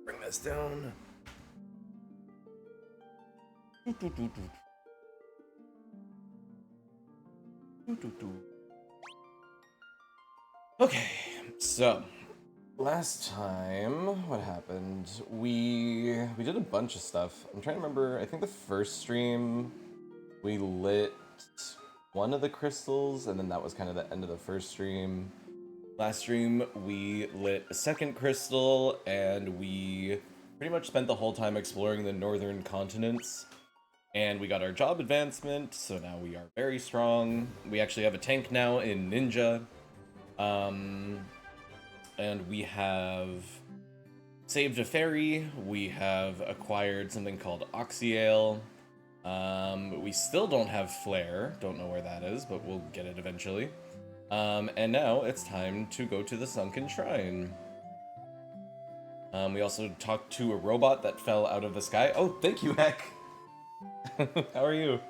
bring this down. Okay, so last time, what happened? We did a bunch of stuff. I'm trying to remember. I think the first stream we lit one of the crystals, and then that was kind of the end of the first stream. Last stream we lit a second crystal, and we pretty much spent the whole time exploring the northern continents. And we got our job advancement, so now we are very strong. We actually have a tank now in Ninja. And we have saved a ferry. We have acquired something called Oxyale. We still don't have Flare. Don't know where that is, but we'll get it eventually. And now it's time to go to the Sunken Shrine. We also talked to a robot that fell out of the sky. Oh, thank you, Heck! How are you?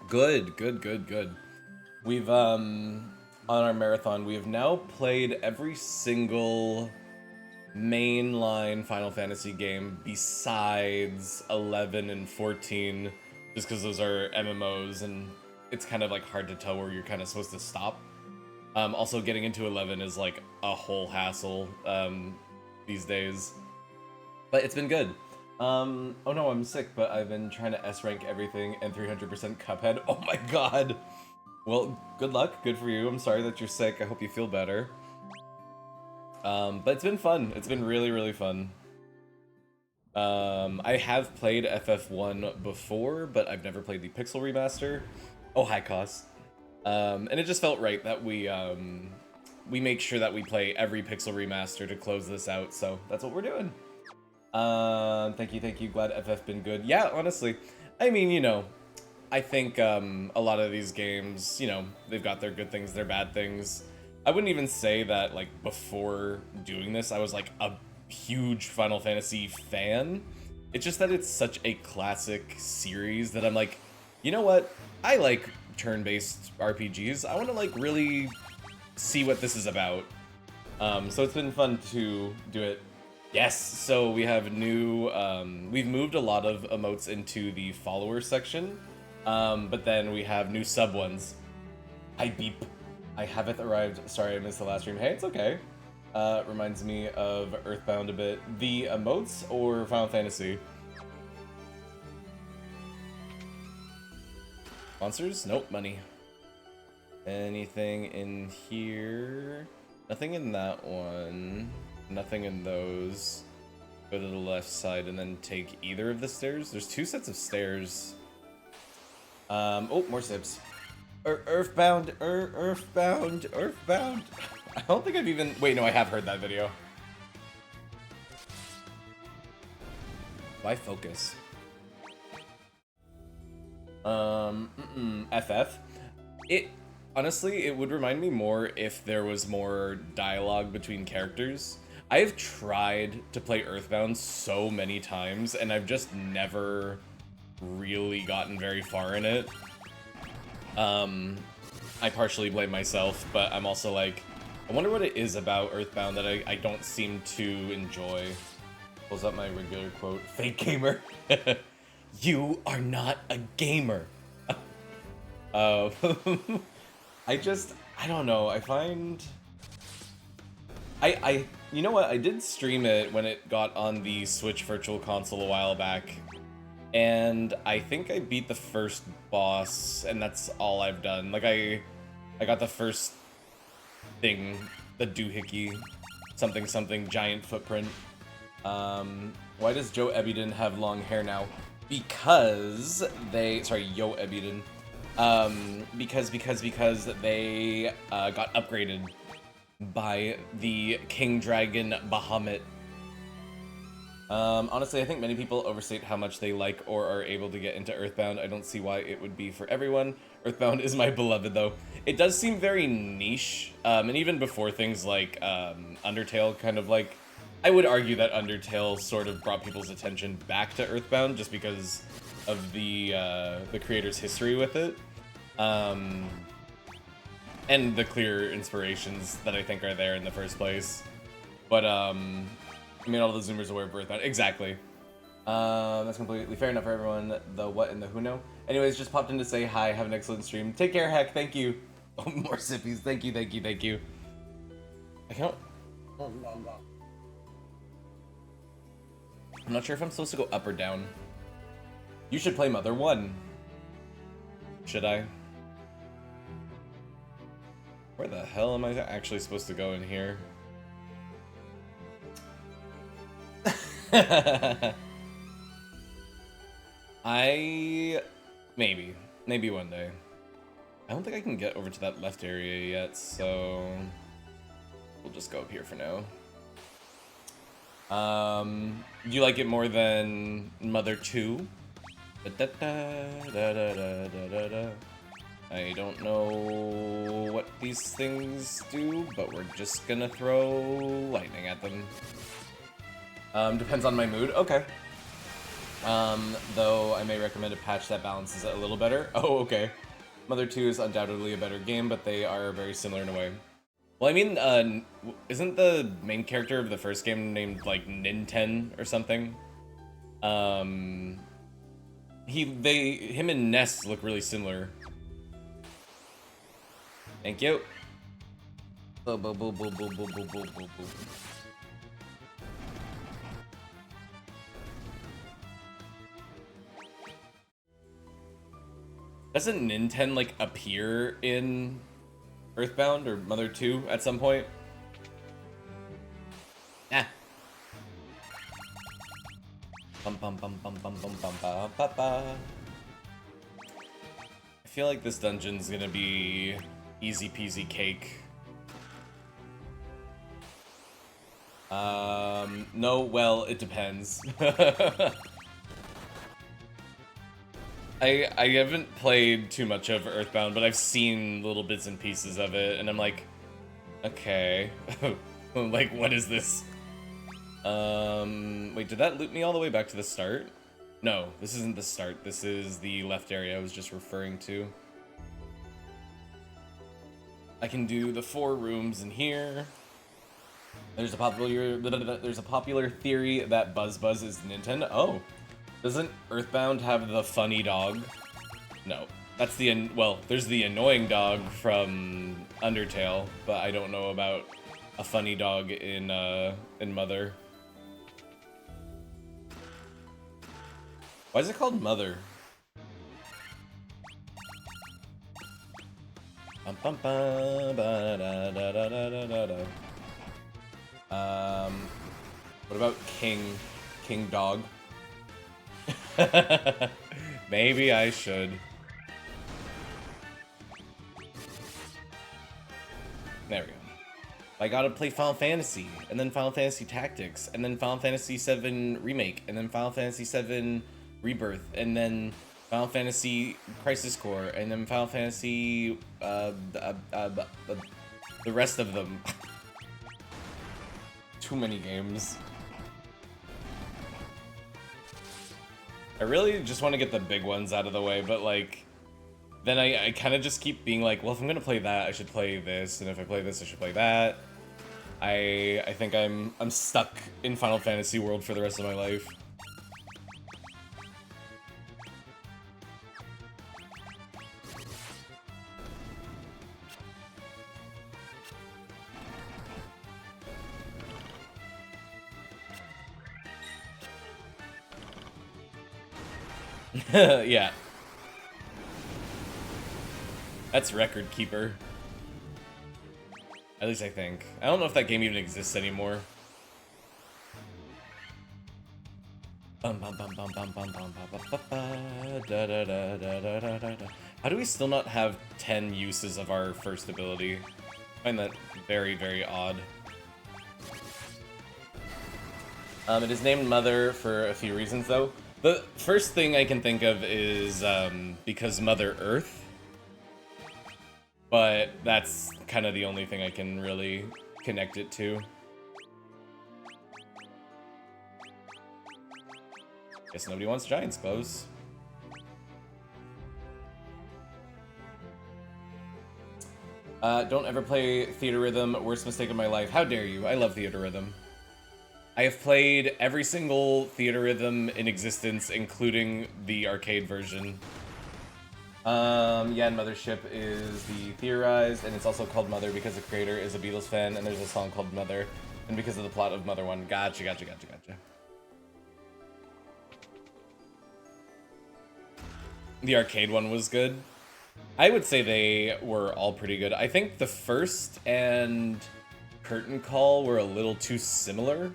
Good, good, good, good. We've, on our marathon, we have now played every single mainline Final Fantasy game besides 11 and 14, just because those are MMOs, and it's kind of, like, hard to tell where you're kind of supposed to stop. Also, getting into 11 is, like, a whole hassle, these days. But it's been good. Oh no, I'm sick, but I've been trying to S-rank everything and 300% Cuphead. Oh my god! Well, good luck. Good for you. I'm sorry that you're sick. I hope you feel better. But it's been fun. It's been really, really fun. I have played FF1 before, but I've never played the Pixel Remaster. Oh, high cost. And it just felt right that we make sure that we play every Pixel Remaster to close this out, so that's what we're doing. Thank you. Glad FF been good. Yeah, honestly. I mean, you know, I think, a lot of these games, you know, they've got their good things, their bad things. I wouldn't even say that, like, before doing this, I was, like, a huge Final Fantasy fan. It's just that it's such a classic series that I'm like, you know what? I like turn-based RPGs. I want to, like, really see what this is about. So it's been fun to do it. Yes, so we have new, we've moved a lot of emotes into the follower section, but then we have new sub ones. Hi beep. I haven't arrived. Sorry I missed the last stream. Hey, it's okay. Reminds me of Earthbound a bit. The emotes or Final Fantasy? Monsters? Nope, money. Anything in here? Nothing in that one. Nothing in those. Go to the left side and then take either of the stairs. There's two sets of stairs. Oh, more sips. Earthbound. Earthbound. I don't think I've even... Wait, no, I have heard that video. Why focus? FF. Honestly, it would remind me more if there was more dialogue between characters. I have tried to play Earthbound so many times, and I've just never really gotten very far in it. I partially blame myself, but I'm also like, I wonder what it is about Earthbound that I don't seem to enjoy. Pulls up my regular quote, fake gamer. You are not a gamer. I don't know, I find... you know what, I did stream it when it got on the Switch Virtual Console a while back, and I think I beat the first boss, and that's all I've done. Like, I got the first thing, the doohickey, something giant footprint. Why does Joe Ebiden have long hair now? Because sorry, Yo Ebiden. Because they got upgraded by the King Dragon Bahamut. Honestly, I think many people overstate how much they like or are able to get into Earthbound. I don't see why it would be for everyone. Earthbound is my beloved, though. It does seem very niche, and even before things like Undertale kind of like... I would argue that Undertale sort of brought people's attention back to Earthbound, just because the creator's history with it, and the clear inspirations that I think are there in the first place. But I mean, all the Zoomers aware of Earthbound. Exactly. That's completely fair enough for everyone. The what and the who know. Anyways, just popped in to say hi. Have an excellent stream. Take care, Heck. Thank you. Oh, more sippies. Thank you, thank you, thank you. I can't. I'm not sure if I'm supposed to go up or down. You should play Mother 1. Should I? Where the hell am I actually supposed to go in here? Maybe one day. I don't think I can get over to that left area yet, so we'll just go up here for now. Do you like it more than Mother 2? I don't know what these things do, but we're just gonna throw lightning at them. Depends on my mood. Okay. Though I may recommend a patch that balances it a little better. Oh, okay. Mother 2 is undoubtedly a better game, but they are very similar in a way. Well, I mean, isn't the main character of the first game named, like, Ninten or something? Him and Ness look really similar. Thank you. Boo, boo, boo, boo, boo, boo, boo, boo, boo. Doesn't Ninten, like, appear in Earthbound or Mother 2 at some point? Ah. Bum bum bum bum bum bum bum ba ba ba. I feel like this dungeon's gonna be easy peasy cake. No, well, it depends. I haven't played too much of Earthbound, but I've seen little bits and pieces of it, and I'm like, okay. Like, what is this? Wait, did that loop me all the way back to the start? No, this isn't the start. This is the left area I was just referring to. I can do the 4 rooms in here. There's a popular theory that Buzz Buzz is Nintendo. Oh. Doesn't Earthbound have the funny dog? No. That's the, well, there's the annoying dog from Undertale, but I don't know about a funny dog in Mother. Why is it called Mother? Bum, bum, bum, ba, da, da, da, da, da, da. What about King Dog? Maybe I should. There we go. I gotta play Final Fantasy, and then Final Fantasy Tactics, and then Final Fantasy VII Remake, and then Final Fantasy VII Rebirth, and then Final Fantasy Crisis Core, and then Final Fantasy, the rest of them. Too many games. I really just want to get the big ones out of the way, but like, then I kind of just keep being like, well, if I'm gonna play that, I should play this, and if I play this, I should play that. I think I'm stuck in Final Fantasy world for the rest of my life. Yeah. That's Record Keeper. At least I think. I don't know if that game even exists anymore. How do we still not have 10 uses of our first ability? I find that very, very odd. It is named Mother for a few reasons, though. The first thing I can think of is because Mother Earth. But that's kind of the only thing I can really connect it to. Guess nobody wants Giant's Bows. Don't ever play Theater Rhythm. Worst mistake of my life. How dare you? I love Theater Rhythm. I have played every single Theater Rhythm in existence, including the arcade version. Yeah, and Mothership is the theorized, and it's also called Mother because the creator is a Beatles fan, and there's a song called Mother, and because of the plot of Mother 1. Gotcha. The arcade one was good. I would say they were all pretty good. I think the first and Curtain Call were a little too similar,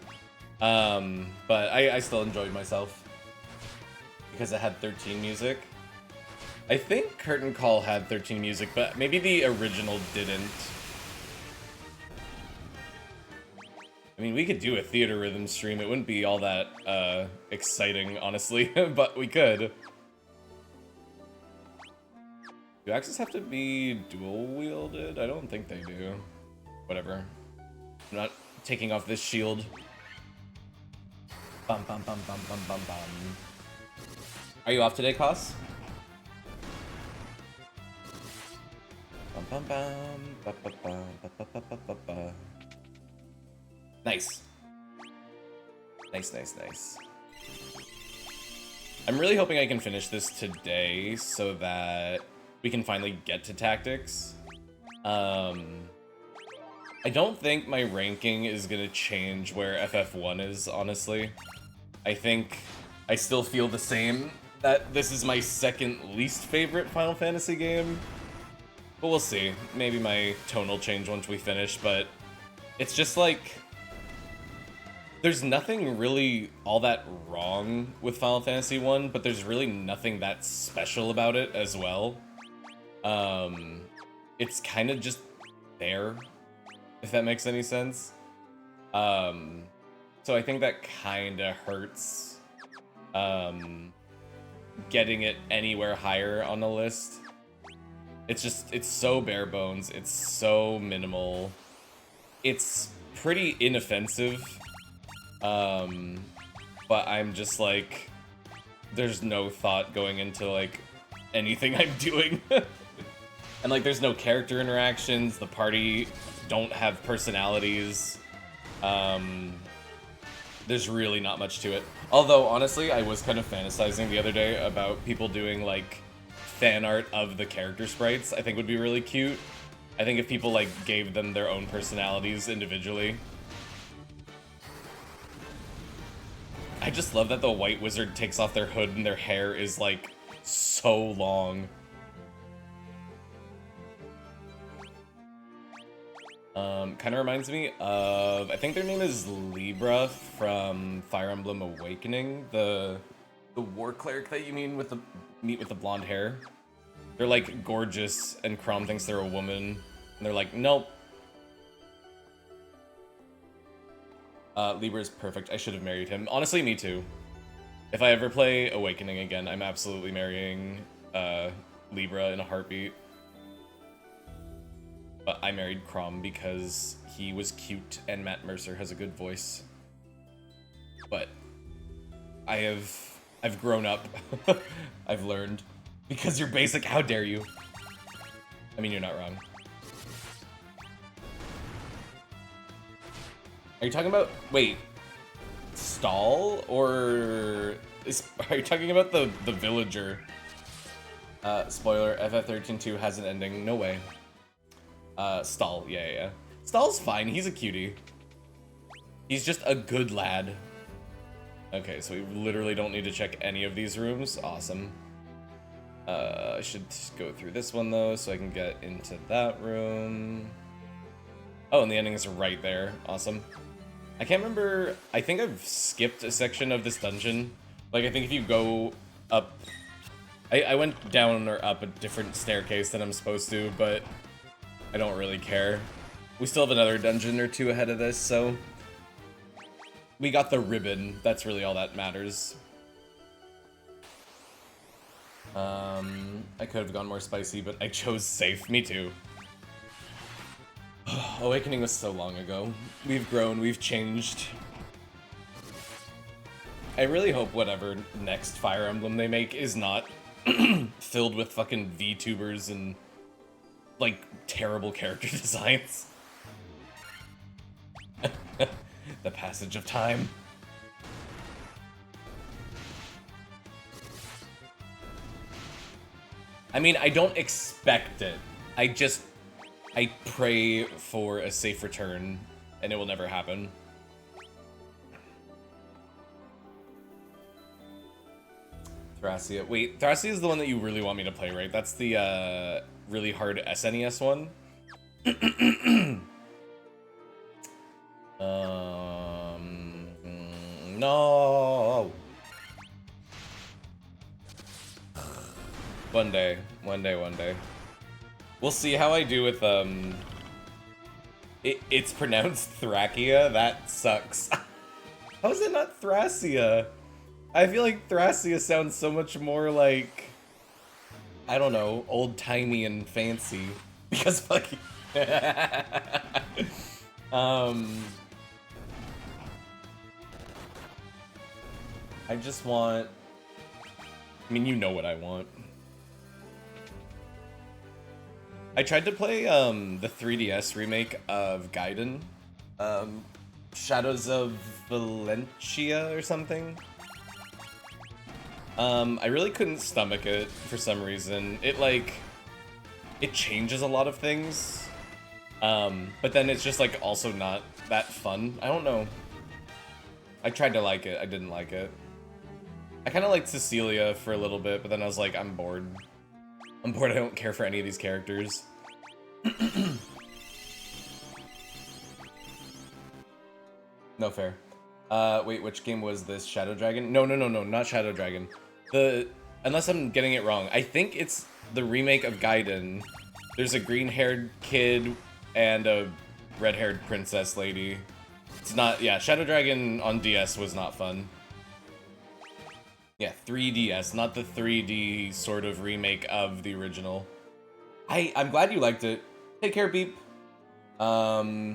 but I still enjoyed myself because it had 13 music. I think Curtain Call had 13 music, but maybe the original didn't. I mean, we could do a Theater Rhythm stream. It wouldn't be all that exciting, honestly, but we could. Do axes have to be dual-wielded? I don't think they do. Whatever. I'm not taking off this shield. Bum bum bum bum bum bum bum. Are you off today, Koss? Bum bum bum ba ba ba ba ba ba ba ba. Nice. Nice. I'm really hoping I can finish this today so that we can finally get to tactics. I don't think my ranking is gonna change where FF1 is, honestly. I think I still feel the same, that this is my second least favorite Final Fantasy game. But we'll see. Maybe my tone will change once we finish, but it's just like, there's nothing really all that wrong with Final Fantasy 1, but there's really nothing that special about it as well. It's kind of just there, if that makes any sense. So I think that kind of hurts, getting it anywhere higher on the list. It's so bare bones, it's so minimal, it's pretty inoffensive, but I'm just like, there's no thought going into like anything I'm doing. And like, there's no character interactions, the party don't have personalities, there's really not much to it. Although, honestly, I was kind of fantasizing the other day about people doing like fan art of the character sprites. I think would be really cute. I think if people like gave them their own personalities individually. I just love that the White Wizard takes off their hood and their hair is like so long. Kind of reminds me of, I think their name is Libra from Fire Emblem Awakening, the war cleric that you meet with the blonde hair. They're like gorgeous, and Chrom thinks they're a woman, and they're like, nope. Libra's perfect. I should have married him. Honestly, me too. If I ever play Awakening again, I'm absolutely marrying Libra in a heartbeat. But I married Chrom because he was cute and Matt Mercer has a good voice. But I've grown up. I've learned. Because you're basic, how dare you? I mean, you're not wrong. Are you talking about, wait, Stall? Or are you talking about the villager? Spoiler, FF13-2 has an ending. No way. Stall, yeah. Stall's fine, he's a cutie. He's just a good lad. Okay, so we literally don't need to check any of these rooms. Awesome. I should go through this one though, so I can get into that room. Oh, and the ending is right there. Awesome. I can't remember, I think I've skipped a section of this dungeon. Like, I think if you go up... I went down or up a different staircase than I'm supposed to, but I don't really care. We still have another dungeon or two ahead of this, so... We got the ribbon. That's really all that matters. I could have gone more spicy, but I chose safe. Me too. Awakening was so long ago. We've grown, we've changed. I really hope whatever next Fire Emblem they make is not filled with fucking VTubers and like, terrible character designs. The passage of time. I mean, I don't expect it. I pray for a safe return, and it will never happen. Thracia. Wait, Thracia is the one that you really want me to play, right? That's the really hard SNES one? No. One day. We'll see how I do with, it's pronounced Thracia? That sucks. How is it not Thracia? I feel like Thracia sounds so much more like, I don't know, old-timey and fancy. Because fucking... I just want... I mean, you know what I want. I tried to play the 3DS remake of Gaiden, Shadows of Valentia or something. I really couldn't stomach it for some reason. It changes a lot of things, but then it's just like also not that fun. I don't know. I tried to like it. I didn't like it. I kind of liked Cecilia for a little bit, but then I was like, I'm bored. I'm bored. I don't care for any of these characters. No fair. Wait, which game was this? Shadow Dragon? No, not Shadow Dragon. Unless I'm getting it wrong, I think it's the remake of Gaiden. There's a green-haired kid and a red-haired princess lady. It's not, yeah, Shadow Dragon on DS was not fun. Yeah, 3DS, not the 3D sort of remake of the original. I'm glad you liked it. Take care, Beep. I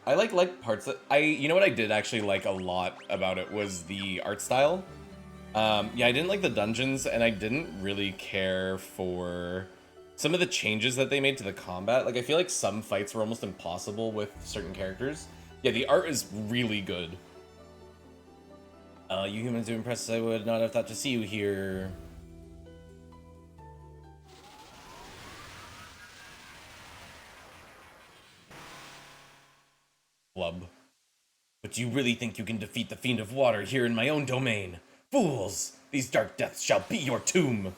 like parts that you know what I did actually like a lot about it was the art style. Yeah, I didn't like the dungeons, and I didn't really care for some of the changes that they made to the combat. Like, I feel like some fights were almost impossible with certain characters. Yeah, the art is really good. You humans are impressed. I would not have thought to see you here. Flub. But do you really think you can defeat the Fiend of Water here in my own domain? Fools! These dark depths shall be your tomb!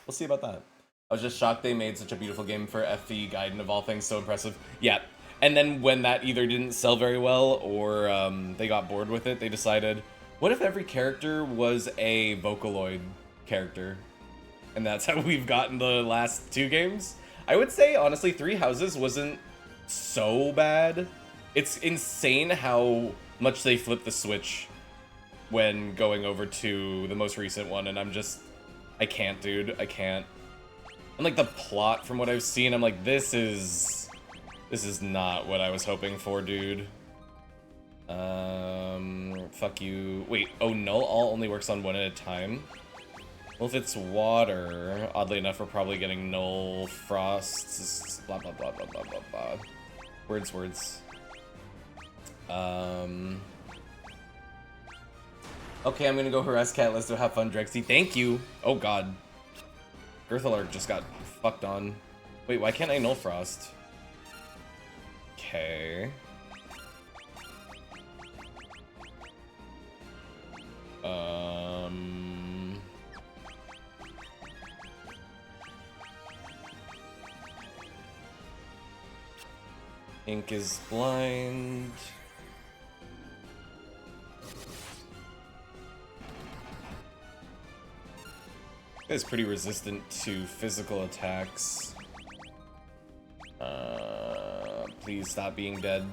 We'll see about that. I was just shocked they made such a beautiful game for FE Gaiden, of all things, so impressive. Yeah, and then when that either didn't sell very well or they got bored with it, they decided, what if every character was a Vocaloid character? And that's how we've gotten the last two games. I would say, honestly, Three Houses wasn't so bad. It's insane how much they flipped the switch when going over to the most recent one, and I can't, dude. I can't. And like the plot from what I've seen, I'm like, this is not what I was hoping for, dude. Fuck you. Wait, oh, Null All only works on one at a time? Well, if it's water, oddly enough, we're probably getting Null Frost, blah, blah, blah, blah, blah, blah, blah. Words. Okay, I'm gonna go harass Catless to have fun, Drexy. Thank you! Oh god. Girthalark just got fucked on. Wait, why can't I Null Frost? Okay. Ink is blind. It's pretty resistant to physical attacks. Please stop being dead.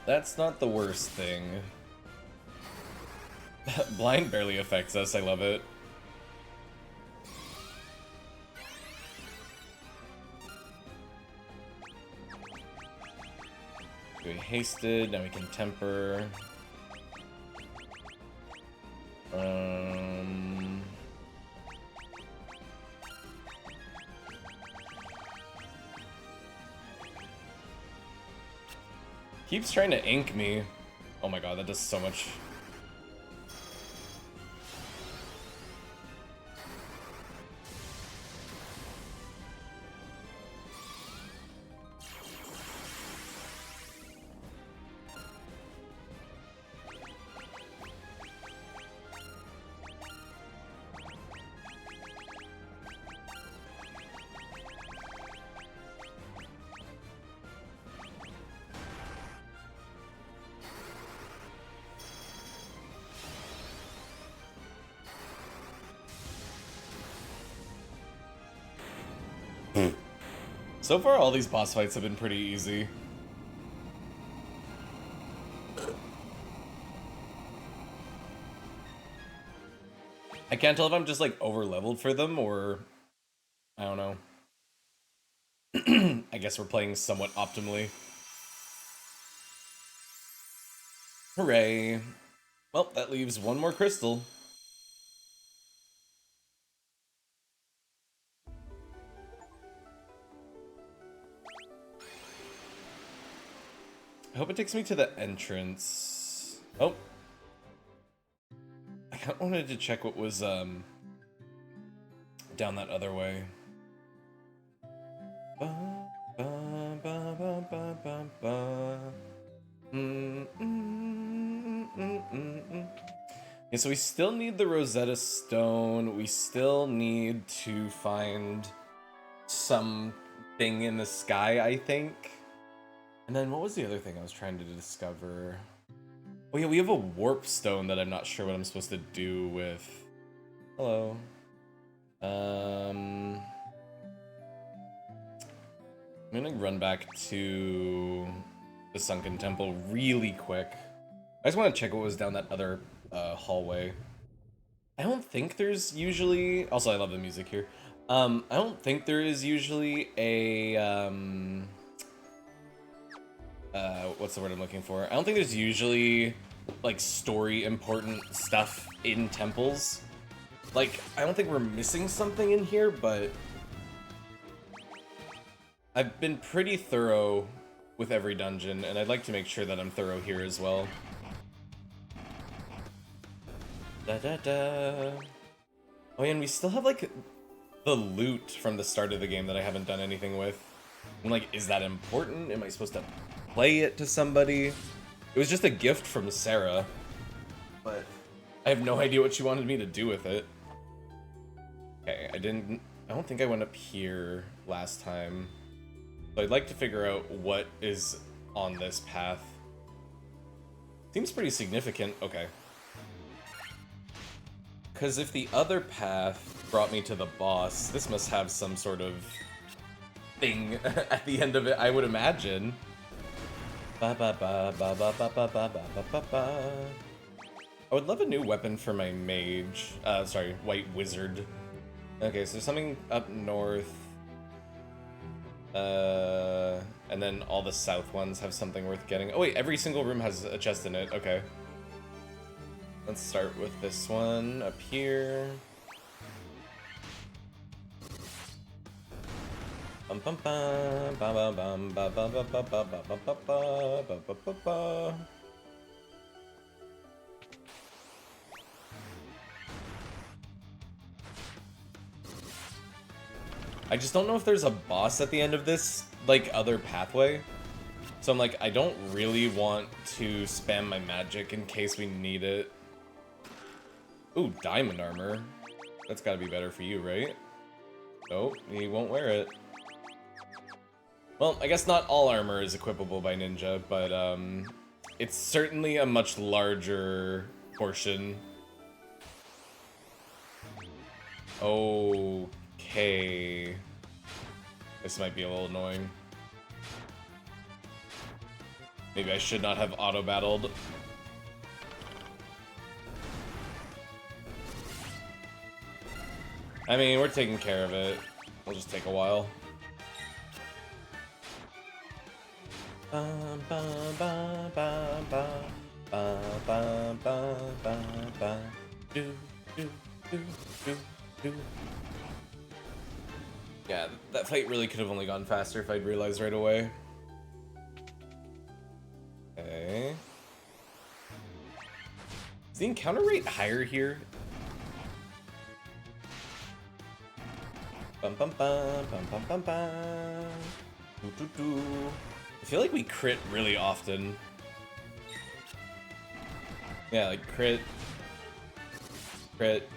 That's not the worst thing. Blind barely affects us, I love it. We hasted, now we can temper. Um... Keeps trying to ink me. Oh my god, that does so much. So far, all these boss fights have been pretty easy. I can't tell if I'm just like over leveled for them or I don't know. I guess we're playing somewhat optimally. Hooray. Well, that leaves one more crystal. I hope it takes me to the entrance. Oh. I kind of wanted to check what was down that other way. Okay, so we still need the Rosetta Stone. We still need to find something in the sky, I think. And then what was the other thing I was trying to discover? Oh yeah, we have a warp stone that I'm not sure what I'm supposed to do with. Hello. I'm gonna run back to the Sunken Temple really quick. I just want to check what was down that other hallway. I don't think there's usually... Also, I love the music here. I don't think there is usually a... what's the word I'm looking for? I don't think there's usually, like, story important stuff in temples. Like, I don't think we're missing something in here, but... I've been pretty thorough with every dungeon, and I'd like to make sure that I'm thorough here as well. Da-da-da. Oh yeah, and we still have, like, the loot from the start of the game that I haven't done anything with. I'm like, is that important? Am I supposed to play it to somebody? It was just a gift from Sarah, but I have no idea what she wanted me to do with it. Okay, I don't think I went up here last time. So I'd like to figure out what is on this path. Seems pretty significant. Okay. Because if the other path brought me to the boss, this must have some sort of thing at the end of it, I would imagine. Ba ba ba ba ba ba ba ba ba ba ba. I would love a new weapon for my mage. Sorry, white wizard. Okay, so there's something up north. And then all the south ones have something worth getting. Oh wait, every single room has a chest in it. Okay. Let's start with this one up here. Bum bum bum bum bum bum bum bum bum bum bum bum bum bum. I just don't know if there's a boss at the end of this, like, other pathway. So I'm like, I don't really want to spam my magic in case we need it. Ooh, diamond armor. That's gotta be better for you, right? Nope, he won't wear it. Well, I guess not all armor is equipable by Ninja, but it's certainly a much larger portion. Okay. This might be a little annoying. Maybe I should not have auto-battled. I mean, we're taking care of it. It'll just take a while. Yeah, that fight really could have only gone faster if I'd realized right away. Okay. Is the encounter rate higher here? Bum bum bum bum bum bum bum. Doo, doo, doo. I feel like we crit really often. Yeah, like crit, crit,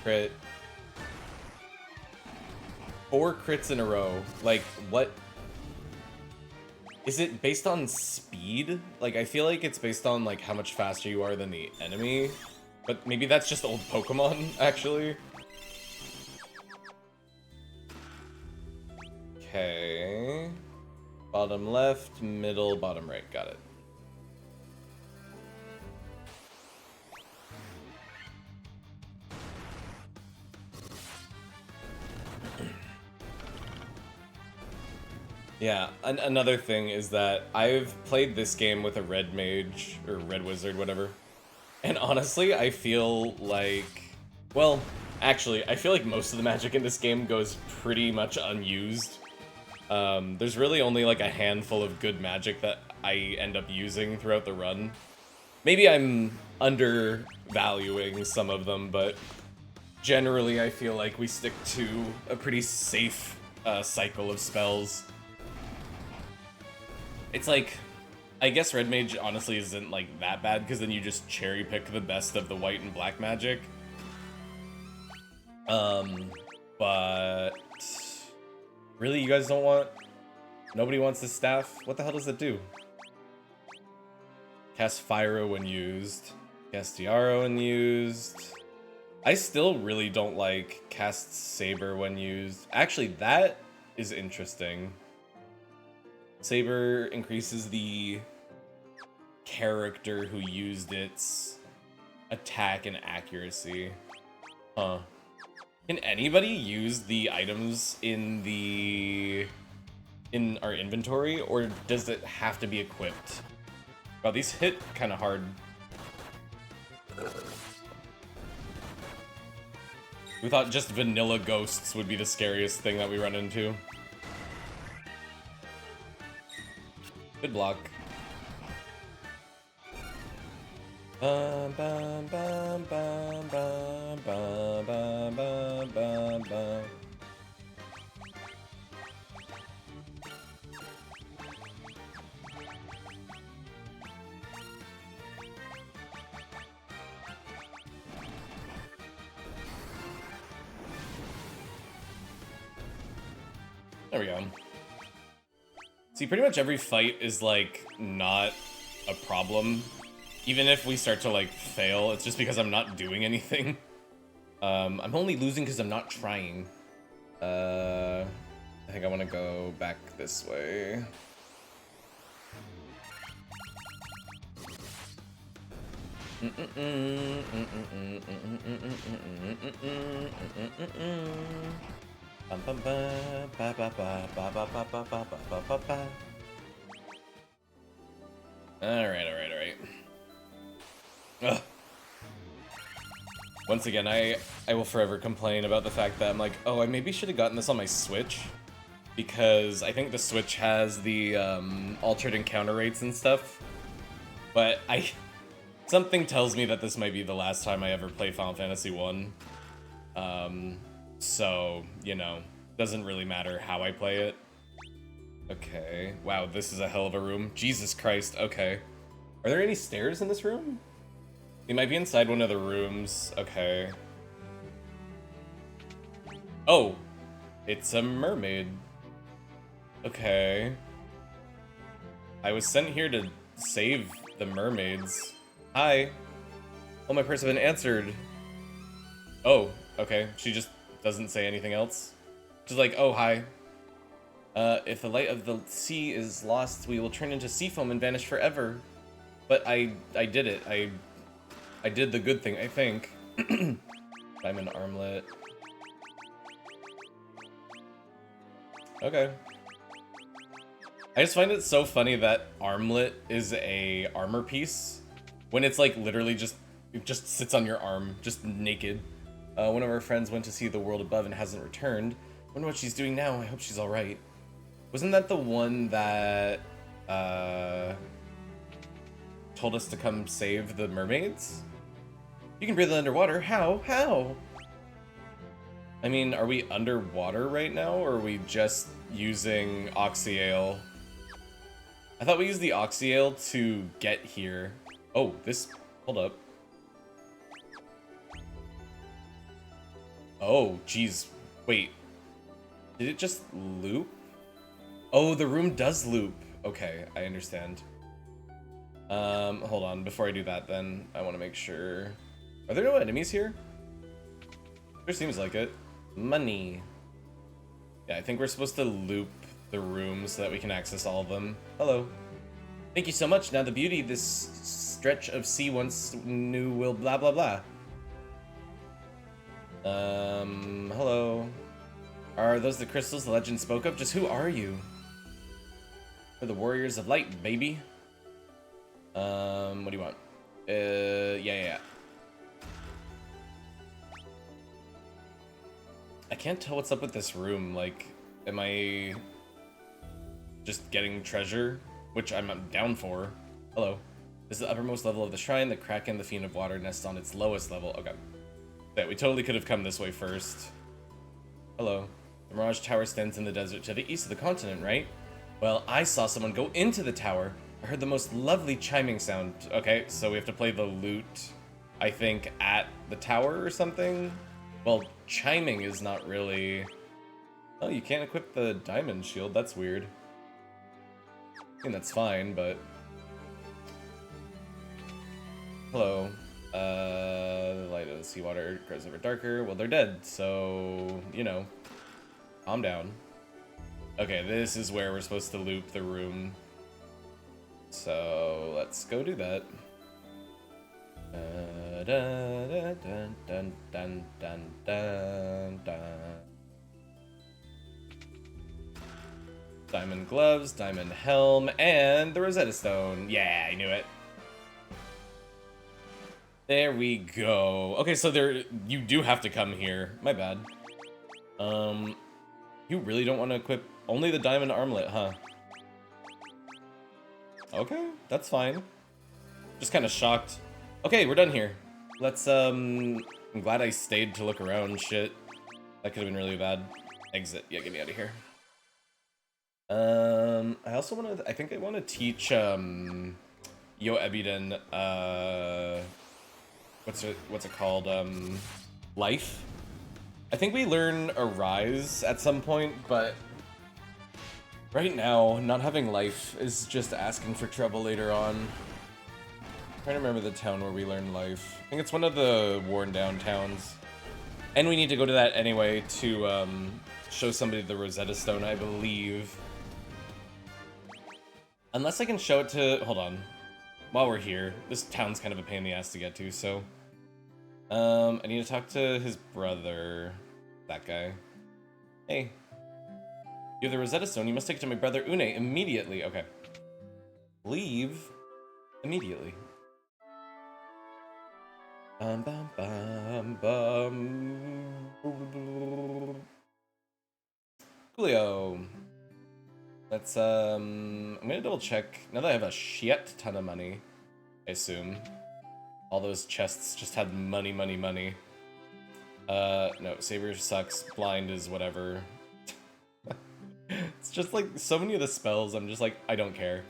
crit. 4 crits in a row. Like, what? Is it based on speed? Like, I feel like it's based on, like, how much faster you are than the enemy. But maybe that's just old Pokemon, actually. Okay. Bottom left, middle, bottom right. Got it. Yeah, another thing is that I've played this game with a red mage, or red wizard, whatever. And honestly, I feel like... Well, actually, I feel like most of the magic in this game goes pretty much unused. There's really only like a handful of good magic that I end up using throughout the run. Maybe I'm undervaluing some of them, but generally I feel like we stick to a pretty safe cycle of spells. It's like, I guess Red Mage honestly isn't like that bad, because then you just cherry pick the best of the white and black magic. But really, you guys don't want... Nobody wants the staff? What the hell does it do? Cast Fyro when used. Cast Diaro when used. I still really don't like Cast Saber when used. Actually, that is interesting. Saber increases the character who used its attack and accuracy. Huh. Can anybody use the items in our inventory, or does it have to be equipped? Wow, these hit kind of hard. We thought just vanilla ghosts would be the scariest thing that we run into. Good block. Bum, bum, bum, bum, bum, bum, bum, bum, bum, bum. There we go. See, pretty much every fight is, like, not a problem. Even if we start to, like, fail, it's just because I'm not doing anything. I'm only losing because I'm not trying. I think I want to go back this way. Alright. Ugh. Once again, I will forever complain about the fact that I'm like, oh, I maybe should have gotten this on my Switch, because I think the Switch has the altered encounter rates and stuff, but something tells me that this might be the last time I ever play Final Fantasy 1. So, you know, doesn't really matter how I play it. Okay. Wow, this is a hell of a room. Jesus Christ, okay. Are there any stairs in this room? They might be inside one of the rooms. Okay. Oh! It's a mermaid. Okay. I was sent here to save the mermaids. Hi. Oh, my prayers have been answered. Oh, okay. She just doesn't say anything else. She's like, oh, hi. If the light of the sea is lost, we will turn into sea foam and vanish forever. But I did it. I did the good thing, I think. Diamond armlet. Okay. I just find it so funny that armlet is a armor piece when it's like literally just It just sits on your arm, just naked. One of our friends went to see the world above and hasn't returned. Wonder what she's doing now. I hope she's alright. Wasn't that the one that told us to come save the mermaids? You can breathe underwater. How? How? I mean, are we underwater right now, or are we just using Oxyale? I thought we used the Oxyale to get here. Oh, this... Hold up. Oh, geez. Wait. Did it just loop? Oh, the room does loop. Okay, I understand. Hold on. Before I do that, then, I want to make sure... Are there no enemies here? There seems like it. Money. Yeah, I think we're supposed to loop the room so that we can access all of them. Hello. Thank you so much. Now the beauty this stretch of sea once knew will blah blah blah. Hello. Are those the crystals the legend spoke of? Just who are you? We're the warriors of light, baby. What do you want? Yeah. I can't tell what's up with this room. Like, am I just getting treasure? Which I'm down for. Hello. This is the uppermost level of the shrine. The Kraken, the Fiend of Water, nest on its lowest level. Okay. Yeah, we totally could have come this way first. Hello. The Mirage Tower stands in the desert to the east of the continent, right? Well, I saw someone go into the tower. I heard the most lovely chiming sound. Okay, so we have to play the lute, I think, at the tower or something? Well, chiming is not really... Oh, you can't equip the diamond shield. That's weird. I mean, that's fine, but... Hello. The light of the seawater grows ever darker. Well, they're dead, so, you know. Calm down. Okay, this is where we're supposed to loop the room. So, let's go do that. Dun, dun, dun, dun, dun, dun. Diamond gloves, diamond helm, and the Rosetta Stone. Yeah, I knew it. There we go. Okay, so you do have to come here. My bad. You really don't want to equip only the diamond armlet, huh? Okay, that's fine. Just kind of shocked. Okay, we're done here. Let's, I'm glad I stayed to look around. Shit. That could have been really bad. Exit. Yeah, get me out of here. I also want to, I think I want to teach, Yo Ebiden, what's it called? Life? I think we learn Arise at some point, but right now, not having life is just asking for trouble later on. I'm trying to remember the town where we learn life. I think it's one of the worn down towns. And we need to go to that anyway to show somebody the Rosetta Stone, I believe. Unless I can show it to... Hold on. While we're here, this town's kind of a pain in the ass to get to, so... I need to talk to his brother. That guy. Hey. You have the Rosetta Stone. You must take it to my brother Une immediately. Okay. Leave immediately. Bum, bum, bum. Coolio. Let's, I'm gonna double check. Now that I have a shit ton of money, I assume. All those chests just had money. No, Saber sucks. Blind is whatever. It's just like, so many of the spells, I'm just like, I don't care.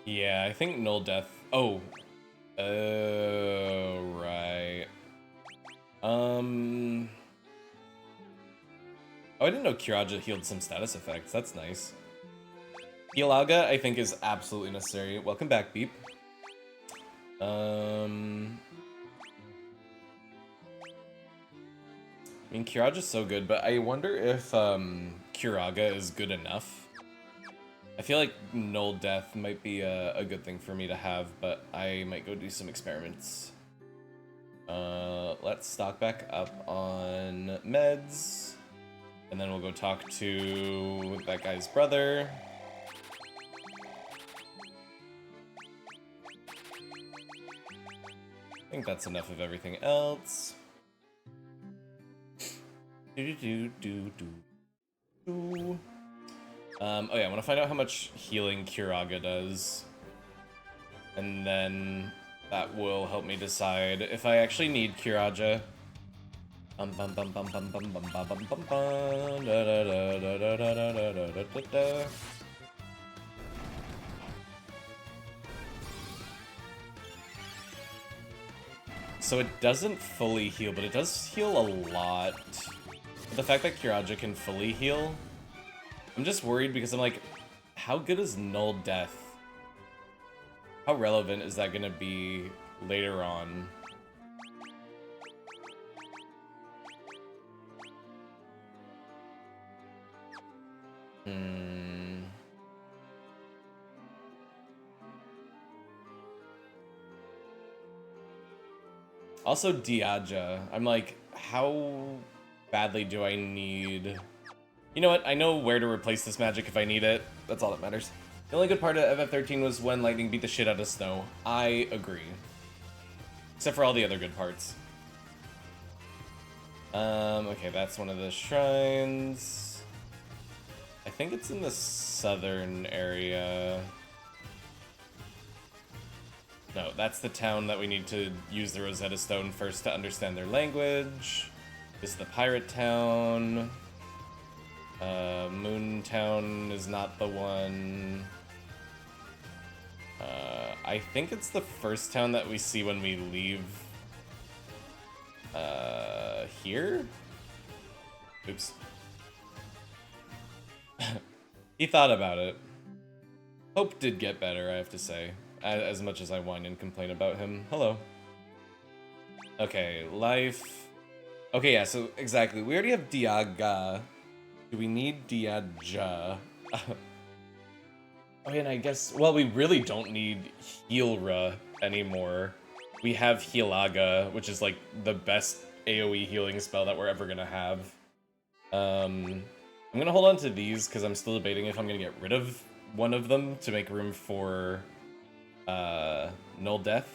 Yeah, I think Null Death... Oh. Right. Oh, I didn't know Kiraja healed some status effects. That's nice. Healaga, I think, is absolutely necessary. Welcome back, Beep. I mean, Kiraja's so good, but I wonder if Kiraga is good enough. I feel like Null Death might be a good thing for me to have, but I might go do some experiments. Let's stock back up on meds, and then we'll go talk to that guy's brother. think that's enough of everything else. Oh yeah, I want to find out how much healing Curaga does. And then that will help me decide if I actually need Curaga. Bum bum bum bum bum bum bum bum bum bum bum da da da da da da da da da da da. So it doesn't fully heal, but it does heal a lot. The fact that Curaga can fully heal, I'm just worried because I'm like, how good is Null Death? How relevant is that gonna be later on? Also, Diaja. I'm like, how badly do I need... You know what? I know where to replace this magic if I need it. That's all that matters. The only good part of FF13 was when Lightning beat the shit out of Snow. I agree. Except for all the other good parts. Okay, that's one of the shrines. I think it's in the southern area. No, that's the town that we need to use the Rosetta Stone first to understand their language. This is the pirate town. Moon Town is not the one. I think it's the first town that we see when we leave. Here? Oops. He thought about it. Hope did get better, I have to say. As much as I whine and complain about him. Hello. Okay, life. Okay, yeah, so exactly. We already have Diaga. Do we need Diaja? Oh, and I guess... Well, we really don't need Healra anymore. We have Healaga, which is, like, the best AoE healing spell that we're ever gonna have. I'm gonna hold on to these, because I'm still debating if I'm gonna get rid of one of them to make room for... Null Death.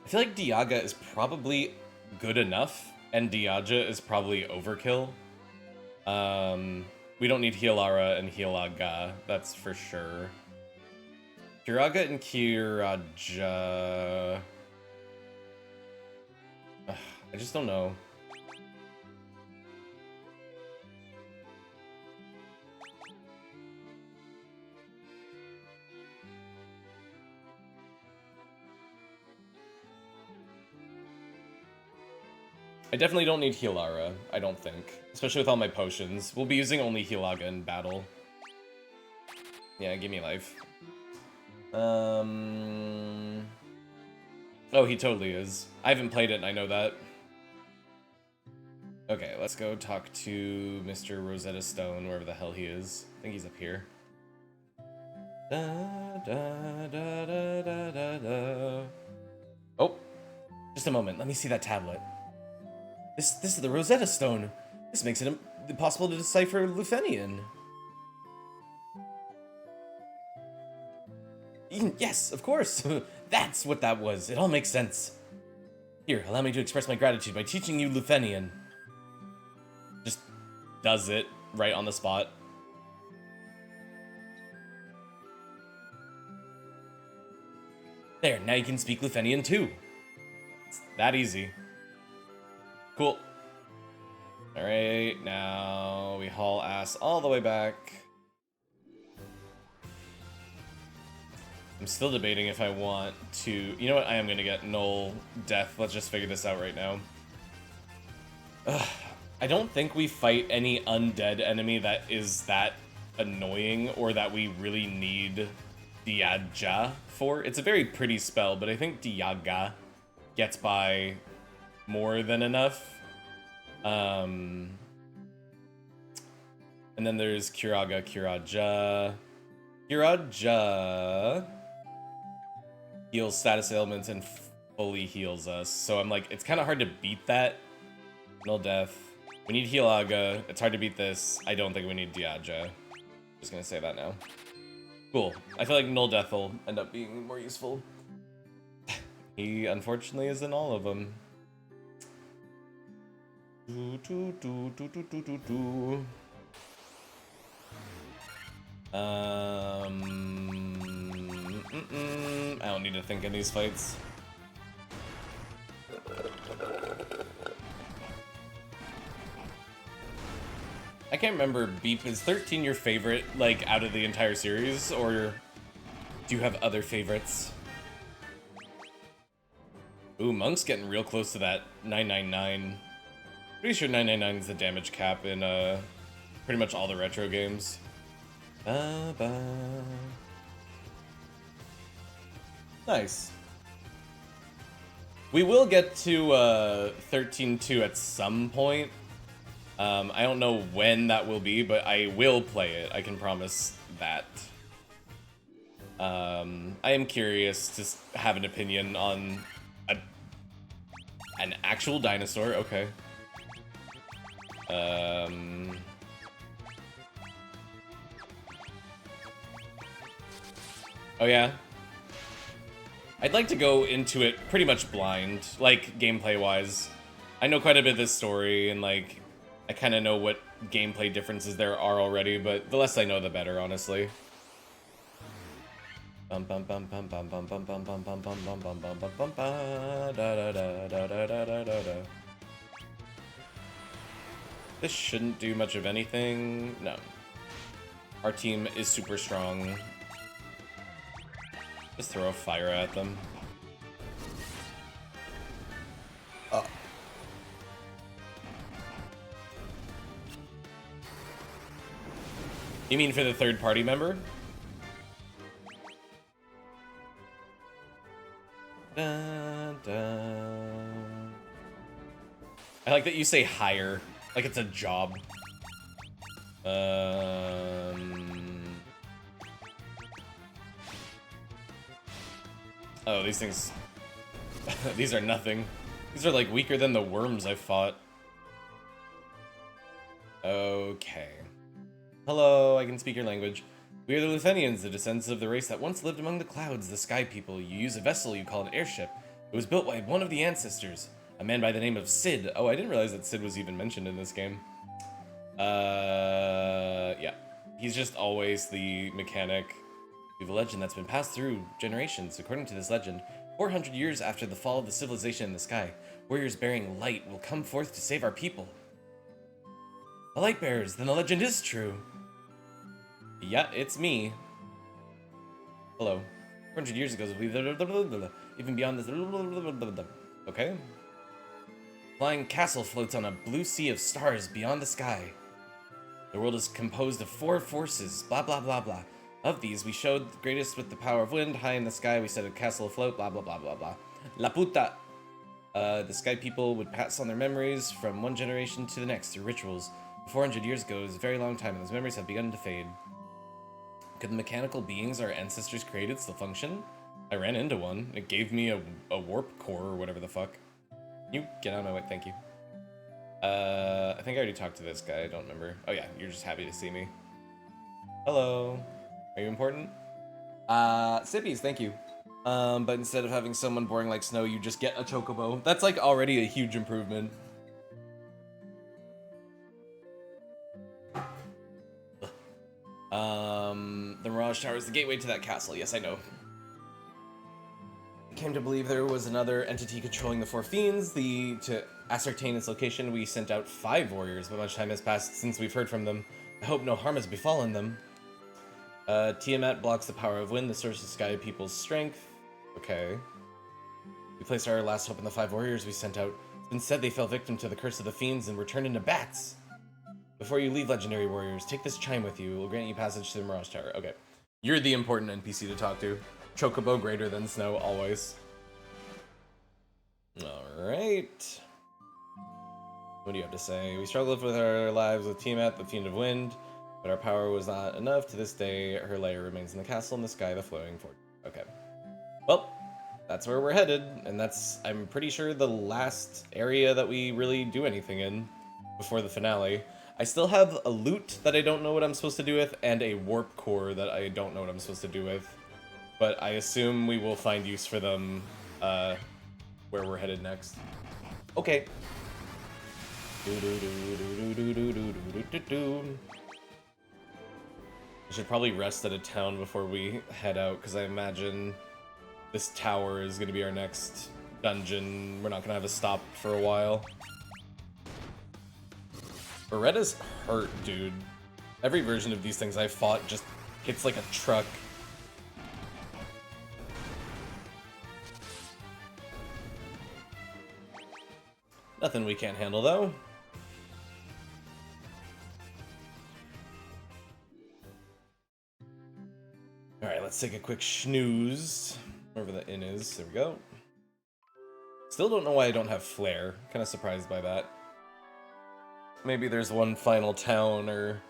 I feel like Diaga is probably good enough, and Diaja is probably overkill. We don't need Healara and Healaga, that's for sure. Curaga and Curaja... I just don't know. I definitely don't need Healara, I don't think. Especially with all my potions. We'll be using only Healaga in battle. Yeah, give me life. Oh, he totally is. I haven't played it and I know that. Okay, let's go talk to Mr. Rosetta Stone, wherever the hell he is. I think he's up here. Da, da, da, da, da, da, da. Oh, just a moment. Let me see that tablet. This is the Rosetta Stone. This makes it impossible to decipher Lufenian. Yes, of course. That's what that was. It all makes sense. Here, allow me to express my gratitude by teaching you Lufenian. Just does it right on the spot. There, now you can speak Lufenian too. It's that easy. Cool. Alright, now we haul ass all the way back. I'm still debating if I want to... You know what? I am going to get Null Death. Let's just figure this out right now. Ugh. I don't think we fight any undead enemy that is that annoying or that we really need Diaja for. It's a very pretty spell, but I think Diaga gets by more than enough. And then there's Curaga, Curaja. Curaja heals status ailments and fully heals us. So I'm like, it's kind of hard to beat that. Null Death. We need Healaga. It's hard to beat this. I don't think we need Diaja. Just gonna say that now. Cool. I feel like Null Death will end up being more useful. He unfortunately is in all of them. Do, do, do, do, do, do, do, do. I don't need to think in these fights. I can't remember, Beep, is 13 your favorite, like, out of the entire series, or do you have other favorites? Ooh, Monk's getting real close to that 999. Pretty sure 999 is the damage cap in, pretty much all the retro games. Nice. We will get to 13-2 at some point. I don't know when that will be, but I will play it. I can promise that. I am curious to have an opinion on an actual dinosaur. Okay. Oh yeah? I'd like to go into it pretty much blind, like, gameplay-wise. I know quite a bit of this story, and, like, I kind of know what gameplay differences there are already, but the less I know, the better, honestly. This shouldn't do much of anything. No. Our team is super strong. Just throw a fire at them. Oh. You mean for the third party member? Dun, dun. I like that you say hire, like it's a job. Oh, these things... these are nothing. These are, like, weaker than the worms I fought. Okay. Hello, I can speak your language. We are the Luthenians, the descendants of the race that once lived among the clouds, the Sky People. You use a vessel you call an airship. It was built by one of the ancestors, a man by the name of Sid. Oh, I didn't realize that Sid was even mentioned in this game. Yeah. He's just always the mechanic. We have a legend that's been passed through generations. According to this legend, 400 years after the fall of the civilization in the sky, warriors bearing light will come forth to save our people. The light bearers, then the legend is true. Yeah, it's me. Hello. 400 years ago, even beyond this. Okay. Flying castle floats on a blue sea of stars beyond the sky. The world is composed of 4 forces, blah blah blah blah. Of these, we showed the greatest with the power of wind. High in the sky, we set a castle afloat, blah blah blah blah blah. La puta! The Sky People would pass on their memories from one generation to the next through rituals. 400 years ago is a very long time, and those memories have begun to fade. Could the mechanical beings our ancestors created still function? I ran into one. It gave me a warp core or whatever the fuck. You get out of my way, thank you. I think I already talked to this guy, I don't remember. Oh yeah, you're just happy to see me. Hello. Are you important? Sippies, thank you. But instead of having someone boring like Snow, you just get a chocobo. That's like already a huge improvement. The Mirage Tower is the gateway to that castle. Yes, I know. I came to believe there was another entity controlling the 4 fiends. To ascertain its location, we sent out 5 warriors, but much time has passed since we've heard from them. I hope no harm has befallen them. Tiamat blocks the power of wind, the source of Sky People's strength. Okay. We placed our last hope in the 5 warriors we sent out. Instead, they fell victim to the curse of the fiends and were turned into bats. Before you leave, legendary warriors, take this chime with you. It will grant you passage to the Mirage Tower. Okay. You're the important NPC to talk to. Chocobo greater than Snow, always. Alright. What do you have to say? We struggled with our lives with Tiamat, the Fiend of Wind, but our power was not enough. To this day, her lair remains in the castle in the sky, the flowing fortress. Okay. Well, that's where we're headed, and that's, I'm pretty sure, the last area that we really do anything in before the finale. I still have a loot that I don't know what I'm supposed to do with, and a warp core that I don't know what I'm supposed to do with. But I assume we will find use for them where we're headed next. Okay. I should probably rest at a town before we head out, because I imagine this tower is going to be our next dungeon. We're not going to have a stop for a while. Beretta's hurt, dude. Every version of these things I've fought just hits like a truck. Nothing we can't handle, though. Alright, let's take a quick snooze. Wherever the inn is. There we go. Still don't know why I don't have Flare. Kind of surprised by that. Maybe there's one final town, or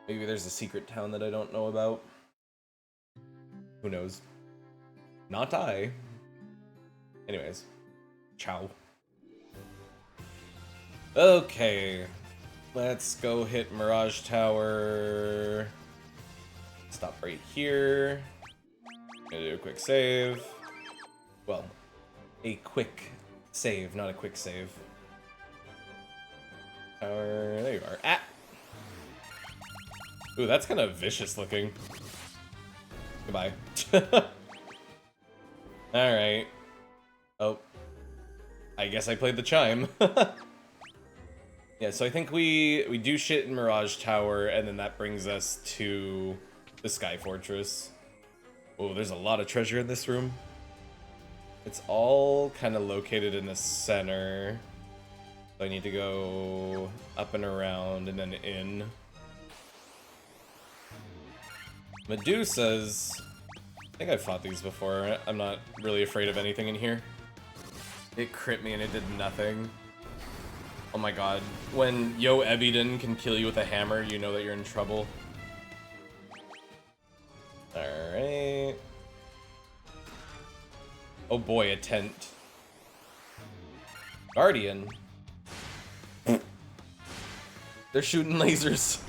maybe there's a secret town that I don't know about. Who knows? Not I. Anyways. Ciao. Okay. Let's go hit Mirage Tower. Stop right here. Gonna do a quick save. Well, a quick save, not a quick save. Tower, there you are. Ah! Ooh, that's kind of vicious looking. Goodbye. Alright. Oh. I guess I played the chime. Yeah, so I think we do shit in Mirage Tower, and then that brings us to the Sky Fortress. Oh, there's a lot of treasure in this room. It's all kind of located in the center. So I need to go up and around and then in. Medusas. I think I've fought these before. I'm not really afraid of anything in here. It crit me and it did nothing. Oh my god. When Yo Ebiden can kill you with a hammer, you know that you're in trouble. Alright. Oh boy, a tent. Guardian. They're shooting lasers.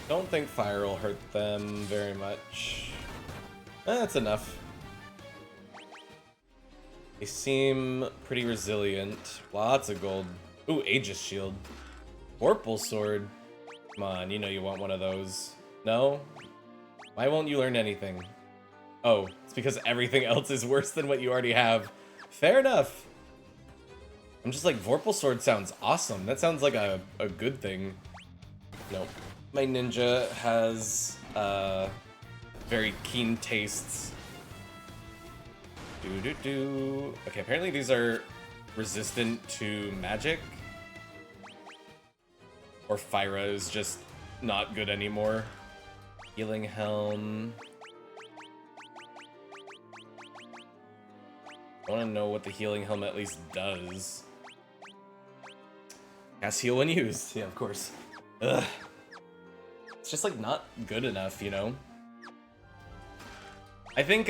Don't think fire will hurt them very much. That's enough. They seem pretty resilient. Lots of gold. Ooh, Aegis Shield. Vorpal Sword. Come on, you know you want one of those. No? Why won't you learn anything? Oh, it's because everything else is worse than what you already have. Fair enough. I'm just like, Vorpal Sword sounds awesome. That sounds like a good thing. Nope. My ninja has very keen tastes. Okay, apparently these are resistant to magic. Or Fyra is just not good anymore. Healing Helm. I want to know what the Healing Helm at least does. Cast heal when used. Yeah, of course. Ugh. It's just like not good enough, you know? I think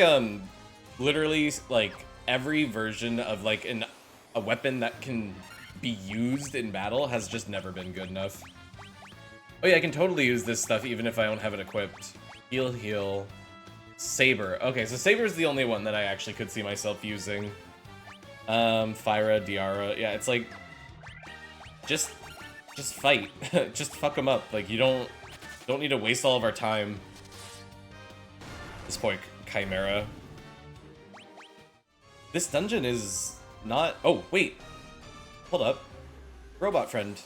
literally like every version of like a weapon that can be used in battle has just never been good enough. Oh yeah, I can totally use this stuff even if I don't have it equipped. Heal. Saber. Okay, so Saber's the only one that I actually could see myself using. Fyra, Diara. Yeah, it's like just fight. Just fuck them up. Like you don't need to waste all of our time. This point, Chimera. This dungeon is not... Oh, wait. Hold up. Robot friend.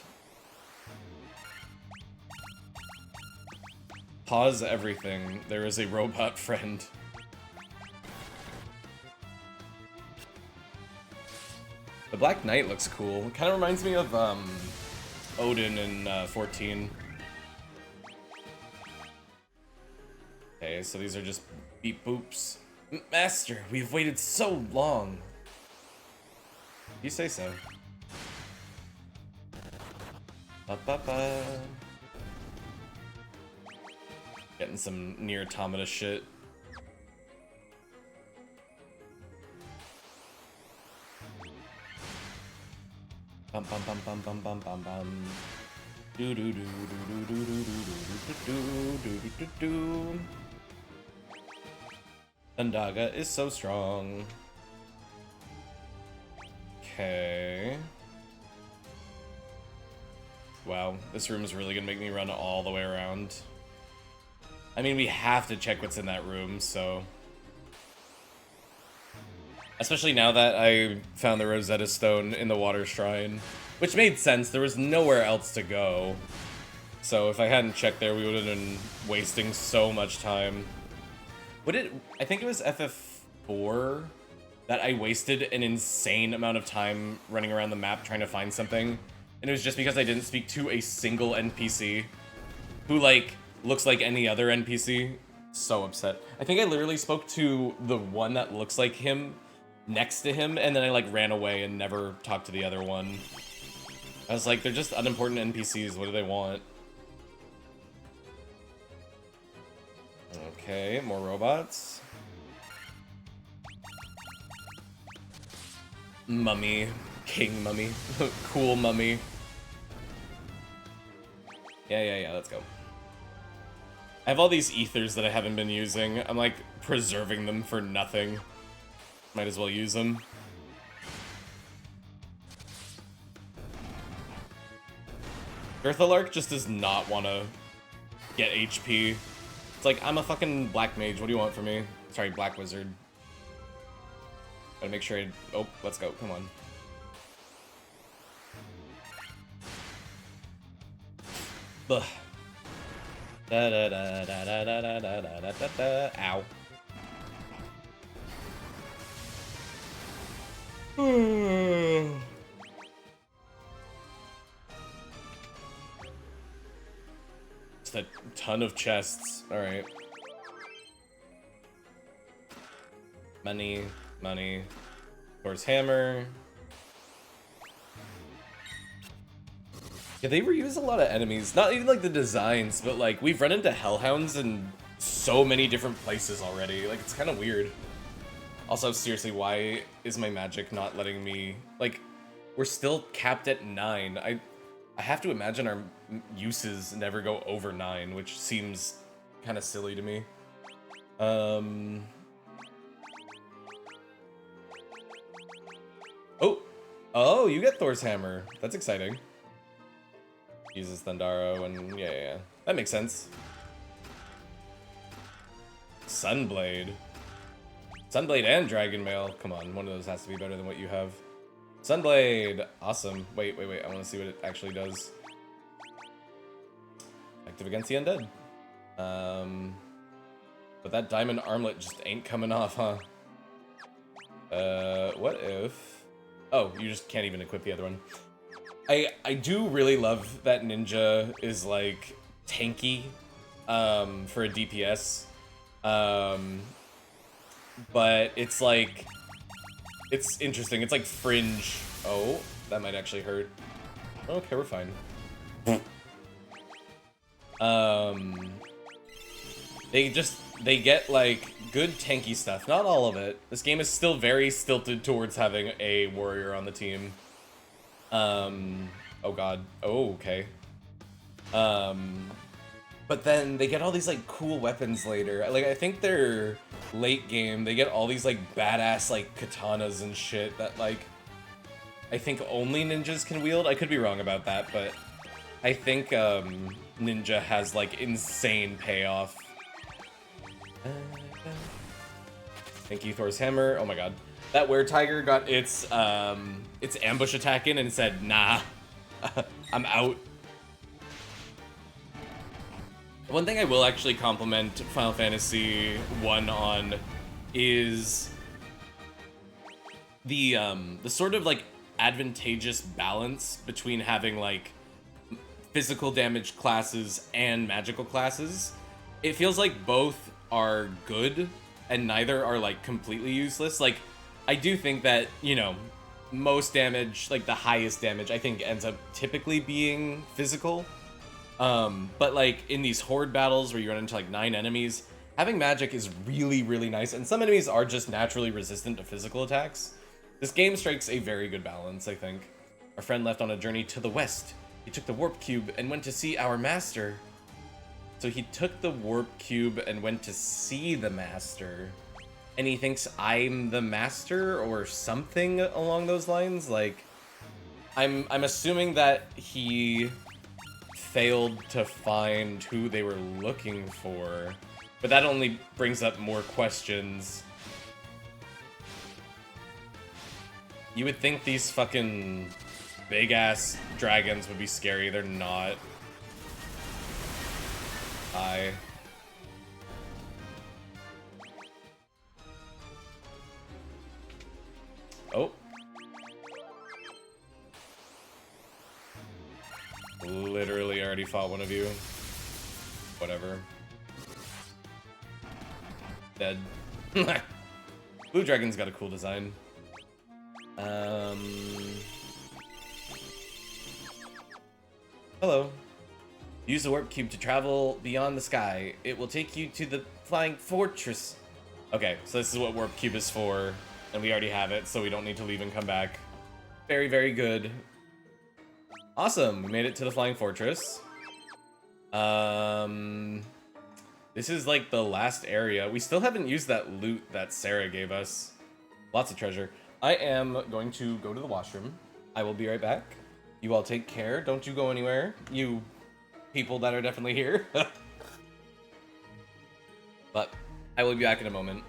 Pause everything. There is a robot friend. The Black Knight looks cool. It kind of reminds me of Odin in 14. Okay, so these are just beep boops. Master, we've waited so long. You say so. Ba-ba-ba. Getting some Nier Automata shit. Bum bum bum bum bum bum bum bum. Do do do do do do do do do do do do do do. Thundaga is so strong. Okay. Wow, this room is really gonna make me run all the way around. I mean, we have to check what's in that room, so... Especially now that I found the Rosetta Stone in the Water Shrine. Which made sense, there was nowhere else to go. So if I hadn't checked there, we would have been wasting so much time. I think it was FF4 that I wasted an insane amount of time running around the map trying to find something. And it was just because I didn't speak to a single NPC who, like, looks like any other NPC. So upset. I think I literally spoke to the one that looks like him next to him, and then I, like, ran away and never talked to the other one. I was like, they're just unimportant NPCs. What do they want? Okay, more robots. Mummy. King Mummy. Cool Mummy. Yeah, let's go. I have all these ethers that I haven't been using. I'm like preserving them for nothing. Might as well use them. Earthalark just does not want to get HP. It's like, I'm a fucking black mage. What do you want from me? Sorry, black wizard. Gotta make sure I... Oh, let's go. Come on. Ugh. Da da da da da da da da da da da. Ow. Just a ton of chests. Alright. Money, money. Thor's hammer. Yeah, they reuse a lot of enemies. Not even like the designs, but like we've run into hellhounds in so many different places already. Like it's kind of weird. Also, seriously, why is my magic not letting me... Like, we're still capped at 9. I have to imagine our uses never go over 9, which seems kind of silly to me. Oh, you get Thor's hammer. That's exciting. Uses Thundaro, and yeah. That makes sense. Sunblade. Sunblade and Dragon Mail. Come on, one of those has to be better than what you have. Sunblade! Awesome. Wait. I want to see what it actually does. Active against the undead. But that diamond armlet just ain't coming off, huh? What if... Oh, you just can't even equip the other one. I do really love that Ninja is, like, tanky, for a DPS. But it's like, it's interesting. It's like fringe. Oh, that might actually hurt. Okay, we're fine. They get like good tanky stuff. Not all of it. This game is still very stilted towards having a warrior on the team. Oh god. Oh, okay. But then they get all these like cool weapons later. Like I think they're late game. They get all these like badass like katanas and shit that like I think only ninjas can wield. I could be wrong about that, but I think ninja has like insane payoff. Thank you, Thor's hammer. Oh my god. That were-tiger got its ambush attack in and said, nah, I'm out. One thing I will actually compliment Final Fantasy 1 on is the sort of like advantageous balance between having like physical damage classes and magical classes. It feels like both are good and neither are like completely useless. Like I do think that, you know, most damage, like the highest damage, I think ends up typically being physical. But like in these horde battles where you run into like 9 enemies, having magic is really, really nice. And some enemies are just naturally resistant to physical attacks. This game strikes a very good balance, I think. Our friend left on a journey to the west. He took the warp cube and went to see our master. So he took the warp cube and went to see the master. and he thinks I'm the master or something along those lines. Like, I'm assuming that he failed to find who they were looking for, but that only brings up more questions. You would think these fucking big-ass dragons would be scary. They're not. Oh. Literally already fought one of you. Whatever. Dead. Blue Dragon's got a cool design. Hello. Use the warp cube to travel beyond the sky. It will take you to the flying fortress. Okay, so this is what warp cube is for, and we already have it, so we don't need to leave and come back. Very, very good. Awesome, we made it to the flying fortress. This is like the last area. We still haven't used that loot that Sarah gave us. Lots of treasure. I am going to go to the washroom. I will be right back. You all take care. Don't you go anywhere. You people that are definitely here. But I will be back in a moment.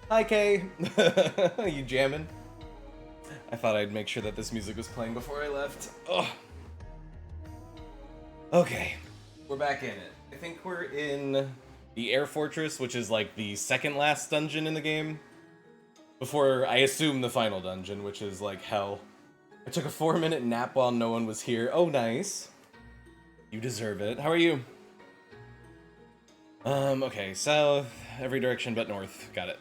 Hi, Kay. You jamming? I thought I'd make sure that this music was playing before I left. Ugh. Okay, we're back in it. I think we're in the Air Fortress, which is like the second last dungeon in the game. Before, I assume, the final dungeon, which is like hell. I took a 4-minute nap while no one was here. Oh, nice. You deserve it. How are you? Okay, south, every direction but north. Got it.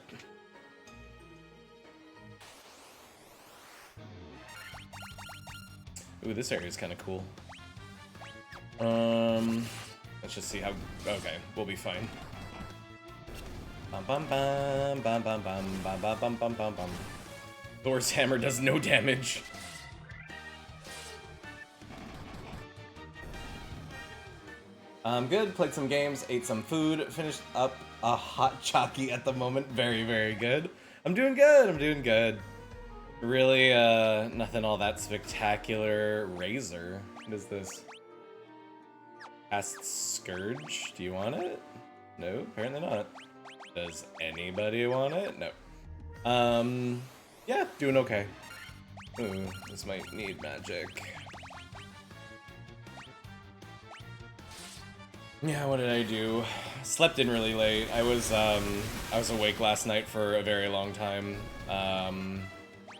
Ooh, this area is kind of cool. Let's just see how... Okay, we'll be fine. Bum bum bum bum bum bum bum bum bum bum bum bum. Thor's hammer does no damage. Good. Played some games, ate some food, finished up a hot chalky at the moment. Very, very good. I'm doing good. I'm doing good. Really, nothing all that spectacular. Razor. What is this? Cast Scourge. Do you want it? No, apparently not. Does anybody want it? No. Yeah, doing okay. Ooh, this might need magic. Yeah, what did I do? Slept in really late. I was awake last night for a very long time.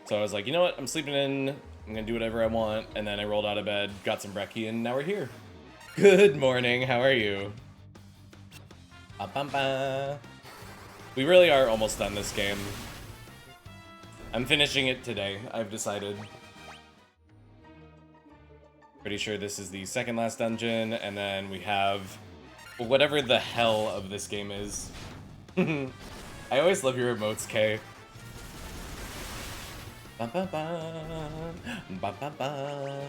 So I was like, you know what? I'm sleeping in. I'm gonna do whatever I want. And then I rolled out of bed, got some brekkie, and now we're here. Good morning. How are you? Ba-bum-ba. We really are almost done this game. I'm finishing it today, I've decided. Pretty sure this is the second last dungeon, and then we have whatever the hell of this game is. I always love your emotes, Kay. Ba-ba-ba. Ba-ba-ba.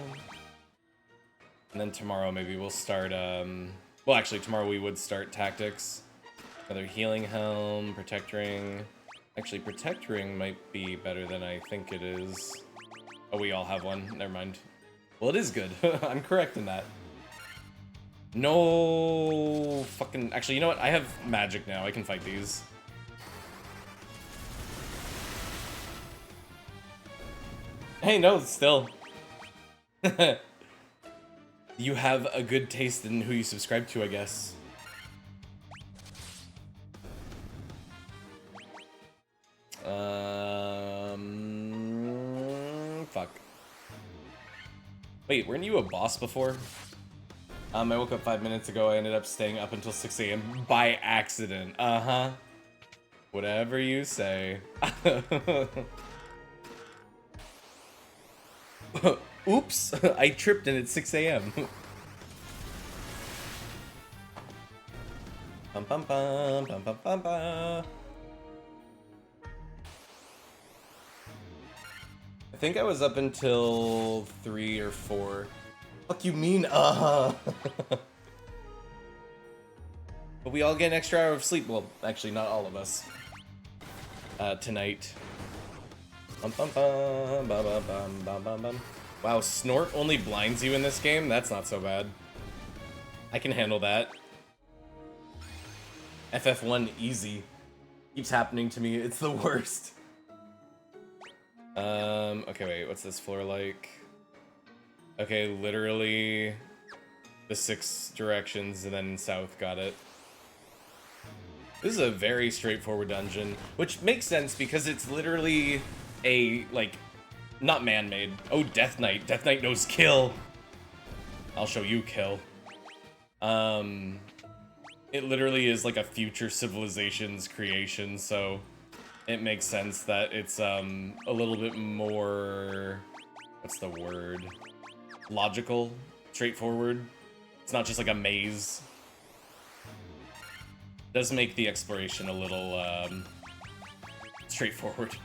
And then tomorrow maybe we'll start, well, actually, tomorrow we would start Tactics. Another Healing Helm, Protect Ring. Actually, Protect Ring might be better than I think it is. Oh, we all have one. Never mind. Well, it is good. I'm correct in that. No fucking... Actually, you know what? I have magic now. I can fight these. Hey, no, still. You have a good taste in who you subscribe to, I guess. Fuck. Wait, weren't you a boss before? I woke up 5 minutes ago. I ended up staying up until 6 a.m. by accident. Uh-huh. Whatever you say. Oops, I tripped and it's 6 a.m. Bum bum bum bum bum bum bum. I think I was up until 3 or 4. Fuck you mean, But we all get an extra hour of sleep. Well, actually, not all of us. Tonight. Bum bum bum bum bum bum bum bum bum. Wow, Snort only blinds you in this game? That's not so bad. I can handle that. FF1 easy. Keeps happening to me. It's the worst. Okay, wait, what's this floor like? Okay, literally the 6 directions and then south, got it. This is a very straightforward dungeon, which makes sense because it's literally a, like, not man-made. Oh, Death Knight. Death Knight knows kill. I'll show you kill. It literally is like a future civilization's creation, so it makes sense that it's a little bit more, what's the word? Logical, straightforward. It's not just like a maze. It does make the exploration a little straightforward.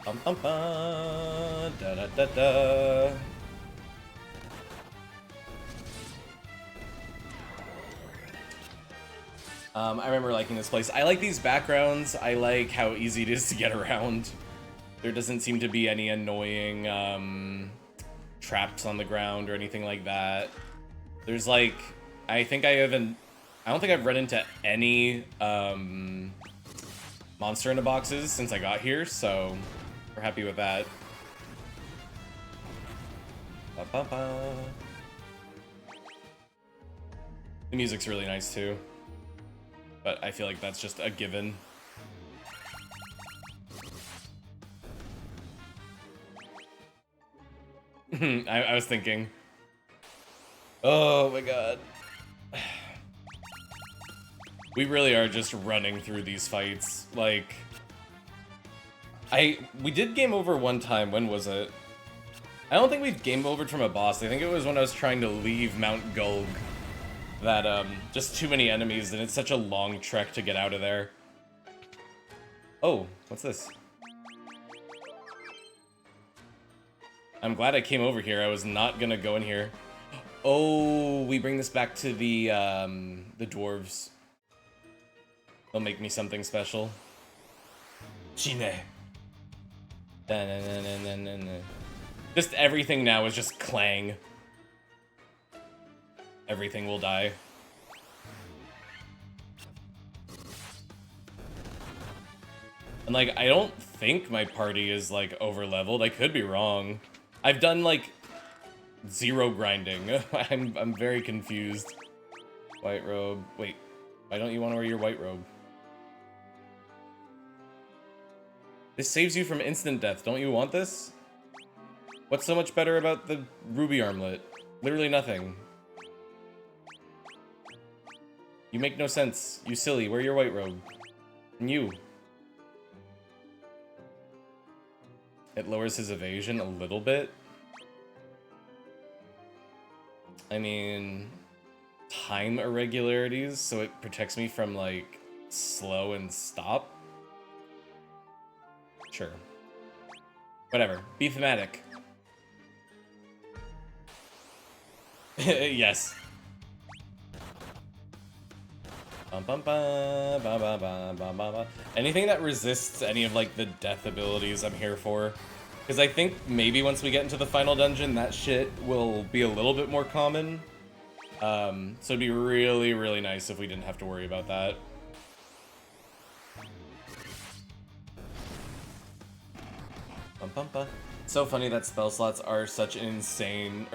Bum bum bum, da da da da. I remember liking this place. I like these backgrounds. I like how easy it is to get around. There doesn't seem to be any annoying traps on the ground or anything like that. There's like, I think I have I don't think I've run into any monster in the boxes since I got here, so we're happy with that. Ba-ba-ba. The music's really nice too, but I feel like that's just a given. I was thinking. Oh my god. We really are just running through these fights. Like, we did game over one time. When was it? I don't think we've game overed from a boss. I think it was when I was trying to leave Mount Gulg. That, just too many enemies, and it's such a long trek to get out of there. Oh, what's this? I'm glad I came over here. I was not gonna go in here. Oh, we bring this back to the dwarves. They'll make me something special. Chine. Just everything now is just clang. Everything will die. And like, I don't think my party is like over leveled. I could be wrong. I've done like 0 grinding. I'm very confused. White robe. Wait, why don't you want to wear your white robe? This saves you from instant death. Don't you want this? What's so much better about the ruby armlet? Literally nothing. You make no sense. You silly. Wear your white robe. And you. It lowers his evasion a little bit. I mean, time irregularities, so it protects me from, like, slow and stop. Sure. Whatever. Be thematic. Yes. Anything that resists any of like the death abilities I'm here for. Because I think maybe once we get into the final dungeon, that shit will be a little bit more common. So it'd be really, really nice if we didn't have to worry about that. It's so funny that spell slots are such an insane,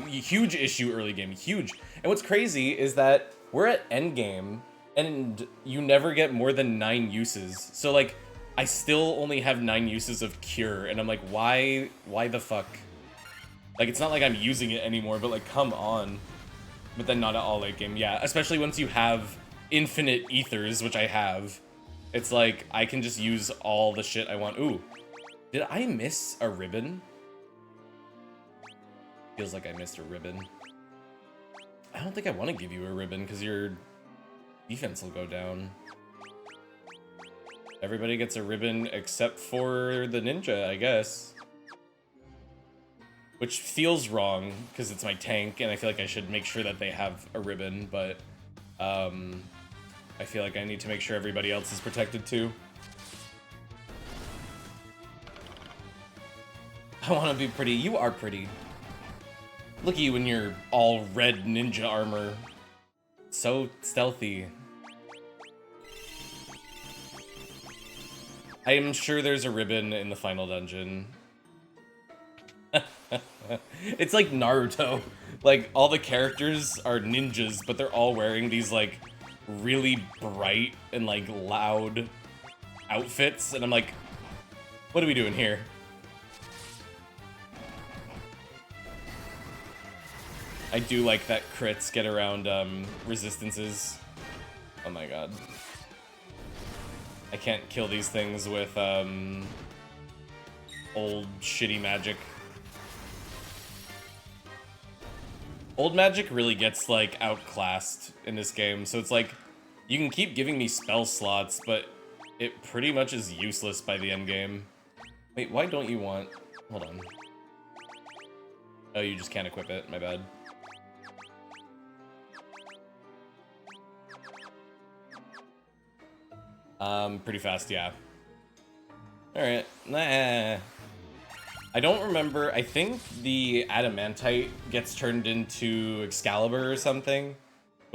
huge issue early game, huge. And what's crazy is that we're at end game, and you never get more than 9 uses. So like, I still only have 9 uses of cure, and I'm like, why the fuck? Like, it's not like I'm using it anymore, but like, come on. But then not at all late game, yeah. Especially once you have infinite ethers, which I have. It's like, I can just use all the shit I want. Ooh. Did I miss a ribbon? Feels like I missed a ribbon. I don't think I want to give you a ribbon because your defense will go down. Everybody gets a ribbon except for the ninja, I guess. Which feels wrong because it's my tank and I feel like I should make sure that they have a ribbon, but I feel like I need to make sure everybody else is protected too. I want to be pretty. You are pretty. Look at you in your all red ninja armor. So stealthy. I am sure there's a ribbon in the final dungeon. It's like Naruto. Like, all the characters are ninjas, but they're all wearing these, like, really bright and, like, loud outfits. And I'm like, what are we doing here? I do like that crits get around resistances. Oh my god. I can't kill these things with old shitty magic. Old magic really gets like outclassed in this game, so it's like you can keep giving me spell slots, but it pretty much is useless by the end game. Wait, why don't you want... Hold on. Oh, you just can't equip it, my bad. Pretty fast, yeah. Alright, nah. I don't remember, I think the Adamantite gets turned into Excalibur or something,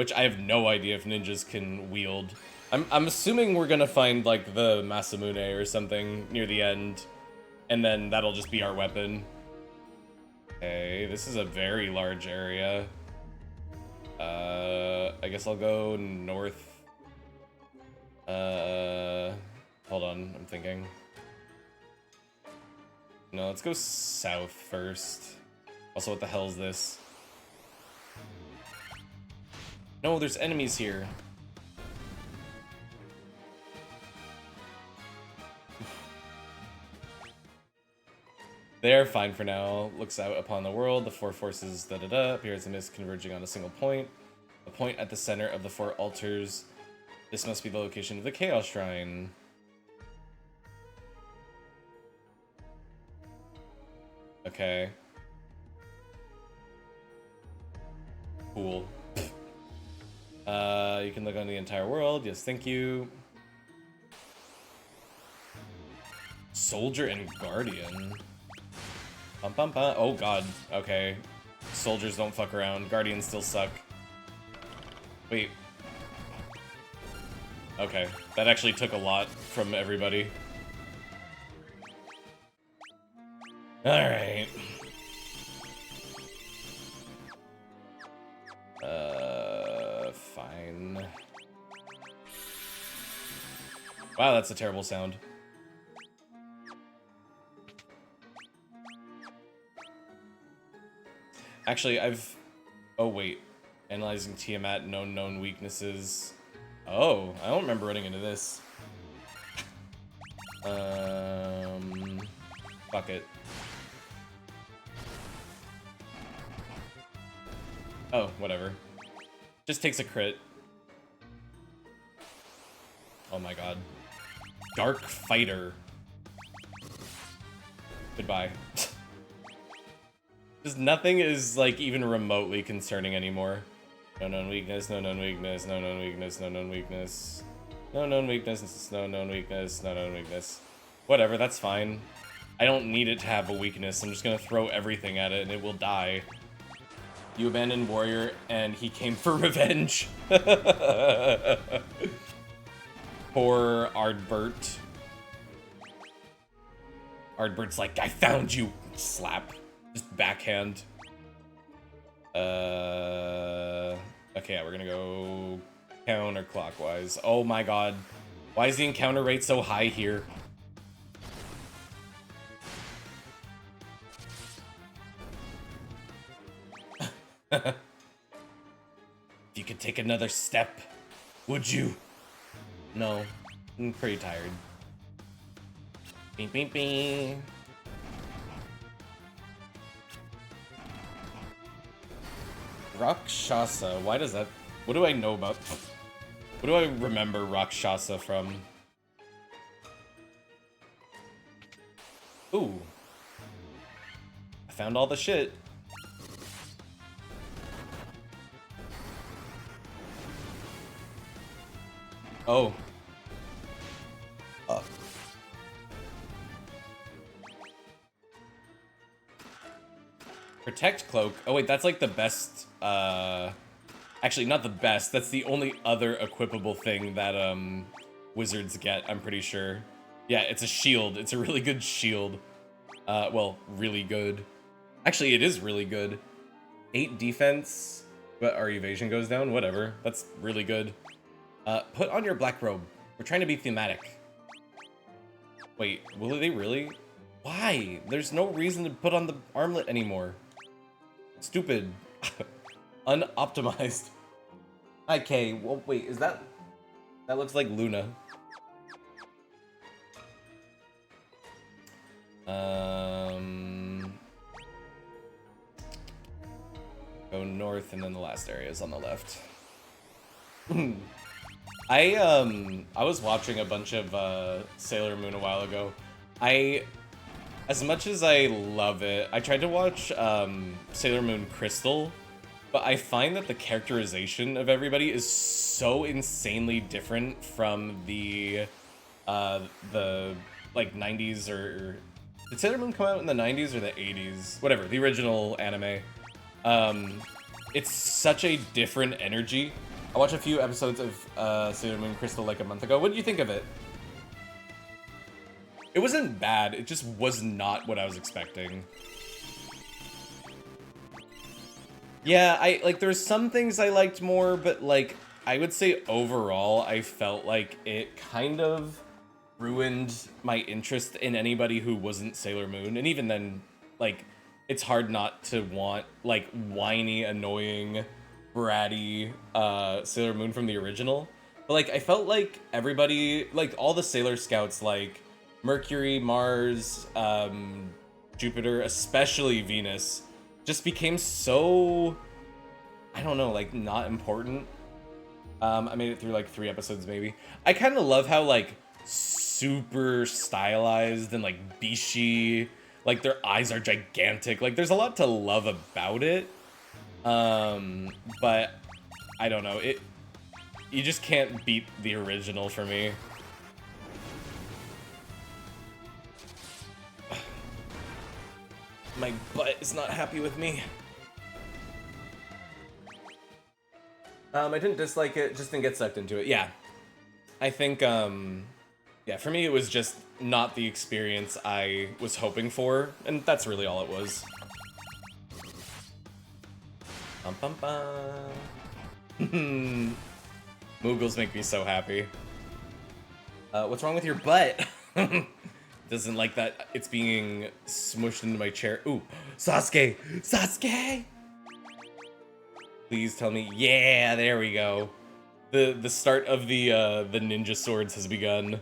which I have no idea if ninjas can wield. I'm assuming we're gonna find like the Masamune or something near the end, and then that'll just be our weapon. Okay, this is a very large area. I guess I'll go north. Hold on, I'm thinking. No, let's go south first. Also, what the hell is this? No, there's enemies here. They're fine for now. Looks out upon the world. The four forces appears a mist converging on a single point. A point at the center of the four altars. This must be the location of the Chaos Shrine. Okay. Cool. You can look on the entire world. Yes, thank you. Soldier and Guardian. Bum, bum, bum. Oh god. Okay. Soldiers don't fuck around. Guardians still suck. Wait. Okay. That actually took a lot from everybody. Alright. Fine. Wow, that's a terrible sound. Actually, oh, wait. Analyzing Tiamat, known weaknesses. Oh, I don't remember running into this. Fuck it. Oh, whatever. Just takes a crit. Oh my god. Dark Fighter. Goodbye. Just nothing is, like, even remotely concerning anymore. No known weakness, no known weakness, no known weakness, no known weakness. No known weakness, no known weakness, no known weakness. Whatever, that's fine. I don't need it to have a weakness. I'm just gonna throw everything at it and it will die. You abandoned warrior and he came for revenge. Poor Ardbert. Ardbert's like, I found you! Slap. Just backhand. Okay, yeah, we're gonna go counterclockwise. Oh my god. Why is the encounter rate so high here? If you could take another step, would you? No, I'm pretty tired. Beep, beep, beep. Rakshasa, why does that... What do I know about... What do I remember Rakshasa from? Ooh. I found all the shit. Oh. Protect Cloak. Oh wait, that's like the best, actually not the best, that's the only other equipable thing that, wizards get, I'm pretty sure. Yeah, it's a shield. It's a really good shield. Well, really good. Actually, it is really good. 8 defense, but our evasion goes down? Whatever. That's really good. Put on your black robe. We're trying to be thematic. Wait, will they really? Why? There's no reason to put on the armlet anymore. Stupid. Unoptimized. Okay, well, wait, is that... That looks like Luna. Go north, and then the last area is on the left. I was watching a bunch of Sailor Moon a while ago. As much as I love it, I tried to watch Sailor Moon Crystal, but I find that the characterization of everybody is so insanely different from the like 90s or did Sailor Moon come out in the 90s or the 80s? Whatever, the original anime. It's such a different energy I watched a few episodes of Sailor Moon Crystal like a month ago. What did you think of it? It wasn't bad. It just was not what I was expecting. Yeah, there's some things I liked more, but like I would say overall I felt like it kind of ruined my interest in anybody who wasn't Sailor Moon. And even then, like, it's hard not to want like whiny, annoying, bratty Sailor Moon from the original. But like I felt like everybody, like all the Sailor Scouts, like Mercury, Mars, Jupiter, especially Venus, just became so, I don't know, like not important. I made it through like 3 episodes maybe. I kind of love how like super stylized and like Bishi, like their eyes are gigantic. Like there's a lot to love about it. But I don't know, you just can't beat the original for me. My butt is not happy with me. I didn't dislike it, just didn't get sucked into it. Yeah. I think, yeah, for me it was just not the experience I was hoping for, and that's really all it was. Bum bum bum. Moogles make me so happy. What's wrong with your butt? Doesn't like that it's being smushed into my chair. Ooh, Sasuke! Sasuke! Please tell me, yeah, there we go. The start of the ninja swords has begun.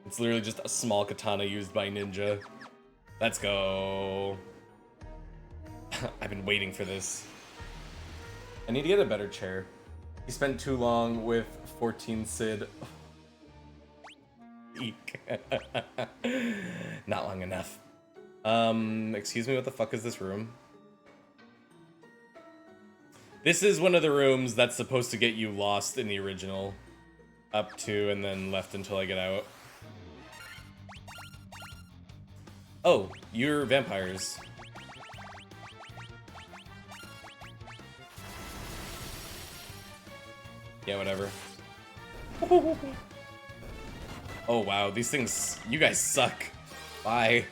It's literally just a small katana used by ninja. Let's go. I've been waiting for this. I need to get a better chair. He spent too long with 14 Sid. Eek. Not long enough. Excuse me, what the fuck is this room? This is one of the rooms that's supposed to get you lost in the original. Up to and then left until I get out. Oh, you're vampires. Yeah, whatever. Oh wow, these things, you guys suck. Bye.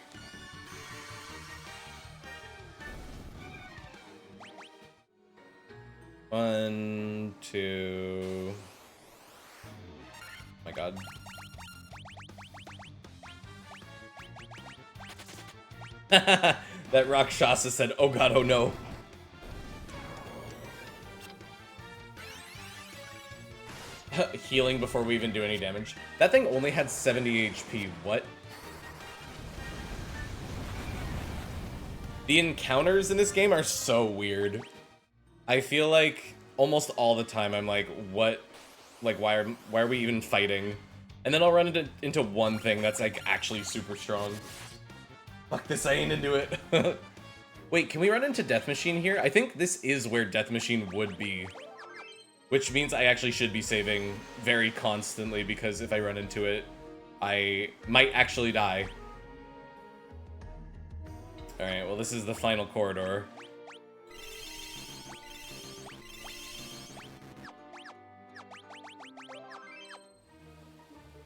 One, two. Oh my god. That Rakshasa said, oh god, oh no. Healing before we even do any damage. That thing only had 70 HP. What? The encounters in this game are so weird. I feel like almost all the time I'm like, what? Like, why are we even fighting? And then I'll run into one thing that's like actually super strong. Fuck this, I ain't into it. Wait, can we run into Death Machine here? I think this is where Death Machine would be. Which means I actually should be saving very constantly, because if I run into it, I might actually die. Alright, well this is the final corridor.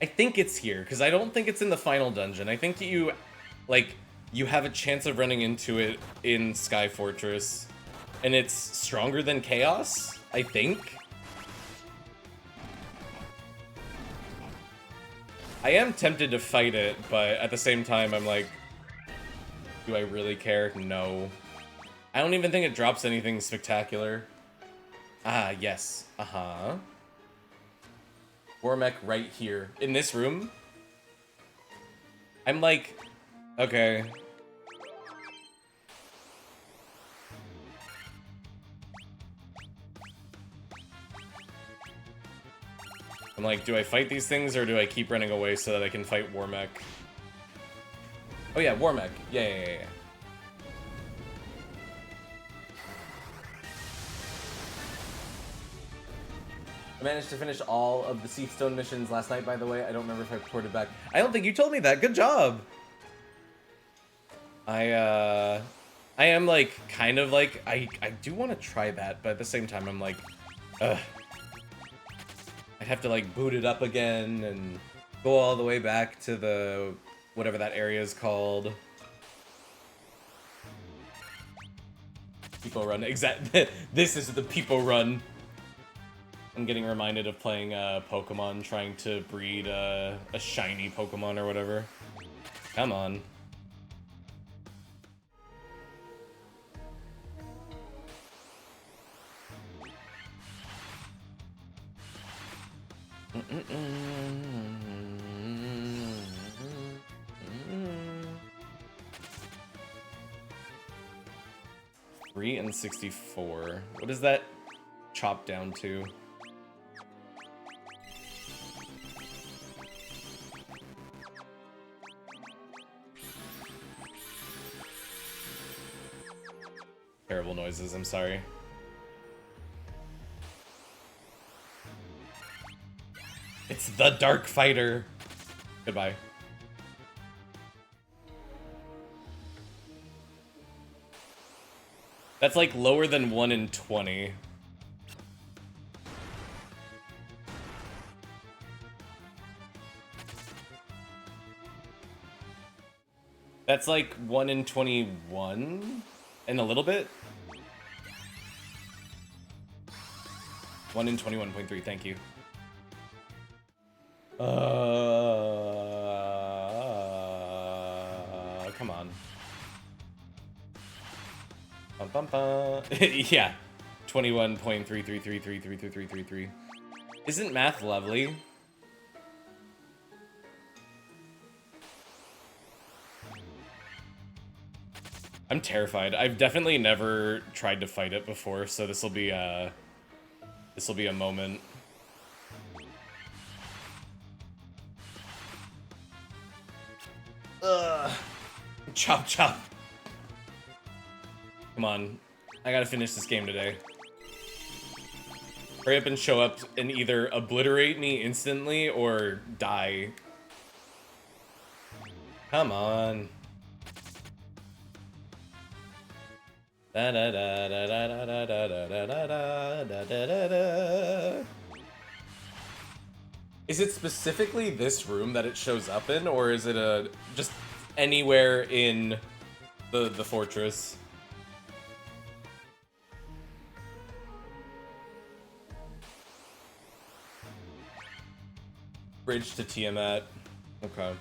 I think it's here, because I don't think it's in the final dungeon. I think you, like, you have a chance of running into it in Sky Fortress, and it's stronger than Chaos, I think? I am tempted to fight it, but at the same time, I'm like, do I really care? No. I don't even think it drops anything spectacular. Ah, yes. Uh-huh. Wormek right here. In this room? I'm like, okay. I'm like, do I fight these things or do I keep running away so that I can fight Wormek? Oh yeah, Wormek. Yeah. I managed to finish all of the Seathstone missions last night, by the way. I don't remember if I reported back. I don't think you told me that. Good job! I am like, kind of like, I do want to try that, but at the same time, I'm like, ugh. I'd have to like boot it up again and go all the way back to the whatever that area is called. People Run. This is the People Run. I'm getting reminded of playing Pokemon, trying to breed a shiny Pokemon or whatever. Come on. Three and 64. What does that chop down to? Terrible noises, I'm sorry. It's the Dark Fighter. Goodbye. That's like lower than 1 in 20. That's like 1 in 21 and a little bit. 1 in 21.3, thank you. Come on. Bum, bum, bum. Yeah. 21.333333333. Isn't math lovely? I'm terrified. I've definitely never tried to fight it before, so this will be a moment. Ugh. Chop chop. Come on. I gotta finish this game today. Hurry up and show up and either obliterate me instantly or die. Come on. Da da da da da da da da da da da da da da. Is it specifically this room that it shows up in, or is it just anywhere in the fortress? Bridge to Tiamat. Okay.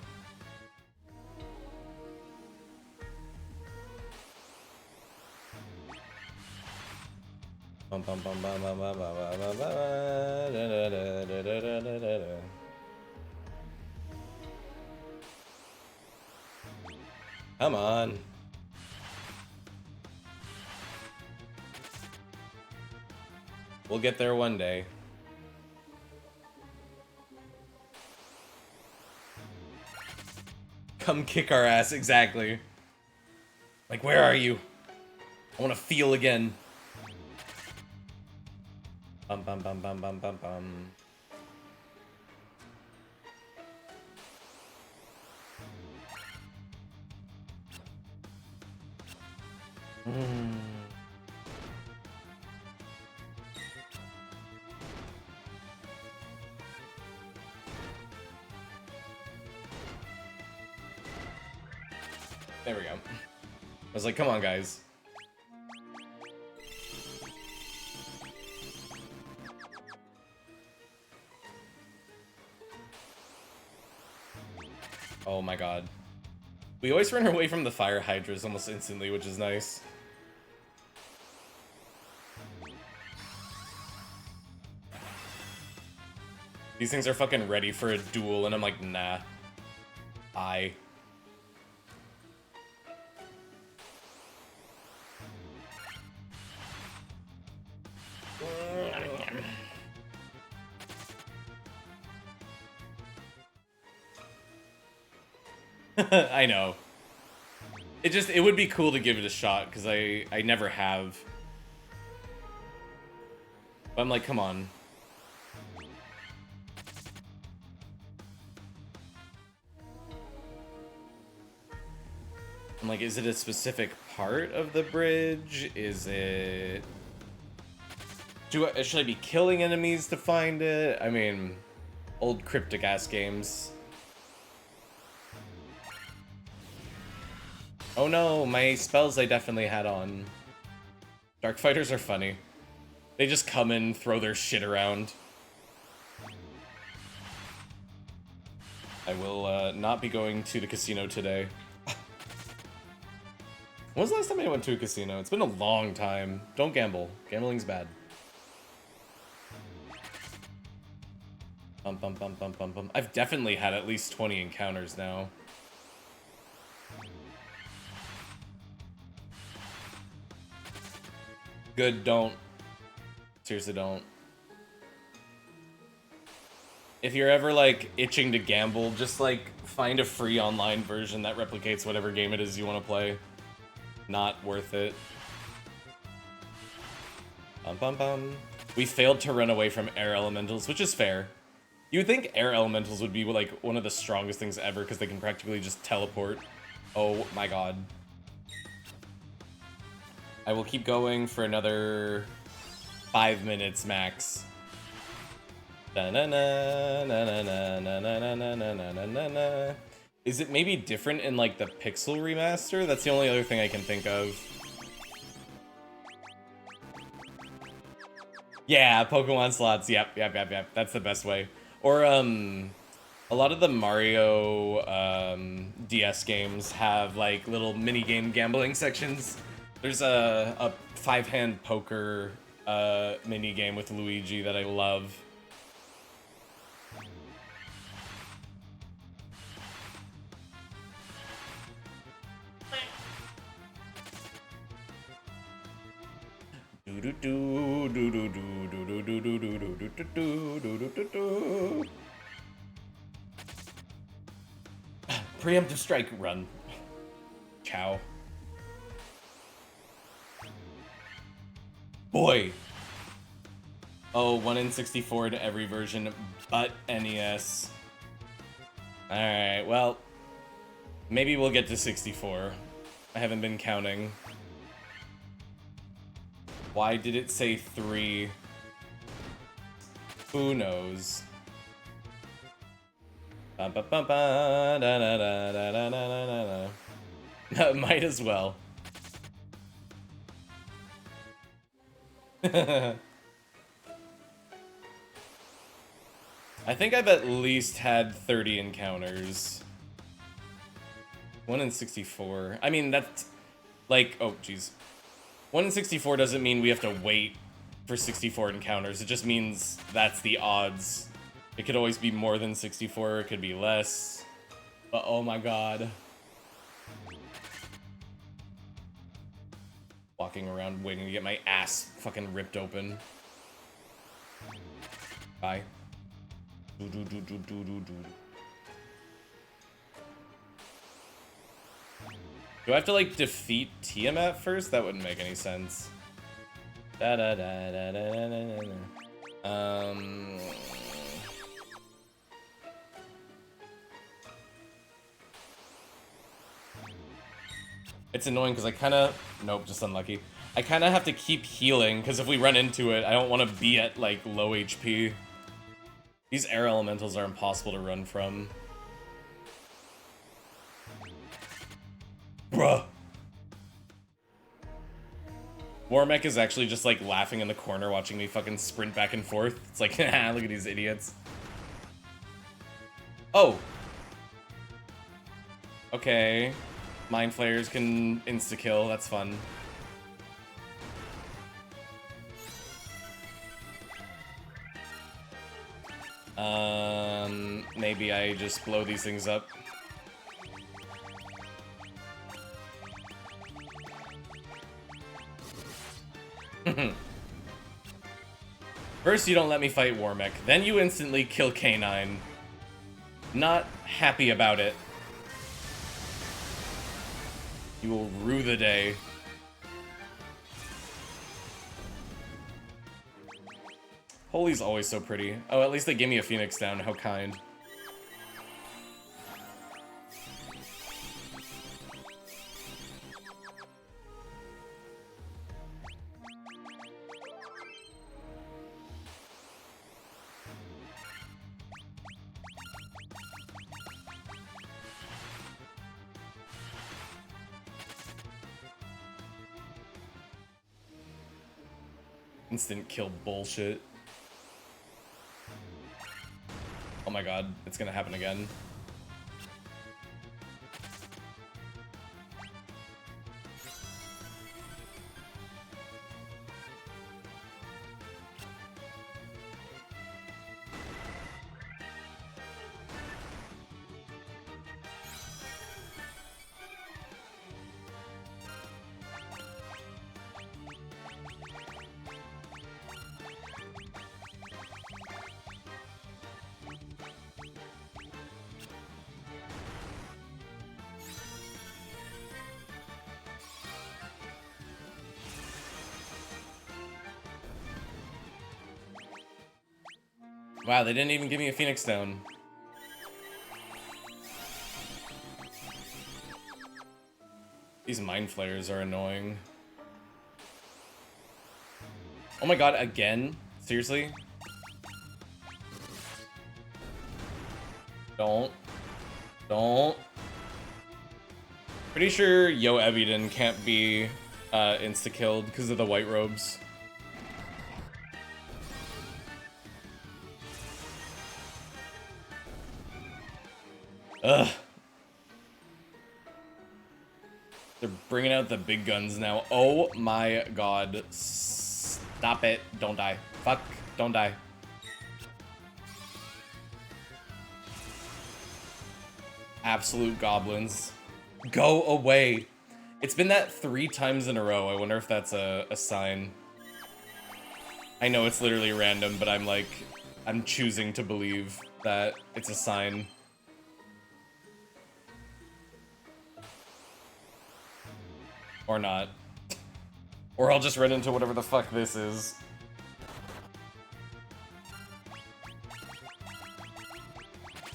Bum, bum, bum, bum, bum, bum, bum, bum, bum, da, da, da, da, da, da, da, da. Come on. We'll get there one day. Come kick our ass, exactly. Like, where are you? I want to feel again. Bum bum bum bum bum bum bum. There we go. I was like, come on, guys. Oh my god. We always run away from the fire hydras almost instantly, which is nice. These things are fucking ready for a duel, and I'm like, nah. I know. It would be cool to give it a shot, because I never have. But I'm like, come on. I'm like, is it a specific part of the bridge? Is it Should I be killing enemies to find it? I mean, old cryptic ass games. Oh no, my spells I definitely had on. Dark Fighters are funny. They just come and throw their shit around. I will not be going to the casino today. When was the last time I went to a casino? It's been a long time. Don't gamble. Gambling's bad. Bum, bum, bum, bum, bum, bum. I've definitely had at least 20 encounters now. Good, don't. Seriously, don't. If you're ever, like, itching to gamble, just, like, find a free online version that replicates whatever game it is you want to play. Not worth it. Bum, bum, bum. We failed to run away from air elementals, which is fair. You would think air elementals would be, like, one of the strongest things ever, because they can practically just teleport. Oh my god. I will keep going for another 5 minutes max. Is it maybe different in like the Pixel remaster? That's the only other thing I can think of. Yeah, Pokemon slots. Yep. That's the best way. Or a lot of the Mario DS games have like little mini game gambling sections. There's a 5-hand poker mini game with Luigi that I love. Preemptive strike, run. Chow. Boy. Oh, 1 in 64 to every version but NES. Alright, well, maybe we'll get to 64. I haven't been counting. Why did it say 3? Who knows? Might as well. I think I've at least had 30 encounters. 1 in 64. I mean, that's like, oh, jeez. 1 in 64 doesn't mean we have to wait for 64 encounters. It just means that's the odds. It could always be more than 64, it could be less. But oh my god. Walking around waiting to get my ass fucking ripped open. Bye. Do I have to, like, defeat Tiamat first? That wouldn't make any sense. It's annoying because I kind of... Nope, just unlucky. I kind of have to keep healing because if we run into it, I don't want to be at, like, low HP. These air elementals are impossible to run from. Bruh. Warmech is actually just like laughing in the corner watching me fucking sprint back and forth. It's like, haha, look at these idiots. Oh. Okay. Mind Flayers can insta-kill, that's fun. Maybe I just blow these things up. First you don't let me fight Warmech, then you instantly kill K9. Not happy about it. You will rue the day. Holy's always so pretty. Oh, at least they gave me a Phoenix down, how kind. Instant kill bullshit. Oh my god, it's gonna happen again. Wow, they didn't even give me a Phoenix Stone. These Mind Flayers are annoying. Oh my god, again? Seriously? Don't. Pretty sure Yo Ebiden can't be insta-killed because of the white robes. Ugh. They're bringing out the big guns now. Oh my god. Stop it. Don't die. Fuck. Don't die. Absolute goblins. Go away. It's been that 3 times in a row. I wonder if that's a sign. I know it's literally random, but I'm choosing to believe that it's a sign. Or not. Or I'll just run into whatever the fuck this is.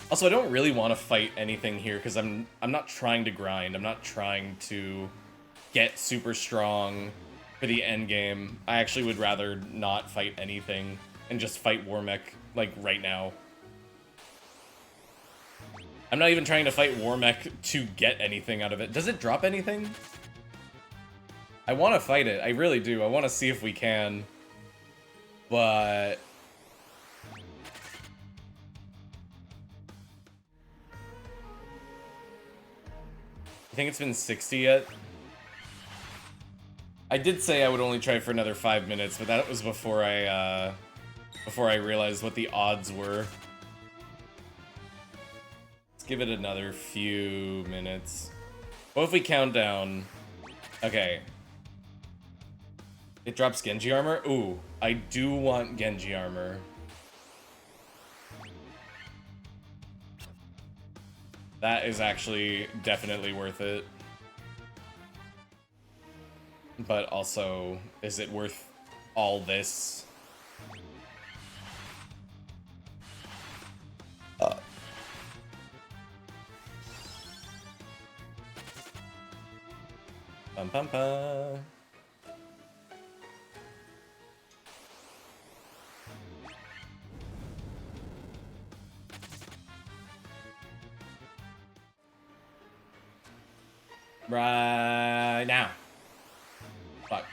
Also, I don't really want to fight anything here because I'm not trying to grind. I'm not trying to get super strong for the end game. I actually would rather not fight anything and just fight Warmech like right now. I'm not even trying to fight Warmech to get anything out of it. Does it drop anything? I want to fight it. I really do. I want to see if we can. But I think it's been 60 yet. I did say I would only try for another 5 minutes, but that was before I realized what the odds were. Let's give it another few minutes. What if we count down? Okay. It drops Genji armor? Ooh, I do want Genji armor. That is actually definitely worth it. But also, is it worth all this? Bum bum bum. Right now. Fuck.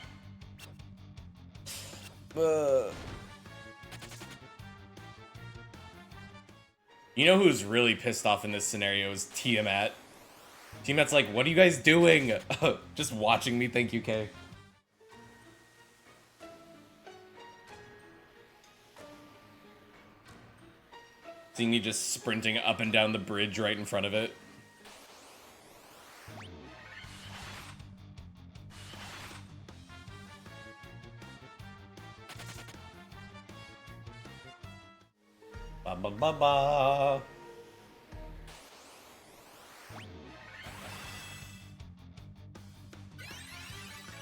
You know who's really pissed off in this scenario is Tiamat. Tiamat's like, what are you guys doing? Just watching me, thank you, Kay. Seeing me just sprinting up and down the bridge right in front of it. Ba ba ba ba.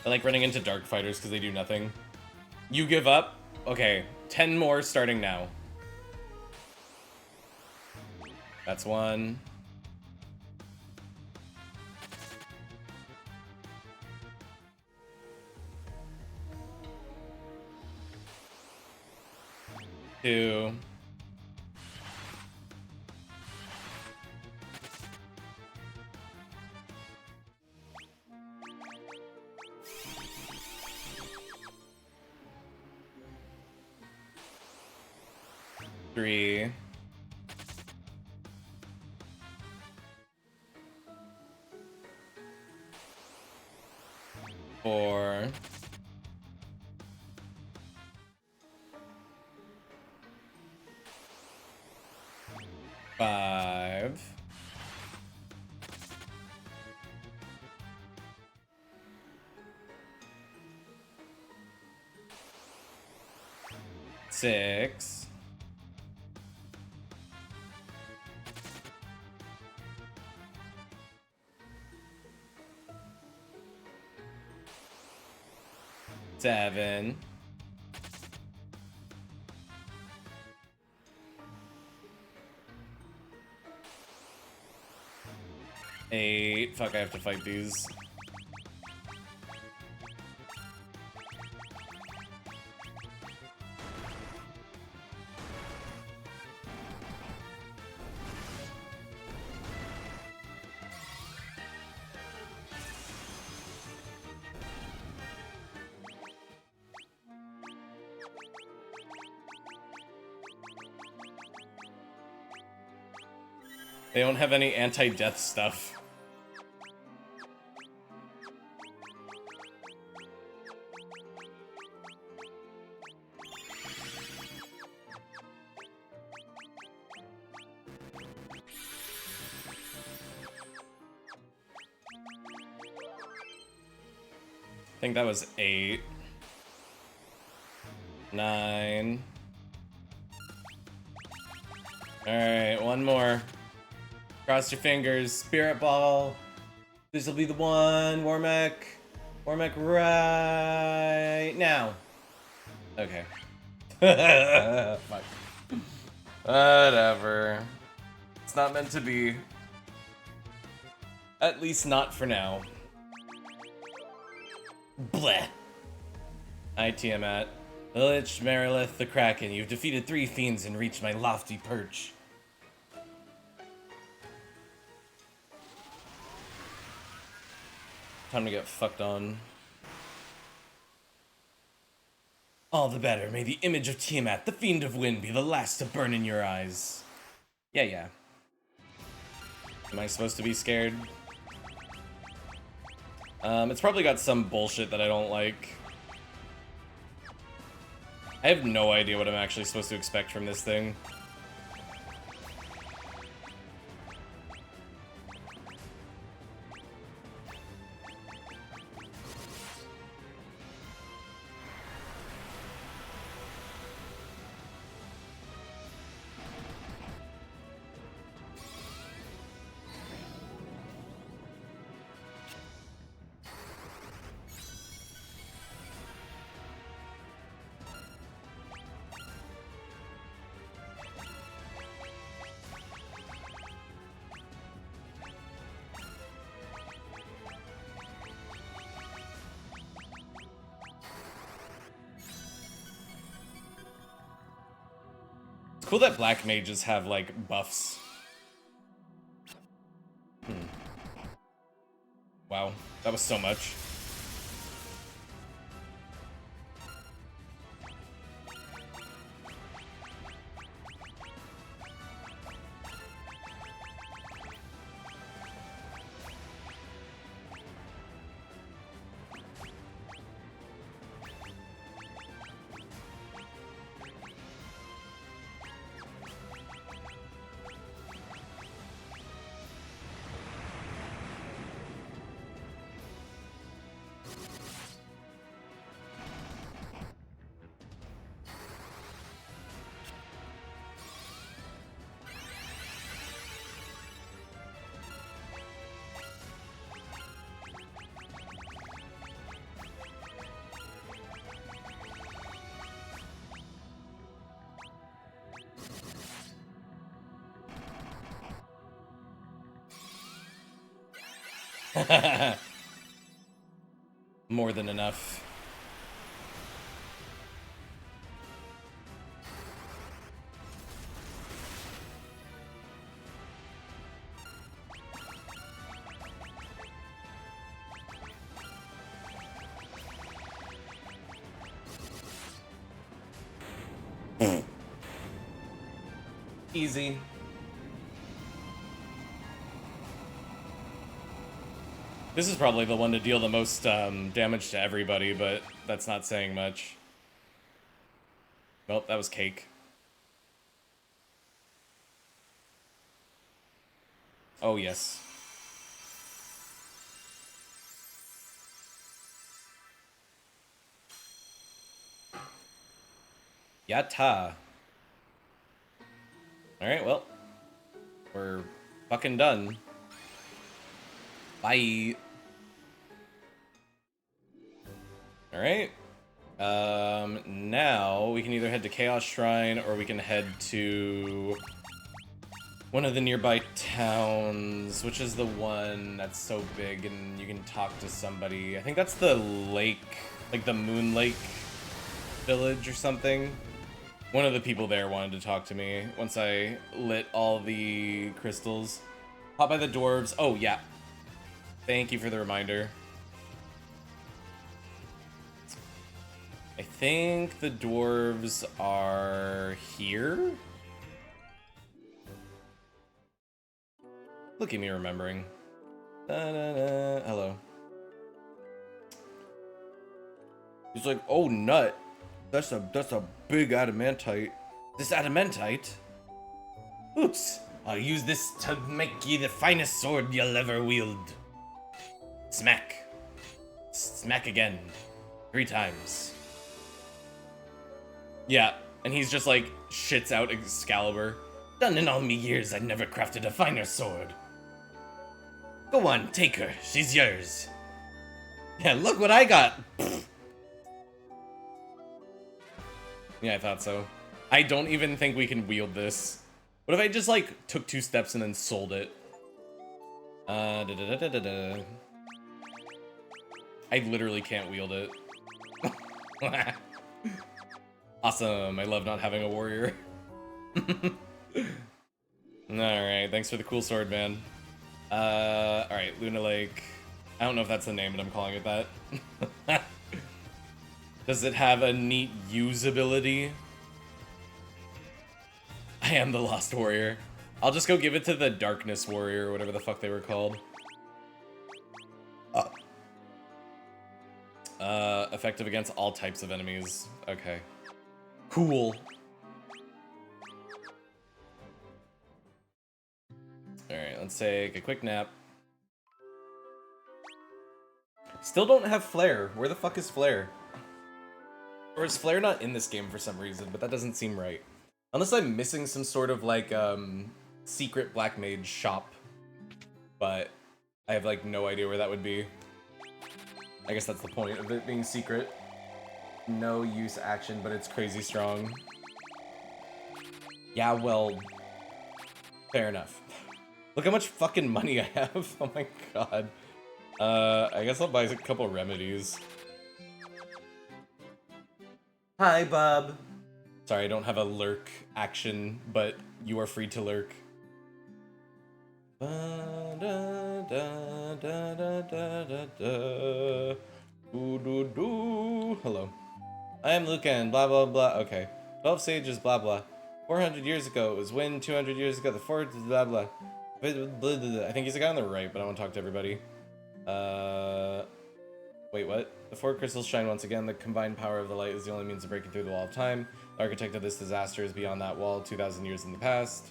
I like running into Dark Fighters because they do nothing. You give up? Okay, 10 more starting now. That's one. Two. 3, 4, 5, 6, 7, 8. Fuck, I have to fight these. They don't have any anti-death stuff. I think that was 8. 9. Alright, one more. Cross your fingers. Spirit Ball. This will be the one. Warmech. Warmech right now. Okay. Fuck. Whatever. It's not meant to be. At least not for now. Bleh. Hi, Tiamat. Lich, Merilith, the Kraken. You've defeated 3 fiends and reached my lofty perch. Time to get fucked on. All the better. May the image of Tiamat, the Fiend of Wind, be the last to burn in your eyes. Yeah. Am I supposed to be scared? It's probably got some bullshit that I don't like. I have no idea what I'm actually supposed to expect from this thing. It's cool that black mages have, like, buffs. Wow, that was so much. More than enough. Easy. This is probably the one to deal the most damage to everybody, but that's not saying much. Nope, that was cake. Oh, yes. Yatta. Alright, well. We're fucking done. Bye. Alright. Now we can either head to Chaos Shrine or we can head to one of the nearby towns, which is the one that's so big and you can talk to somebody. I think that's the lake, like the Moon Lake village or something. One of the people there wanted to talk to me once I lit all the crystals. Pop by the dwarves. Oh, yeah. Thank you for the reminder. I think the dwarves are here? Look at me remembering. Da-da-da. Hello. He's like, oh, nut. That's a big adamantite. This adamantite? Oops. I'll use this to make ye the finest sword you'll ever wield. Smack. Smack again. 3 times. Yeah, and he's just like, shits out Excalibur. Done in all me years, I never crafted a finer sword. Go on, take her. She's yours. Yeah, look what I got. Yeah, I thought so. I don't even think we can wield this. What if I just, like, took 2 steps and then sold it? I literally can't wield it. Awesome. I love not having a warrior. Alright, thanks for the cool sword, man. Alright, Luna Lake. I don't know if that's the name, but I'm calling it that. Does it have a neat usability? I am the Lost Warrior. I'll just go give it to the Darkness Warrior, or whatever the fuck they were called. Effective against all types of enemies. Okay. Cool. Alright, let's take a quick nap. Still don't have Flare. Where the fuck is Flare? Or is Flare not in this game for some reason, but that doesn't seem right. Unless I'm missing some sort of, like, secret Black Mage shop. But I have, like, no idea where that would be. I guess that's the point of it being secret. No use action, but it's crazy strong. Yeah, well, fair enough. Look how much fucking money I have. Oh my god. I guess I'll buy a couple remedies. Hi, Bob. Sorry, I don't have a lurk action, but you are free to lurk. Hello. I am Lucan, blah blah blah. Okay. 12 sages, blah blah. 400 years ago, it was when 200 years ago, the 4 blah blah. I think he's the guy on the right, but I want to talk to everybody. Wait, what? The 4 crystals shine once again. The combined power of the light is the only means of breaking through the wall of time. The architect of this disaster is beyond that wall, 2,000 years in the past.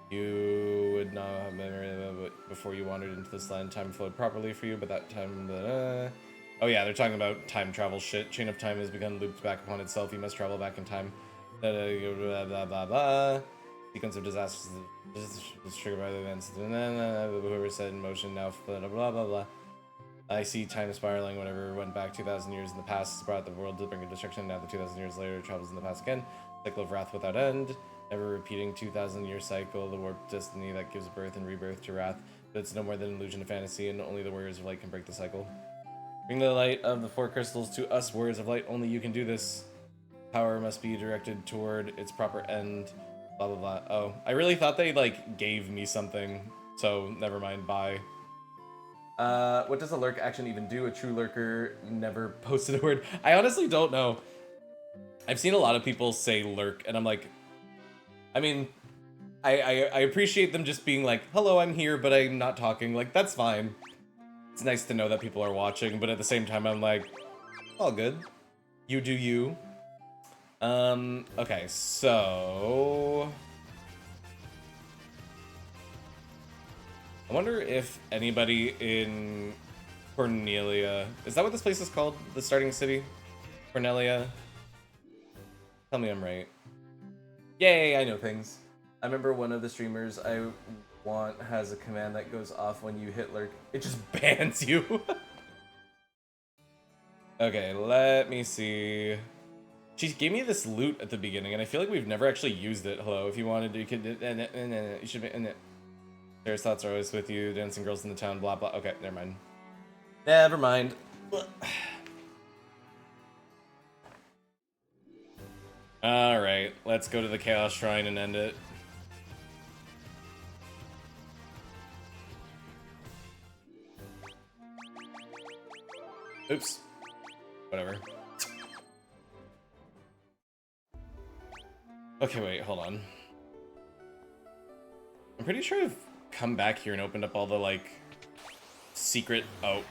You would not have memory of it before you wandered into this land. Time flowed properly for you, but that time... Oh yeah, they're talking about time travel shit. Chain of time has begun looped back upon itself. You must travel back in time. Blah, blah, blah, blah. Sequence of disasters is triggered by the events. Whoever set in motion now, blah, blah, blah, blah. I see time spiraling. Whatever went back 2,000 years in the past has brought the world to bring a destruction. Now, the 2,000 years later, it travels in the past again. Cycle of wrath without end. Never repeating 2,000-year cycle. The warped destiny that gives birth and rebirth to wrath. But it's no more than an illusion of fantasy, and only the warriors of light can break the cycle. Bring the light of the 4 crystals to us, warriors of light. Only you can do this. Power must be directed toward its proper end. Blah, blah, blah. Oh, I really thought they, like, gave me something. So, never mind. Bye. What does a lurk action even do? A true lurker never posted a word. I honestly don't know. I've seen a lot of people say lurk, and I'm like... I mean, I appreciate them just being like, hello, I'm here, but I'm not talking. Like, that's fine. It's nice to know that people are watching, but at the same time, I'm like, all good. You do you. Okay, so... I wonder if anybody in Cornelia... Is that what this place is called? The starting city? Cornelia? Tell me I'm right. Yay, I know things. I remember one of the streamers I want has a command that goes off when you hit lurk. It just bans you. Okay, let me see. She gave me this loot at the beginning, and I feel like we've never actually used it. Hello, if you wanted to, you could... You should be in it. Sarah's thoughts are always with you, dancing girls in the town, blah, blah. Okay, never mind. Never mind. Alright, let's go to the Chaos Shrine and end it. Oops. Whatever. Okay, wait, hold on. I'm pretty sure I've come back here and opened up all the, like, secret... Oh.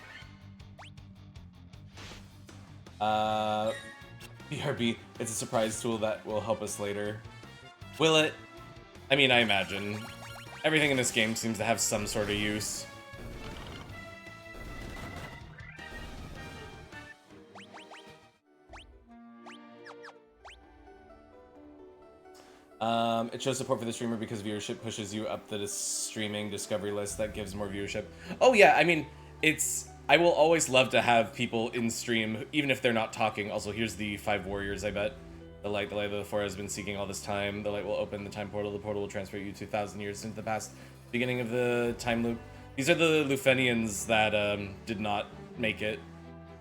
BRB, it's a surprise tool that will help us later. Will it? I mean, I imagine. Everything in this game seems to have some sort of use. It shows support for the streamer because viewership pushes you up the streaming discovery list that gives more viewership. Oh yeah, I mean, I will always love to have people in stream, even if they're not talking. Also, here's the 5 warriors, I bet. The light of the four has been seeking all this time. The light will open the time portal. The portal will transfer you 2,000 years into the past. Beginning of the time loop. These are the Lufenians that did not make it.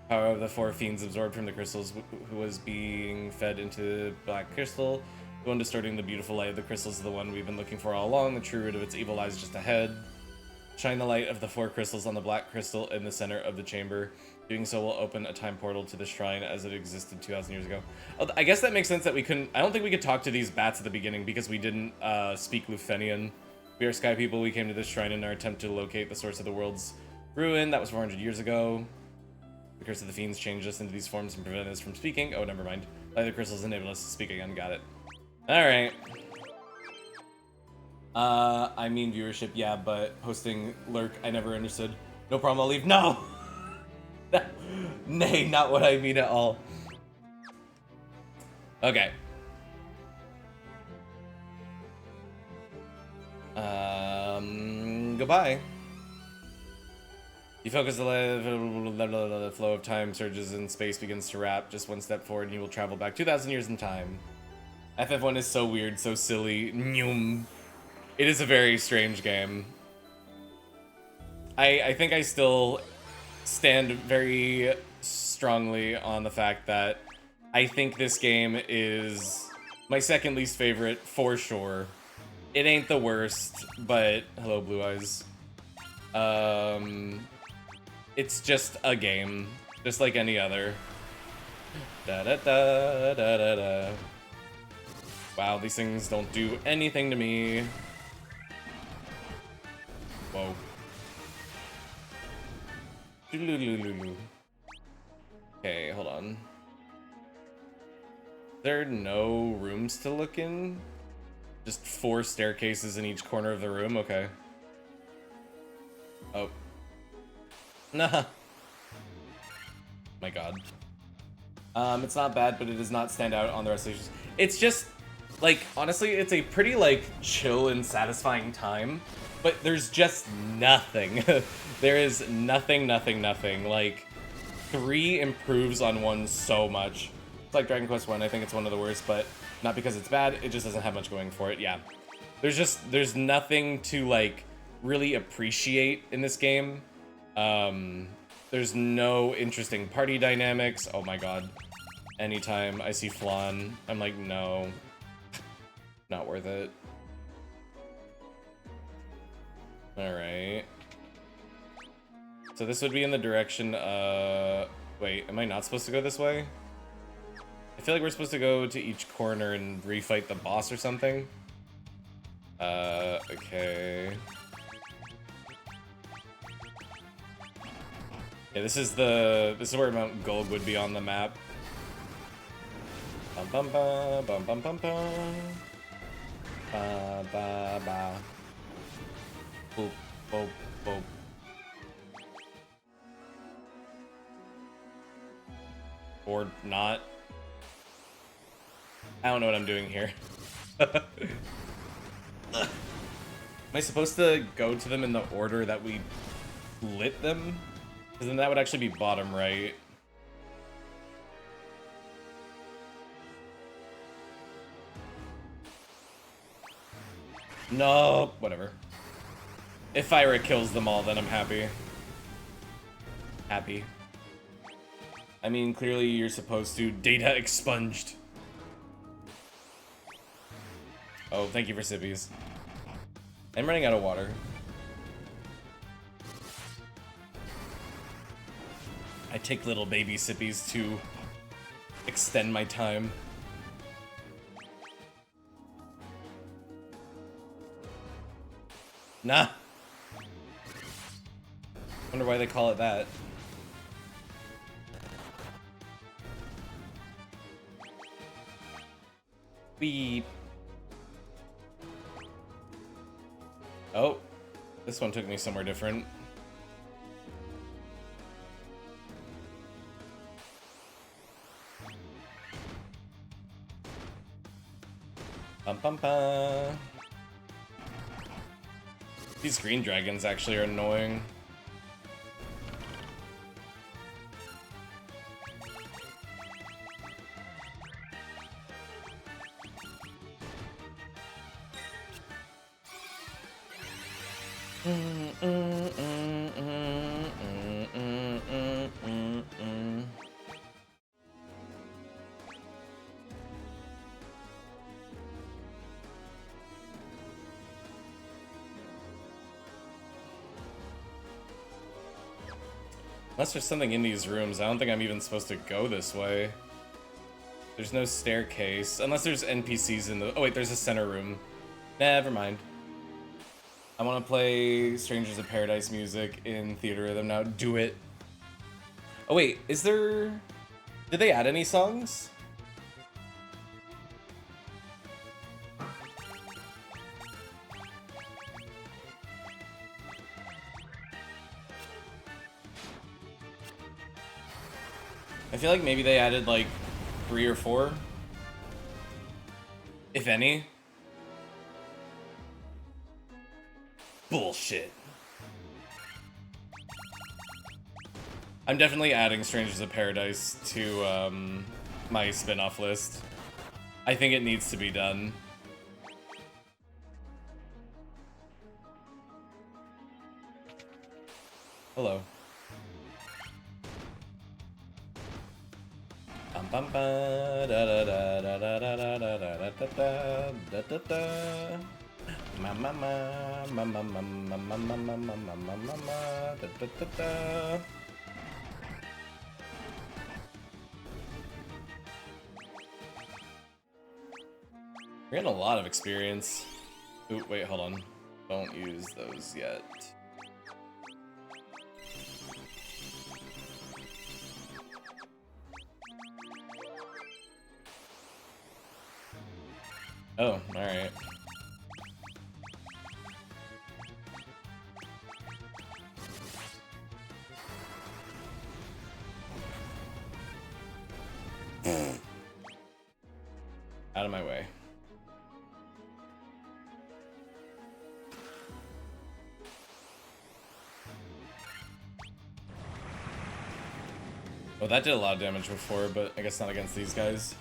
Power of the 4 fiends absorbed from the crystals, who was being fed into black crystal. The one distorting the beautiful light of the crystals is the one we've been looking for all along. The true root of its evil lies just ahead. Shine the light of the 4 crystals on the black crystal in the center of the chamber. Doing so will open a time portal to the shrine as it existed 2,000 years ago. Oh, I guess that makes sense that we couldn't... I don't think we could talk to these bats at the beginning because we didn't speak Lufenian. We are sky people. We came to this shrine in our attempt to locate the source of the world's ruin. That was 400 years ago. The curse of the fiends changed us into these forms and prevented us from speaking. Oh, never mind. Light of the crystals enabled us to speak again. Got it. Alright. I mean viewership, yeah, but hosting lurk, I never understood. No problem, I'll leave. No! Nay, not what I mean at all. Okay. Goodbye. You focus the flow of time surges and space begins to wrap. Just one step forward and you will travel back 2,000 years in time. FF1 is so weird, so silly. It is a very strange game. I think I still stand very strongly on the fact that I think this game is my second least favorite for sure. It ain't the worst, but hello Blue Eyes. It's just a game, just like any other. Da da da da da da. Wow, these things don't do anything to me. Whoa. Okay, hold on. There are no rooms to look in? Just 4 staircases in each corner of the room? Okay. Oh. Nah. My god. It's not bad, but it does not stand out on the rest of the... It's just... Like, honestly, it's a pretty, like, chill and satisfying time, but there's just nothing. There is nothing. Like, 3 improves on 1 so much. It's like Dragon Quest 1, I think it's one of the worst, but not because it's bad, it just doesn't have much going for it, yeah. There's nothing to, like, really appreciate in this game. There's no interesting party dynamics. Oh my god. Anytime I see Flan, I'm like, no. Not worth it. Alright. So this would be in the direction of... Wait, am I not supposed to go this way? I feel like we're supposed to go to each corner and refight the boss or something. Okay. Yeah, this is where Mount Gulg would be on the map. Bum bum ba bum bum bum bum. Ba ba ba. Boop boop boop. Or not. I don't know what I'm doing here. Am I supposed to go to them in the order that we lit them? Because then that would actually be bottom right. No, whatever. If Fyra kills them all, then I'm happy. Happy. I mean, clearly you're supposed to. Data expunged. Oh, thank you for sippies. I'm running out of water. I take little baby sippies to extend my time. Nah. Wonder why they call it that. Beep. Oh, this one took me somewhere different. Bum bum bum. These green dragons actually are annoying. Unless there's something in these rooms, I don't think I'm even supposed to go this way. There's no staircase. Unless there's NPCs in the... Oh wait, there's a center room. Never mind. I want to play Strangers of Paradise music in Theatrhythm now. Do it. Oh wait, is there... Did they add any songs? I feel like maybe they added like 3 or 4. If any. Bullshit. I'm definitely adding Strangers of Paradise to my spin-off list. I think it needs to be done. Hello. Bum bum ba da da da da da da da da da da da da da. Ma ma ma ma ma ma ma ma ma ma ma ma ma ma ma da da da da. We're getting a lot of experience. Ooh, wait, hold on. Don't use those yet. Oh, alright. Out of my way. Oh, that did a lot of damage before, but I guess not against these guys.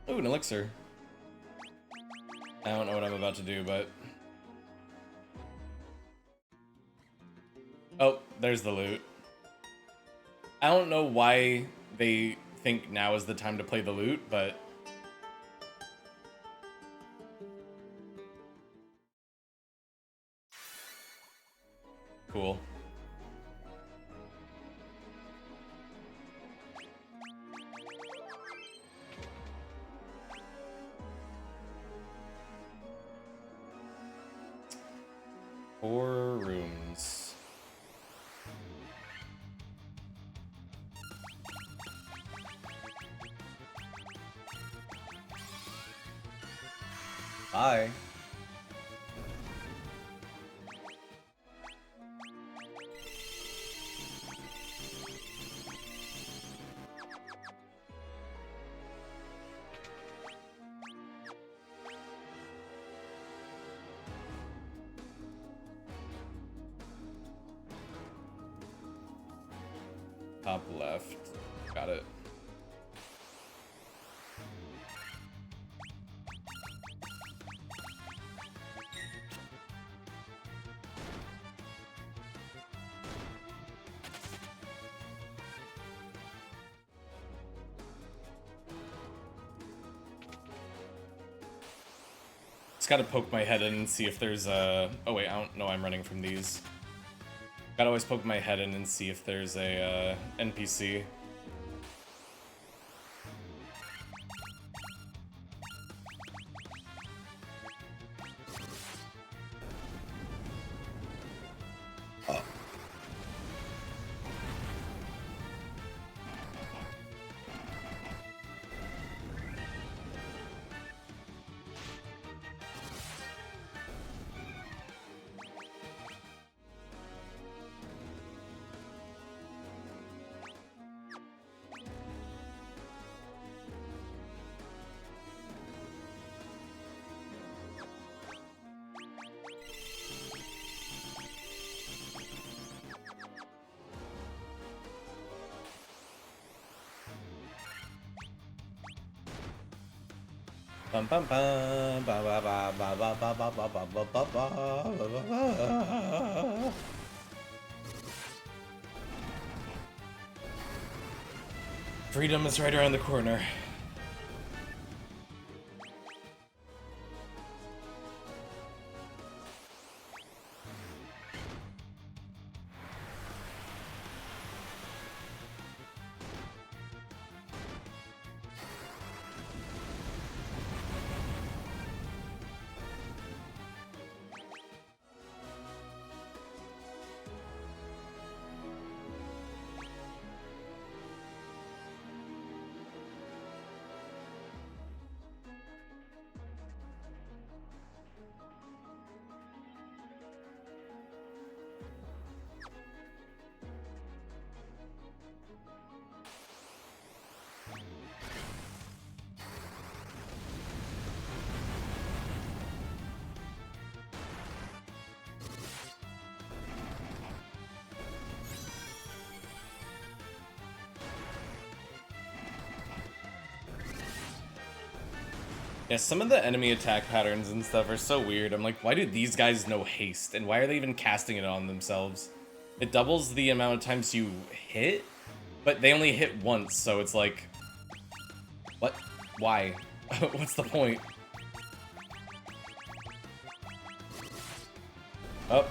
Ooh, an elixir. I don't know what I'm about to do, but... Oh, there's the loot. I don't know why they think now is the time to play the loot, but cool. Four rooms. Bye. Top left. Got it. Just gotta poke my head in and see if there's a... Oh wait, I don't know I'm running from these. Gotta always poke my head in and see if there's a NPC. Bum bum bum ba ba ba ba ba ba ba ba ba ba ba ba. Freedom is right around the corner. Yeah, some of the enemy attack patterns and stuff are so weird. I'm like, why do these guys know haste? And why are they even casting it on themselves? It doubles the amount of times you hit, but they only hit once, so it's like... What? Why? What's the point? Oh.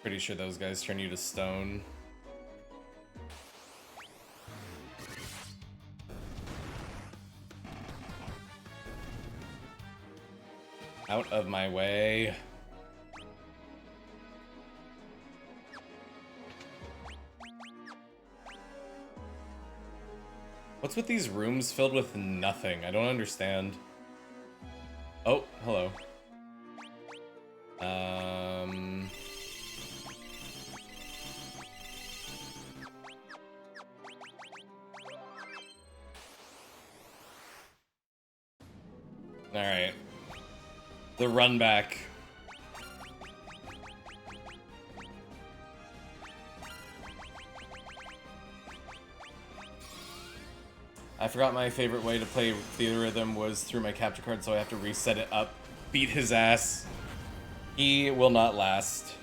Pretty sure those guys turn you to stone. Out of my way. What's with these rooms filled with nothing? I don't understand. Oh, hello. Alright. The run back. I forgot my favorite way to play Theatrhythm was through my capture card, so I have to reset it up. Beat his ass. He will not last.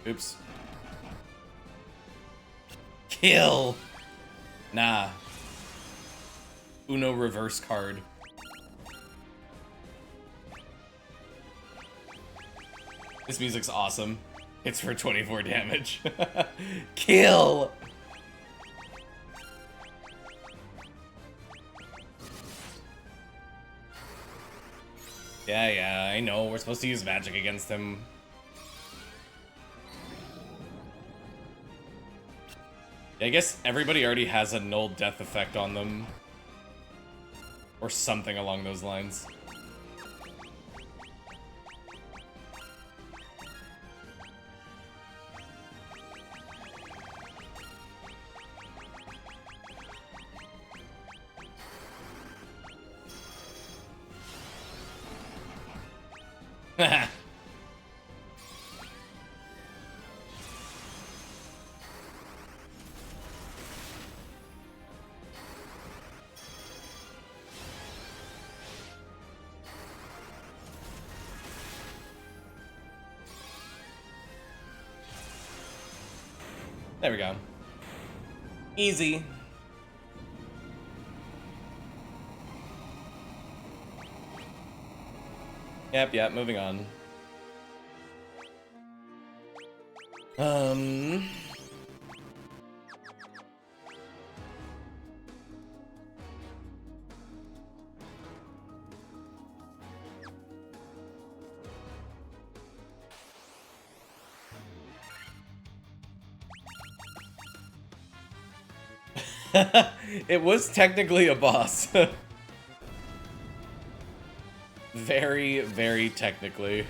Oops. Kill! Nah. Uno reverse card. This music's awesome. It's for 24 damage. Kill! Yeah, I know. We're supposed to use magic against him. Yeah, I guess everybody already has a null death effect on them. Or something along those lines. There we go. Easy. Yep, moving on. It was technically a boss. Very, very technically.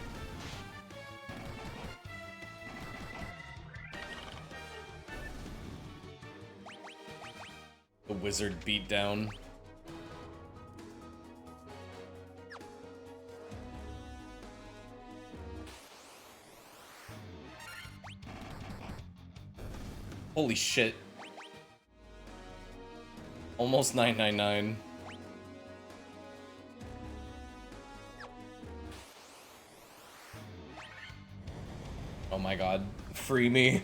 The wizard beatdown. Holy shit. Almost 999. Oh my god. Free me.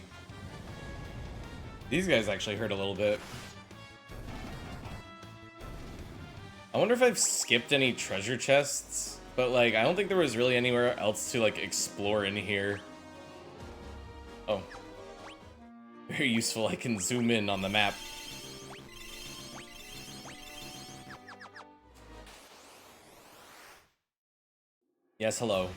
These guys actually hurt a little bit. I wonder if I've skipped any treasure chests, but like I don't think there was really anywhere else to like explore in here. Oh. Very useful, I can zoom in on the map. Yes, hello.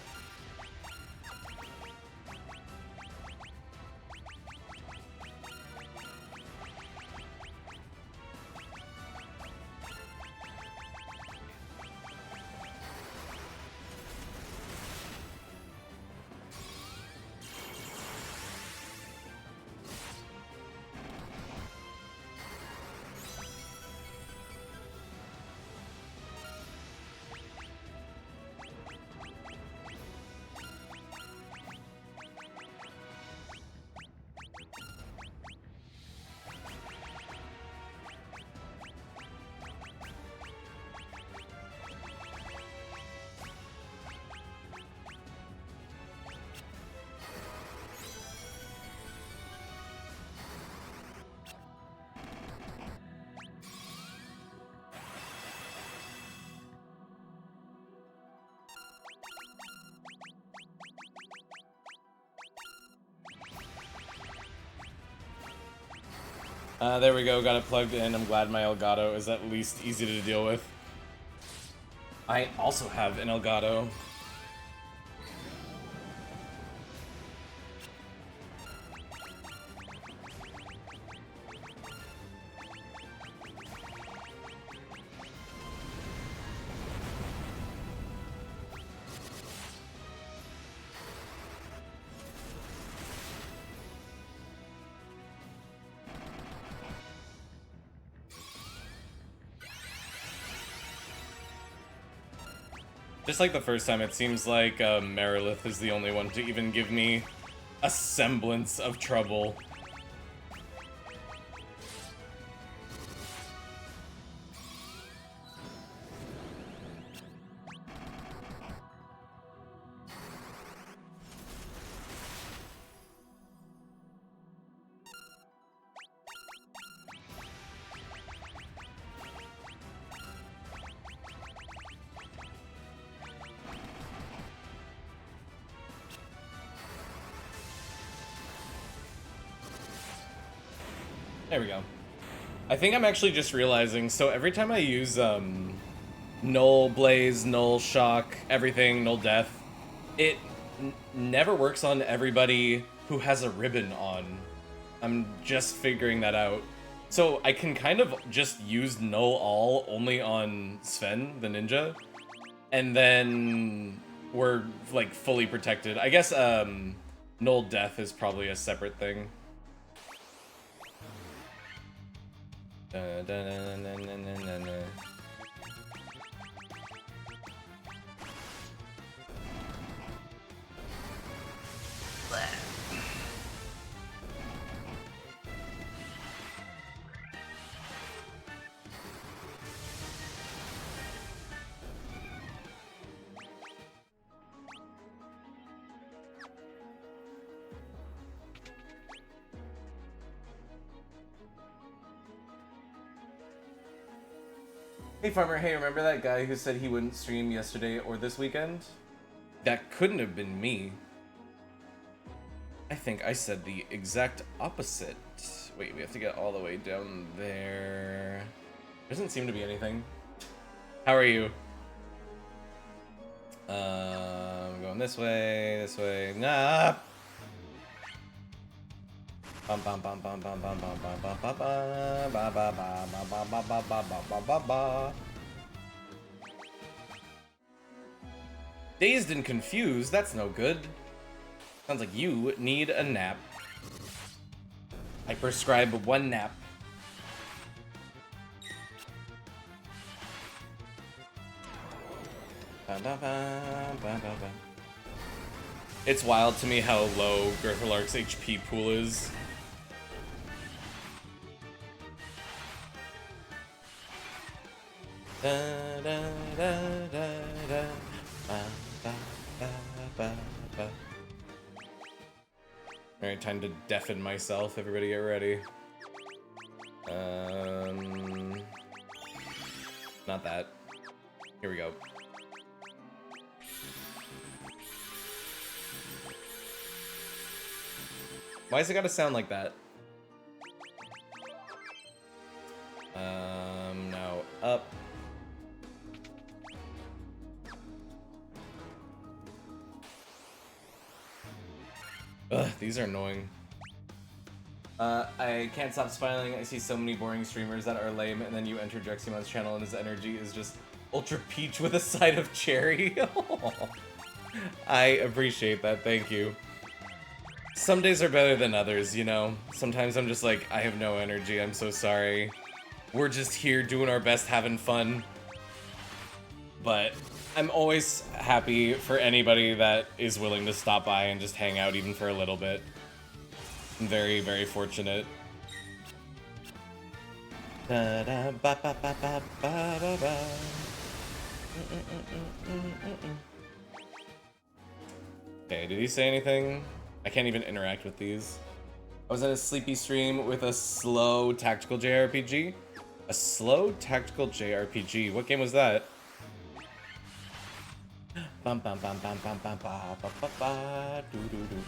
There we go, got it plugged in. I'm glad my Elgato is at least easy to deal with. I also have an Elgato. Just like the first time, it seems like Merilith is the only one to even give me a semblance of trouble. There we go. I think I'm actually just realizing, so every time I use Null Blaze, Null Shock, everything, Null Death, it never works on everybody who has a ribbon on. I'm just figuring that out. So I can kind of just use Null All only on Sven, the ninja, and then we're like fully protected. I guess Null Death is probably a separate thing. Hey Farmer, hey, remember that guy who said he wouldn't stream yesterday or this weekend? That couldn't have been me. I think I said the exact opposite. Wait, we have to get all the way down there. Doesn't seem to be anything. How are you? Going this way. Nah. Bum bum bum bum bum bum bum bum bum bum bum ba ba ba ba ba ba ba ba ba ba. Dazed and confused, that's no good. Sounds like you need a nap. I prescribe one nap. It's wild to me how low Gurthalark's HP pool is. Alright, time to deafen myself. Everybody get ready. Not that. Here we go. Why is it gotta sound like that? Now up. Ugh, these are annoying. I can't stop smiling. I see so many boring streamers that are lame, and then you enter Dreximon's channel and his energy is just Ultra Peach with a side of cherry. I appreciate that, thank you. Some days are better than others, you know? Sometimes I'm just like, I have no energy, I'm so sorry. We're just here doing our best, having fun. But I'm always happy for anybody that is willing to stop by and just hang out even for a little bit. I'm very, very fortunate. Okay, did he say anything? I can't even interact with these. I was in a sleepy stream with a slow tactical JRPG. A slow tactical JRPG. What game was that? Bum bum bum bum bum bum ba ba ba ba doo doo doo.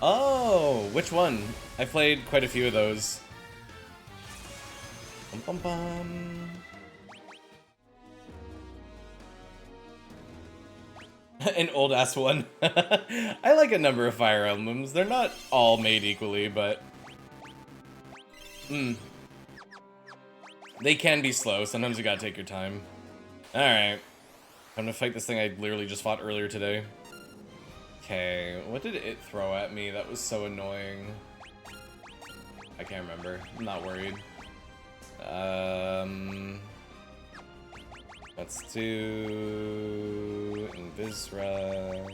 Oh, which one? I played quite a few of those. Bum bum bum. An old ass one. I like a number of Fire Emblems. They're not all made equally, but they can be slow. Sometimes you gotta take your time. Alright. I'm gonna fight this thing I literally just fought earlier today. Okay, what did it throw at me? That was so annoying. I can't remember. I'm not worried. Let's do Invisra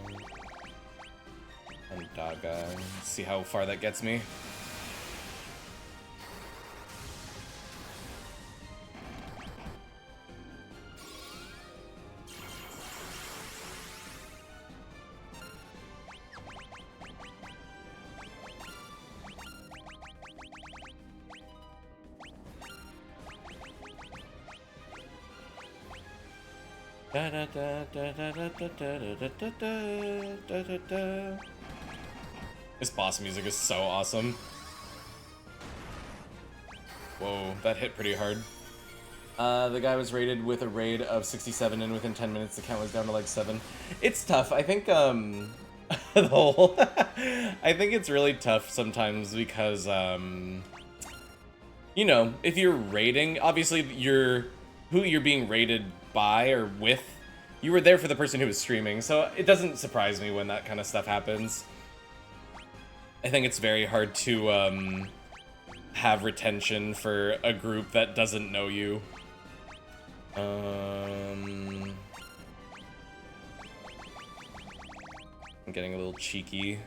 and Daga. Let's see how far that gets me. This boss music is so awesome. Whoa, that hit pretty hard. The guy was rated with a raid of 67, and within 10 minutes the count was down to like 7. It's tough. I think the whole I think it's really tough sometimes because you know, if you're raiding, obviously who you're being raided by or with, you were there for the person who was streaming, so it doesn't surprise me when that kind of stuff happens. I think it's very hard to have retention for a group that doesn't know you. I'm getting a little cheeky.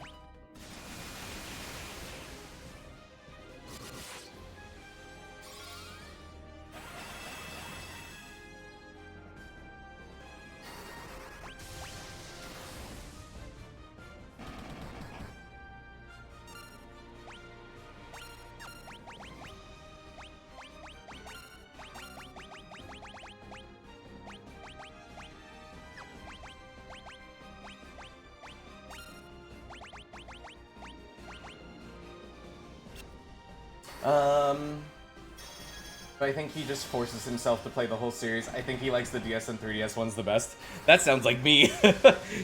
But I think he just forces himself to play the whole series. I think he likes the DS and 3DS ones the best. That sounds like me.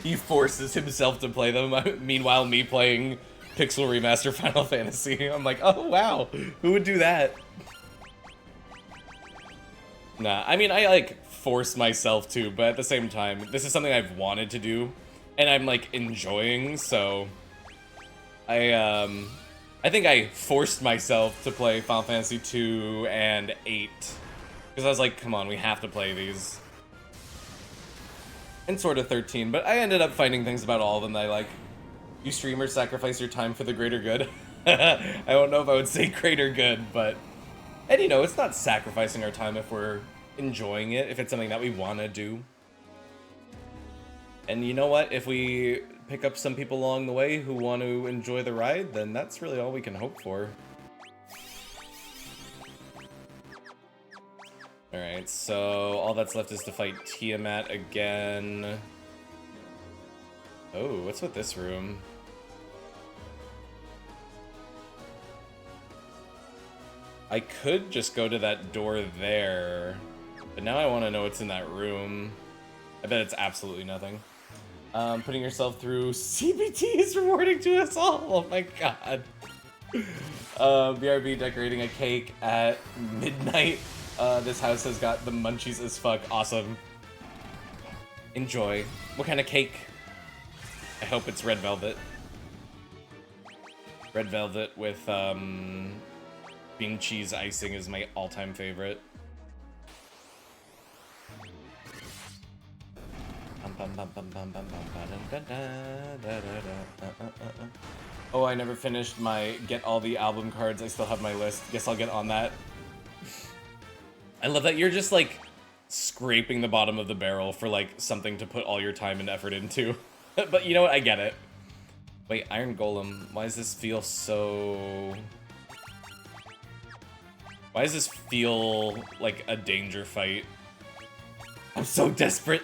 He forces himself to play them. Meanwhile, me playing Pixel Remaster Final Fantasy. I'm like, oh wow, who would do that? Nah, I mean, I like force myself to, but at the same time, this is something I've wanted to do, and I'm like enjoying, so I think I forced myself to play Final Fantasy 2 and 8. Because I was like, come on, we have to play these. And sort of 13, but I ended up finding things about all of them that I like. You streamers sacrifice your time for the greater good. I don't know if I would say greater good, but... And you know, it's not sacrificing our time if we're enjoying it, if it's something that we want to do. And you know what? If we pick up some people along the way who want to enjoy the ride, then that's really all we can hope for. Alright, so all that's left is to fight Tiamat again. Oh, what's with this room? I could just go to that door there, but now I want to know what's in that room. I bet it's absolutely nothing. Putting yourself through CBT is rewarding to us all. Oh my god. BRB decorating a cake at midnight. This house has got the munchies as fuck. Awesome. Enjoy. What kind of cake? I hope it's red velvet. Red velvet with bean cheese icing is my all-time favorite. Oh, I never finished my get all the album cards. I still have my list. Guess I'll get on that. I love that you're just like scraping the bottom of the barrel for like something to put all your time and effort into. But you know what? I get it. Wait, Iron Golem. Why does this feel so... Why does this feel like a danger fight? I'm so desperate.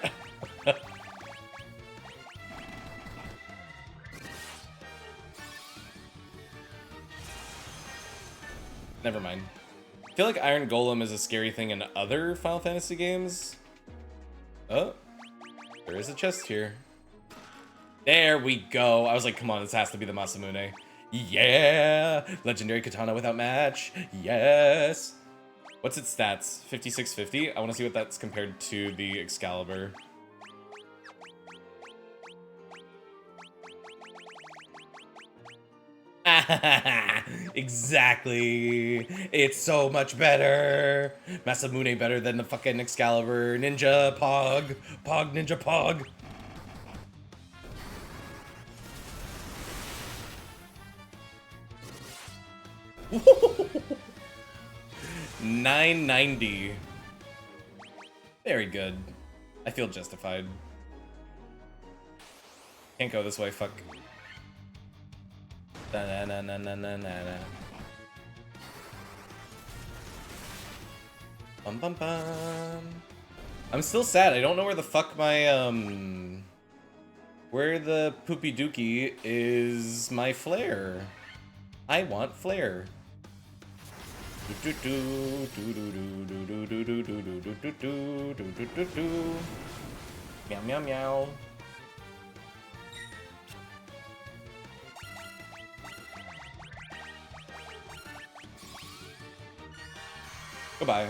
Never mind. I feel like Iron Golem is a scary thing in other Final Fantasy games. Oh, there is a chest here. There we go. I was like, come on, this has to be the Masamune. Yeah! Legendary katana without match. Yes! What's its stats? 5650? I want to see what that's compared to the Excalibur. Exactly. It's so much better. Masamune better than the fucking Excalibur. Ninja Pog. Pog Ninja Pog. $9.90. Very good. I feel justified. Can't go this way, fuck. Na na na na na na na. Bum bum bum. I'm still sad. I don't know where the fuck my where the poopy dookie is my flare. I want flare. Meow meow meow. Goodbye.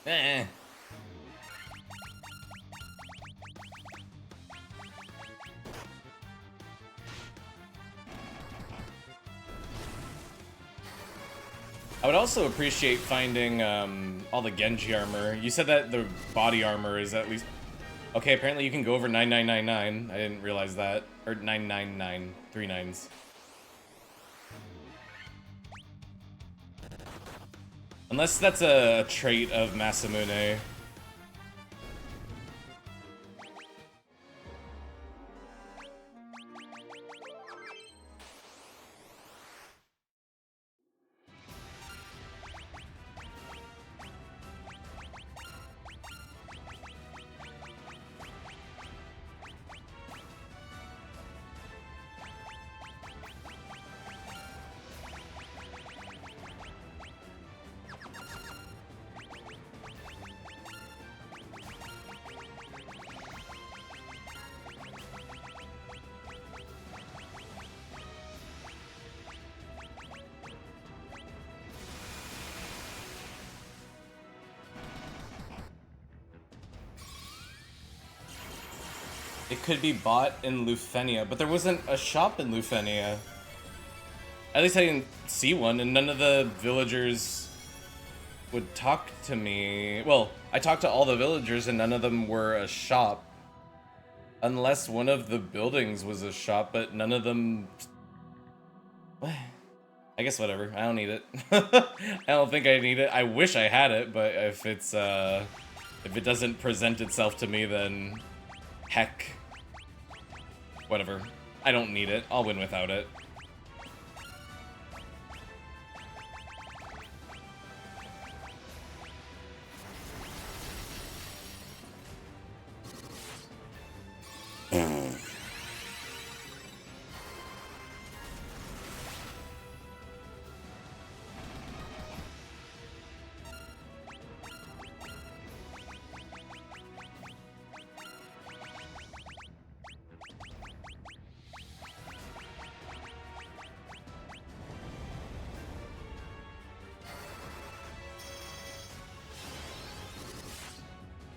Eh. I would also appreciate finding all the Genji armor. You said that the body armor is at least... Okay, apparently you can go over 9999. I didn't realize that. Or 999. 3 nines. Unless that's a trait of Masamune. It could be bought in Lufenia, but there wasn't a shop in Lufenia. At least I didn't see one, and none of the villagers would talk to me. Well, I talked to all the villagers, and none of them were a shop. Unless one of the buildings was a shop, but none of them... I guess whatever. I don't need it. I don't think I need it. I wish I had it, but if it's, if it doesn't present itself to me, then... Heck. Whatever. I don't need it. I'll win without it.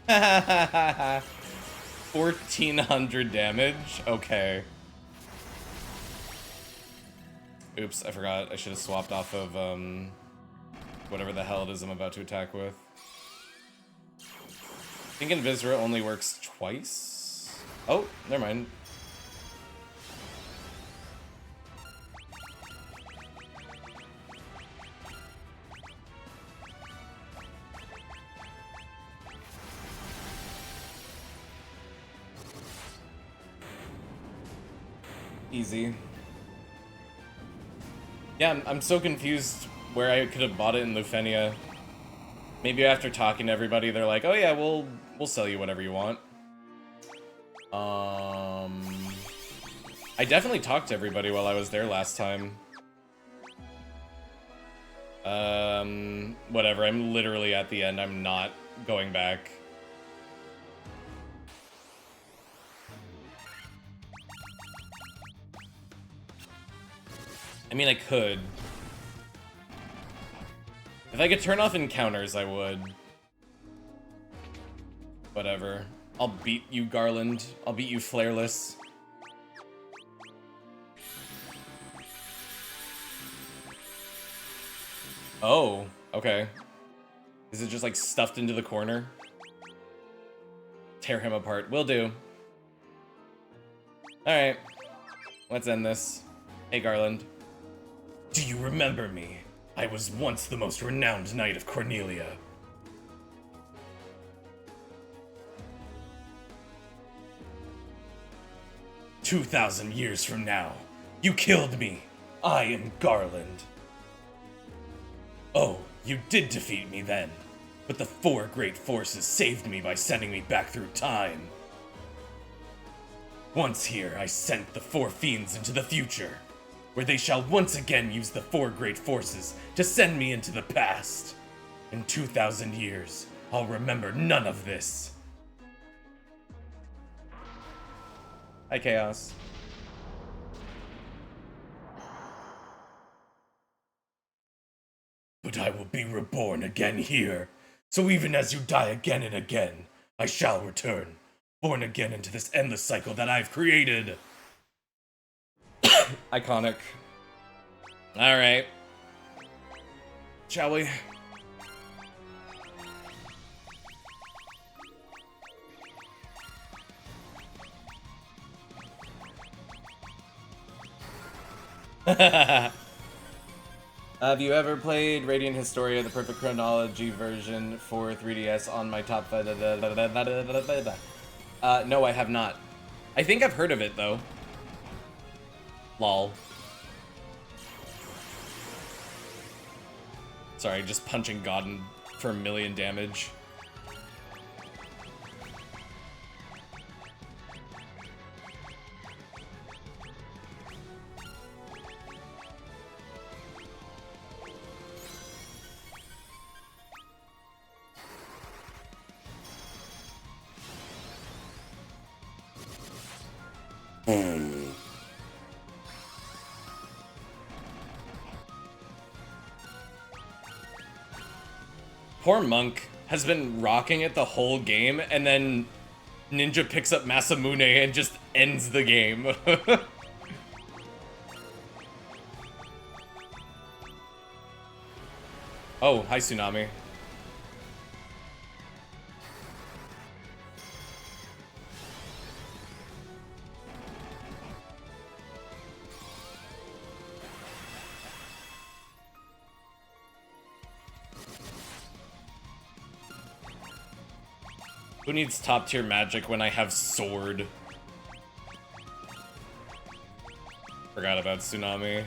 Hahaha. 1400 damage? Okay. Oops, I forgot. I should have swapped off of, whatever the hell it is I'm about to attack with. I think Invisra only works twice? Oh, never mind. Easy. Yeah, I'm so confused where I could have bought it in Lufenia. Maybe after talking to everybody, they're like, "Oh yeah, we'll sell you whatever you want." I definitely talked to everybody while I was there last time. Whatever. I'm literally at the end. I'm not going back. I mean, I could. If I could turn off encounters, I would. Whatever. I'll beat you, Garland. I'll beat you, Flareless. Oh, okay. Is it just like stuffed into the corner? Tear him apart. Will do. Alright. Let's end this. Hey, Garland. Do you remember me? I was once the most renowned knight of Cornelia. "2,000 years from now, you killed me. I am Garland." "Oh, you did defeat me then, but the four great forces saved me by sending me back through time. Once here, I sent the four fiends into the future, where they shall once again use the four great forces to send me into the past. In 2,000 years, I'll remember none of this." Hi, Chaos. "But I will be reborn again here, so even as you die again and again, I shall return, born again into this endless cycle that I've created." Iconic. Alright. Shall we? Have you ever played Radiant Historia, the perfect chronology version for 3DS on my top... No, I have not. I think I've heard of it, though. Lol. Sorry, just punching Godden for 1,000,000 damage. Poor Monk has been rocking it the whole game, and then Ninja picks up Masamune and just ends the game. Oh, hi, Tsunami. Who needs top tier magic when I have sword? Forgot about Tsunami.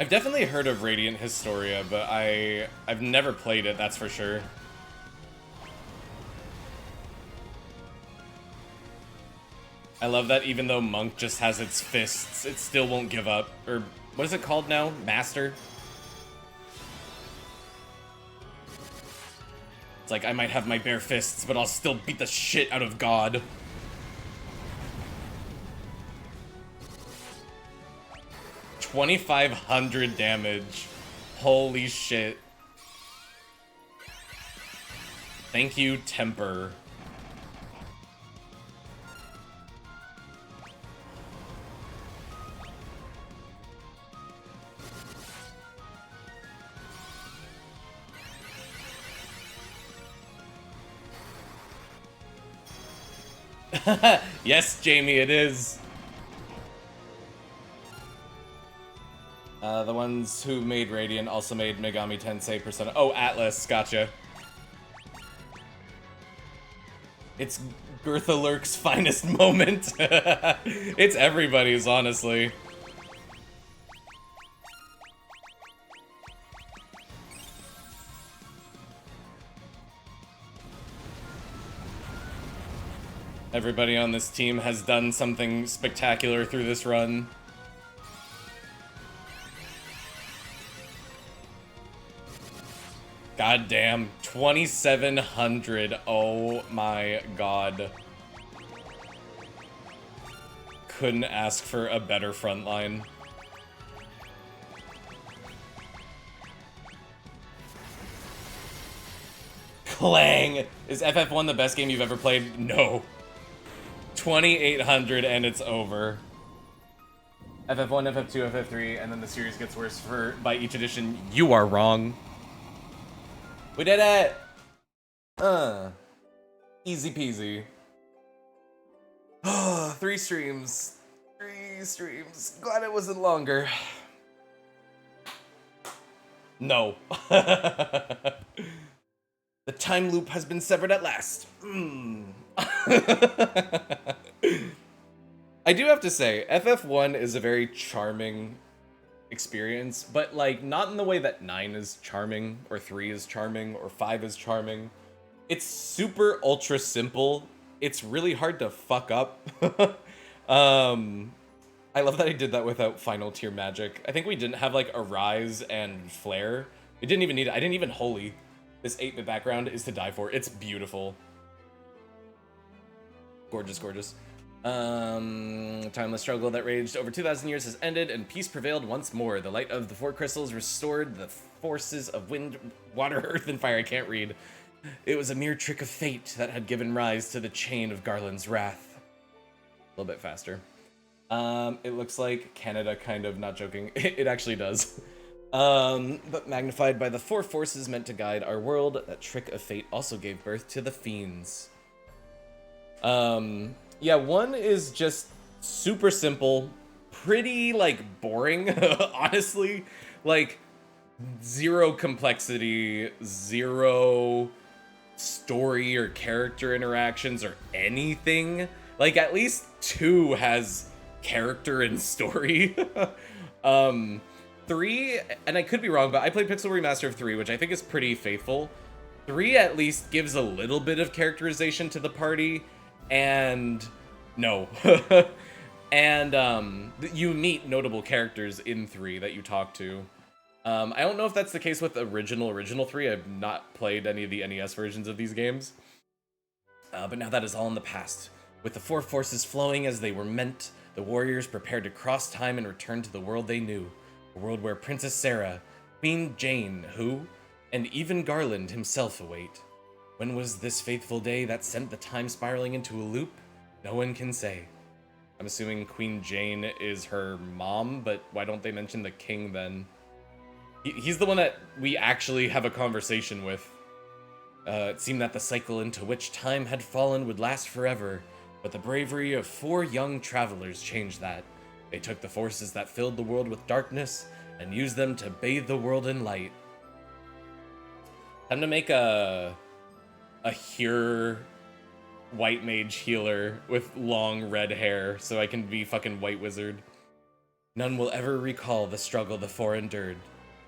I've definitely heard of Radiant Historia, but I've never played it, that's for sure. I love that even though Monk just has its fists, it still won't give up. Or, what is it called now? Master? It's like, I might have my bare fists, but I'll still beat the shit out of God. $2,500 damage. Holy shit. Thank you, Temper. Yes, Jamie, it is. The ones who made Radiant also made Megami Tensei Persona. Oh, Atlas, gotcha. It's Gertha Lurk's finest moment. It's everybody's, honestly. Everybody on this team has done something spectacular through this run. God damn, 2,700. Oh my god. Couldn't ask for a better front line. Clang! Is FF1 the best game you've ever played? No. 2,800 and it's over. FF1, FF2, FF3, and then the series gets worse by each edition. You are wrong. We did it! Easy peasy. Oh, 3 streams. 3 streams. Glad it wasn't longer. No. The time loop has been severed at last. I do have to say, FF1 is a very charming experience, but like not in the way that 9 is charming, or 3 is charming, or 5 is charming. It's super ultra simple. It's really hard to fuck up. I love that I did that without final tier magic. I think we didn't have like Arise and Flare. We didn't even need it. I didn't even Holy. This 8-bit background is to die for. It's beautiful. Gorgeous, gorgeous. Timeless struggle that raged over 2,000 years has ended, and peace prevailed once more. The light of the 4 crystals restored the forces of wind, water, earth, and fire. I can't read. It was a mere trick of fate that had given rise to the chain of Garland's wrath. A little bit faster. It looks like Canada, kind of, not joking. It actually does. But magnified by the 4 forces meant to guide our world, that trick of fate also gave birth to the fiends. Yeah, 1 is just super simple, pretty, like, boring, honestly. Like, 0 complexity, 0 story or character interactions or anything. Like, at least 2 has character and story. 3, and I could be wrong, but I played Pixel Remaster of 3, which I think is pretty faithful. 3 at least gives a little bit of characterization to the party, and no. And you meet notable characters in 3 that you talk to. I don't know if that's the case with original 3. I've not played any of the NES versions of these games. But now that is all in the past. With the 4 forces flowing as they were meant, the warriors prepared to cross time and return to the world they knew. A world where Princess Sarah, Queen Jane, and even Garland himself await. When was this faithful day that sent the time spiraling into a loop? No one can say. I'm assuming Queen Jane is her mom, but why don't they mention the king then? He's the one that we actually have a conversation with. It seemed that the cycle into which time had fallen would last forever, but the bravery of 4 young travelers changed that. They took the forces that filled the world with darkness and used them to bathe the world in light. Time to make a Hyur white mage healer with long red hair so I can be fucking White Wizard. None will ever recall the struggle the 4 endured,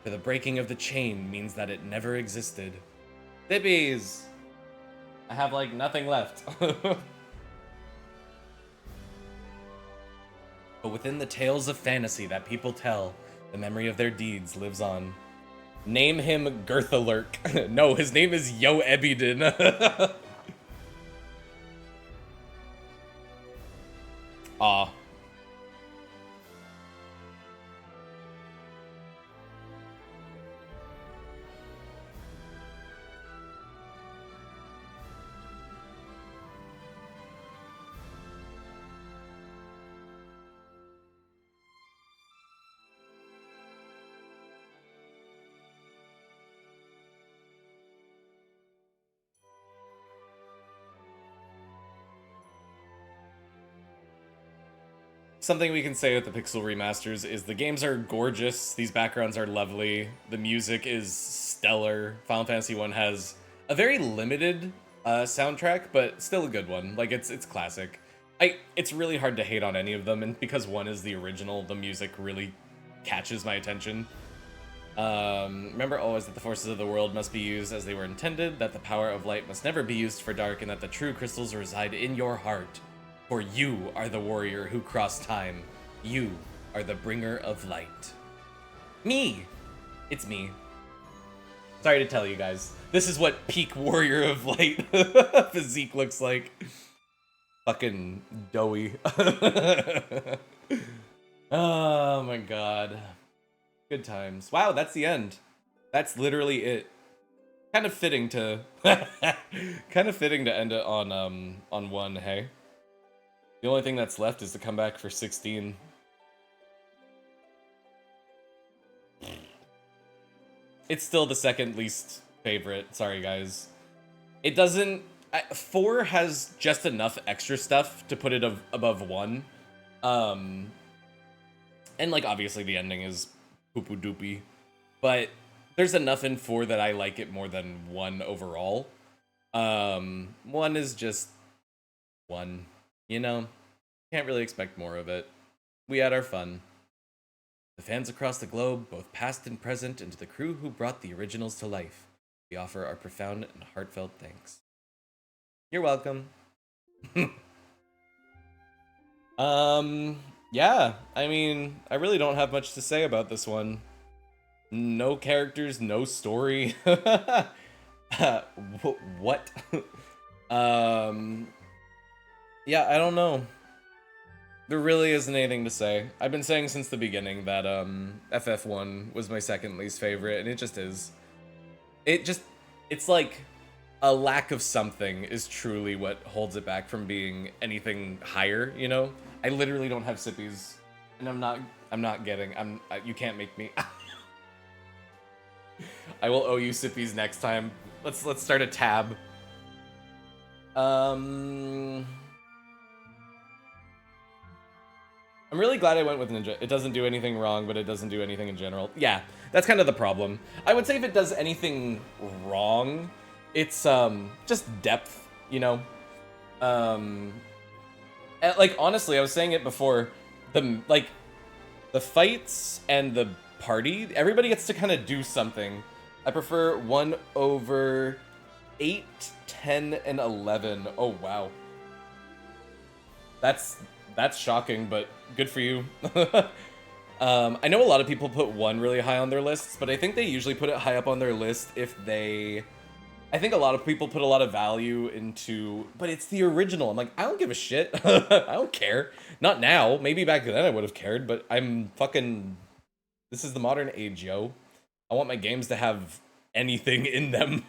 for the breaking of the chain means that it never existed. Dippies! I have like nothing left. But within the tales of fantasy that people tell, the memory of their deeds lives on. Name him Gertha Lurk. No, his name is Yo Ebiden. Aw. Something we can say with the Pixel remasters is the games are gorgeous, these backgrounds are lovely, the music is stellar. Final Fantasy 1 has a very limited soundtrack, but still a good one. Like, it's classic. It's really hard to hate on any of them, and because one is the original, the music really catches my attention. Remember always that the forces of the world must be used as they were intended, that the power of light must never be used for dark, and that the true crystals reside in your heart. For you are the warrior who crossed time. You are the bringer of light. Me! It's me. Sorry to tell you guys. This is what peak warrior of light physique looks like. Fucking doughy. Oh my god. Good times. Wow, that's the end. That's literally it. Kind of fitting to kind of fitting to end it on one, hey? The only thing that's left is to come back for 16. It's still the second least favorite. Sorry, guys. It doesn't... 4 has just enough extra stuff to put it above 1. And, like, obviously the ending is poopoo-doopy. But there's enough in 4 that I like it more than 1 overall. 1 is just 1. You know? Can't really expect more of it. We had our fun. The fans across the globe, both past and present, and to the crew who brought the originals to life, we offer our profound and heartfelt thanks. You're welcome. Yeah, I mean, I really don't have much to say about this one. No characters, no story. What? Yeah, I don't know. There really isn't anything to say. I've been saying since the beginning that FF1 was my second least favorite, and it just is. It's like a lack of something is truly what holds it back from being anything higher, you know? I literally don't have sippies, and I'm not getting, you can't make me. I will owe you sippies next time. Let's start a tab. I'm really glad I went with Ninja. It doesn't do anything wrong, but it doesn't do anything in general. Yeah, that's kind of the problem. I would say if it does anything wrong, it's just depth, you know? Like, honestly, I was saying it before, the fights and the party, everybody gets to kind of do something. I prefer 1 over 8, 10, and 11. Oh, wow. That's shocking, but good for you. I know a lot of people put 1 really high on their lists, but I think they usually put it high up on their list if they... I think a lot of people put a lot of value into... But it's the original. I'm like, I don't give a shit. I don't care. Not now. Maybe back then I would have cared, but I'm fucking... This is the modern age, yo. I want my games to have anything in them.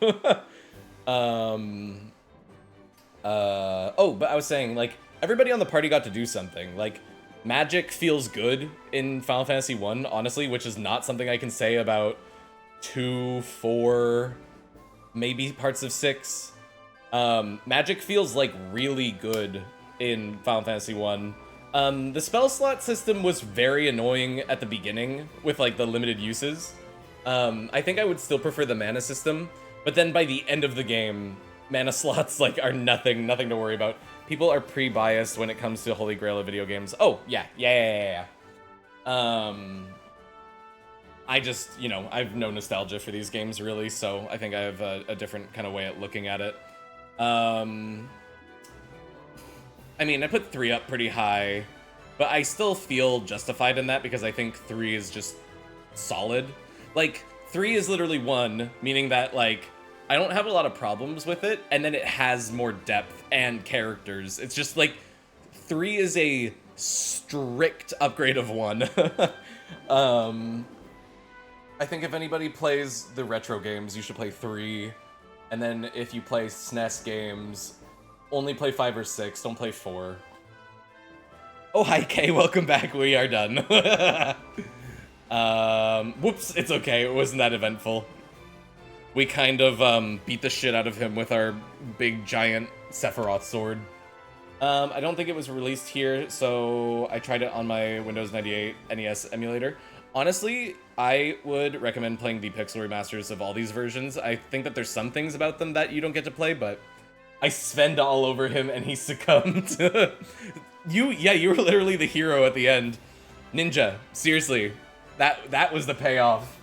Oh, but I was saying, like, everybody on the party got to do something. Like, magic feels good in Final Fantasy 1, honestly, which is not something I can say about 2, 4, maybe parts of 6. Magic feels, like, really good in Final Fantasy 1. The spell slot system was very annoying at the beginning with, like, the limited uses. I think I would still prefer the mana system, but then by the end of the game, mana slots, like, are nothing to worry about. People are pre-biased when it comes to Holy Grail of video games. Oh, yeah. I just, you know, I've no nostalgia for these games, really, so I think I have a different kind of way at looking at it. I mean, I put 3 up pretty high, but I still feel justified in that because I think 3 is just solid. Like, 3 is literally 1, meaning that, like, I don't have a lot of problems with it, and then it has more depth and characters. It's just, like, 3 is a strict upgrade of 1. I think if anybody plays the retro games, you should play 3. And then if you play SNES games, only play 5 or 6, don't play 4. Oh, hi, Kay, welcome back. We are done. Whoops, it's okay. It wasn't that eventful. We kind of beat the shit out of him with our big, giant Sephiroth sword. I don't think it was released here, so I tried it on my Windows 98 NES emulator. Honestly, I would recommend playing the pixel remasters of all these versions. I think that there's some things about them that you don't get to play, but I Sven all over him and he succumbed. You were literally the hero at the end. Ninja, seriously, that was the payoff.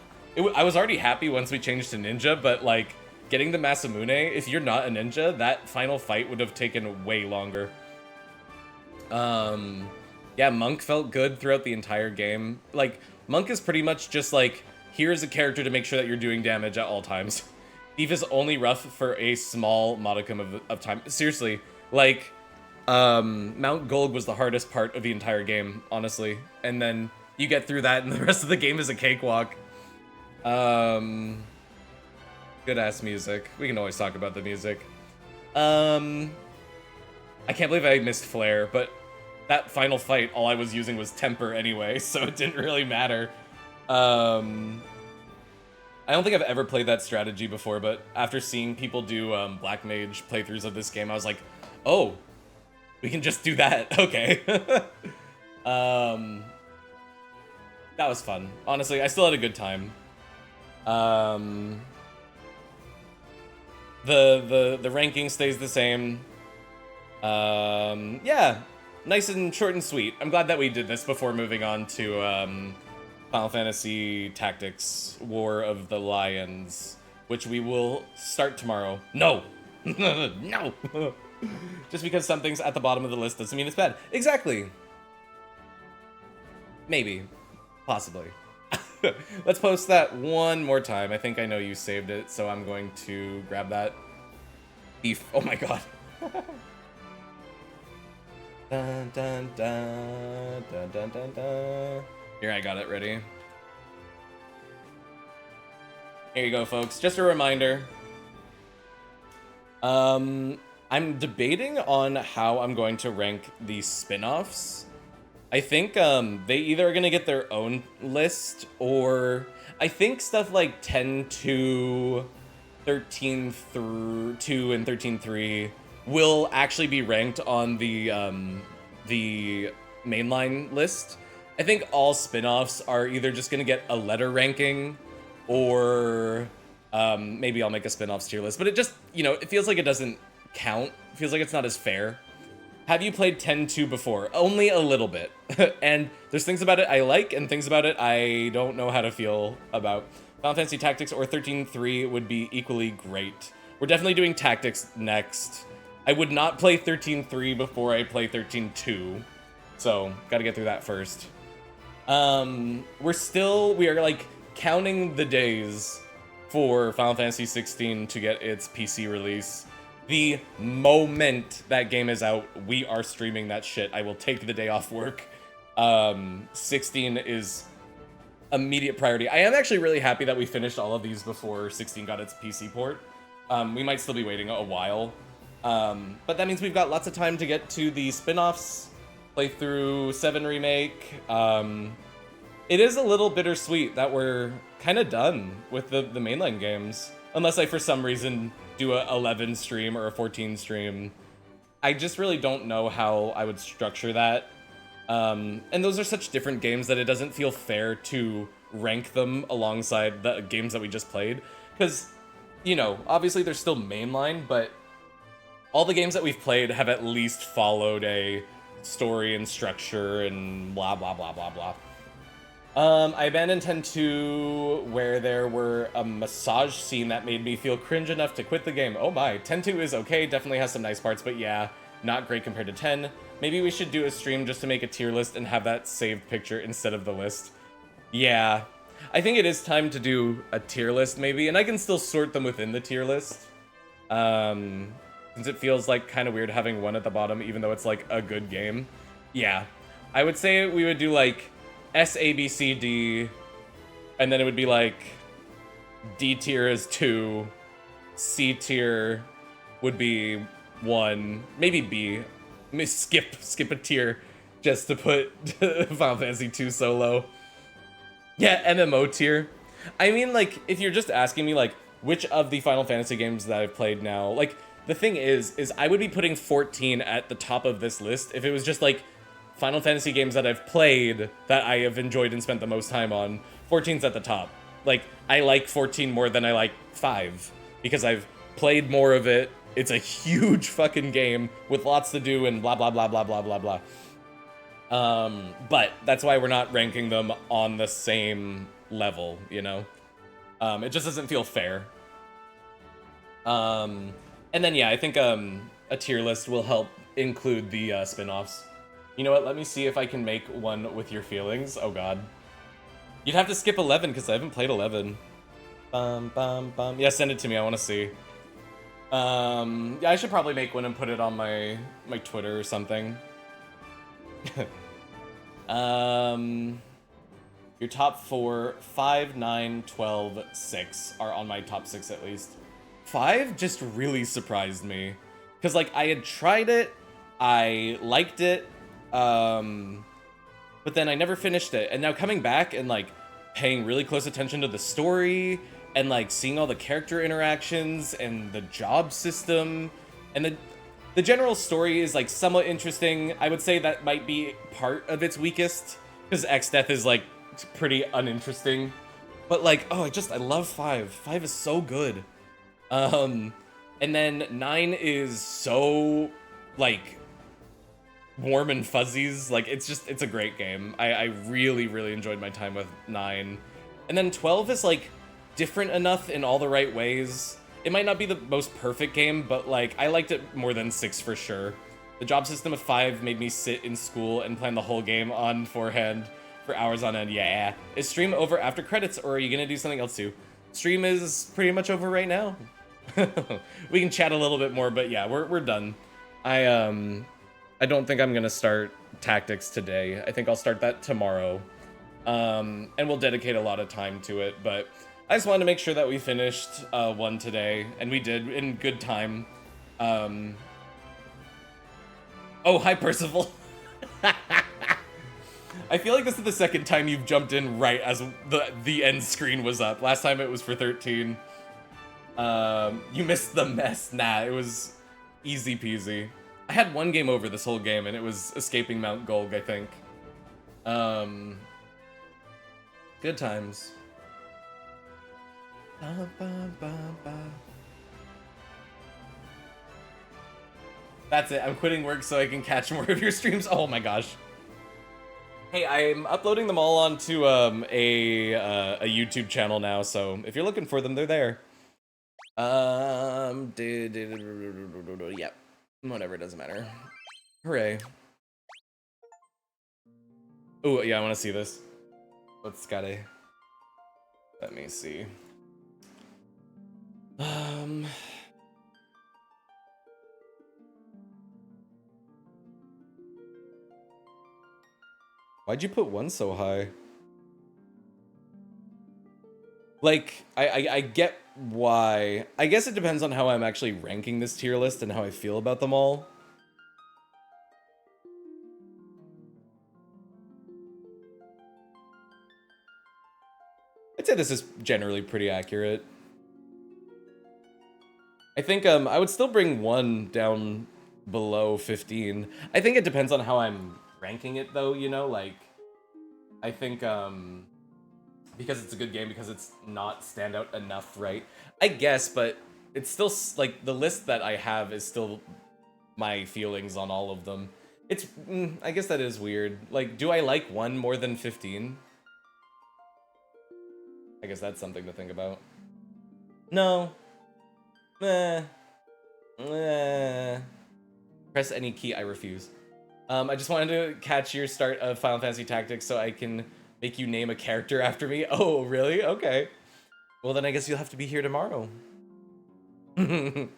I was already happy once we changed to ninja, but like getting the Masamune, if you're not a ninja, that final fight would have taken way longer. Yeah, Monk felt good throughout the entire game. Like, Monk is pretty much just like, here's a character to make sure that you're doing damage at all times. Thief is only rough for a small modicum of time. Seriously, like, Mount Gold was the hardest part of the entire game, honestly. And then you get through that and the rest of the game is a cakewalk. Good-ass music. We can always talk about the music. I can't believe I missed Flare, but that final fight, all I was using was Temper anyway, so it didn't really matter. I don't think I've ever played that strategy before, but after seeing people do Black Mage playthroughs of this game, I was like, oh, we can just do that. Okay. That was fun. Honestly, I still had a good time. The ranking stays the same. Yeah, nice and short and sweet. I'm glad that we did this before moving on to Final Fantasy Tactics War of the Lions, which we will start tomorrow. No! No! Just because something's at the bottom of the list doesn't mean it's bad. Exactly! Maybe. Possibly. Let's post that one more time. I think I know you saved it, so I'm going to grab that. Beef. Oh my god. Dun, dun, dun, dun, dun, dun, dun. Here, I got it ready. Here you go, folks. Just a reminder. I'm debating on how I'm going to rank these spin-offs. I think they either are going to get their own list, or I think stuff like 10-2, 13-2, and 13-3 will actually be ranked on the mainline list. I think all spin-offs are either just going to get a letter ranking, or maybe I'll make a spin-offs tier list. But it just, you know, it feels like it doesn't count. It feels like it's not as fair. Have you played 10-2 before? Only a little bit. And there's things about it I like, and things about it I don't know how to feel about. Final Fantasy Tactics or 13-3 would be equally great. We're definitely doing Tactics next. I would not play 13-3 before I play 13-2. So, gotta get through that first. We are like counting the days for Final Fantasy 16 to get its PC release. The moment that game is out, we are streaming that shit. I will take the day off work. 16 is immediate priority. I am actually really happy that we finished all of these before 16 got its PC port. We might still be waiting a while. But that means we've got lots of time to get to the spin-offs, play through 7 Remake. It is a little bittersweet that we're kind of done with the mainline games. Unless I, for some reason, do a 11 stream or a 14 stream. I just really don't know how I would structure that. And those are such different games that it doesn't feel fair to rank them alongside the games that we just played. Because, you know, obviously they're still mainline, but all the games that we've played have at least followed a story and structure and blah, blah, blah, blah, blah. I abandoned 10-2 where there were a massage scene that made me feel cringe enough to quit the game. Oh my, 10-2 is okay, definitely has some nice parts, but yeah, not great compared to 10. Maybe we should do a stream just to make a tier list and have that saved picture instead of the list. Yeah, I think it is time to do a tier list maybe, and I can still sort them within the tier list. Since it feels like kind of weird having one at the bottom even though it's like a good game. Yeah, I would say we would do like S, A, B, C, D, and then it would be like D tier is 2, C tier would be 1, maybe B. Skip a tier just to put Final Fantasy 2 solo. Yeah, MMO tier. I mean, like, if you're just asking me, like, which of the Final Fantasy games that I've played now, like, the thing is I would be putting 14 at the top of this list if it was just, like, Final Fantasy games that I've played that I have enjoyed and spent the most time on. 14's at the top. Like, I like 14 more than I like 5 because I've played more of it, It's a huge fucking game with lots to do and blah, blah, blah, blah, blah, blah, blah. But that's why we're not ranking them on the same level, you know? It just doesn't feel fair. And then, yeah, I think a tier list will help include the spin-offs. You know what? Let me see if I can make one with your feelings. Oh, God. You'd have to skip 11 because I haven't played 11. Yeah, send it to me. I want to see. Yeah, I should probably make one and put it on my Twitter or something. Your top 4, 5, 9, 12, 6 are on my top 6 at least. 5 just really surprised me. Because, like, I had tried it, I liked it, but then I never finished it. And now coming back and, like, paying really close attention to the story and, like, seeing all the character interactions and the job system and the general story is, like, somewhat interesting. I would say that might be part of its weakest, because X-Death is, like, pretty uninteresting. But, like, oh, I love 5. 5 is so good. And then 9 is so, like, warm and fuzzies. Like, it's a great game. I really, really enjoyed my time with 9. And then 12 is, like, different enough in all the right ways. It might not be the most perfect game, but, like, I liked it more than 6 for sure. The job system of 5 made me sit in school and plan the whole game on forehand for hours on end. Yeah. Is stream over after credits, or are you gonna do something else too? Stream is pretty much over right now. We can chat a little bit more, but yeah, we're done. I don't think I'm gonna start Tactics today. I think I'll start that tomorrow. And we'll dedicate a lot of time to it, but I just wanted to make sure that we finished one today, and we did in good time. Oh, hi, Percival. I feel like this is the second time you've jumped in right as the end screen was up. Last time it was for 13. You missed the mess. Nah, it was easy peasy. I had one game over this whole game, and it was escaping Mount Gulg, I think. Good times. That's it. I'm quitting work so I can catch more of your streams. Oh my gosh. Hey, I'm uploading them all onto a YouTube channel now, so if you're looking for them, they're there. Yep. Whatever, it doesn't matter. Hooray. Oh, yeah, I want to see this. Let's gotta... Let me see. Why'd you put 1 so high? Like, I get why. I guess it depends on how I'm actually ranking this tier list and how I feel about them all. I'd say this is generally pretty accurate. I think I would still bring 1 down below 15. I think it depends on how I'm ranking it though, you know, like I think because it's a good game, because it's not standout enough, right? I guess, but it's still like the list that I have is still my feelings on all of them. It's I guess that is weird. Like, do I like 1 more than 15? I guess that's something to think about. No. Press any key, I refuse. I just wanted to catch your start of Final Fantasy Tactics so I can make you name a character after me. Oh, really? Okay. Well, then I guess you'll have to be here tomorrow. Right,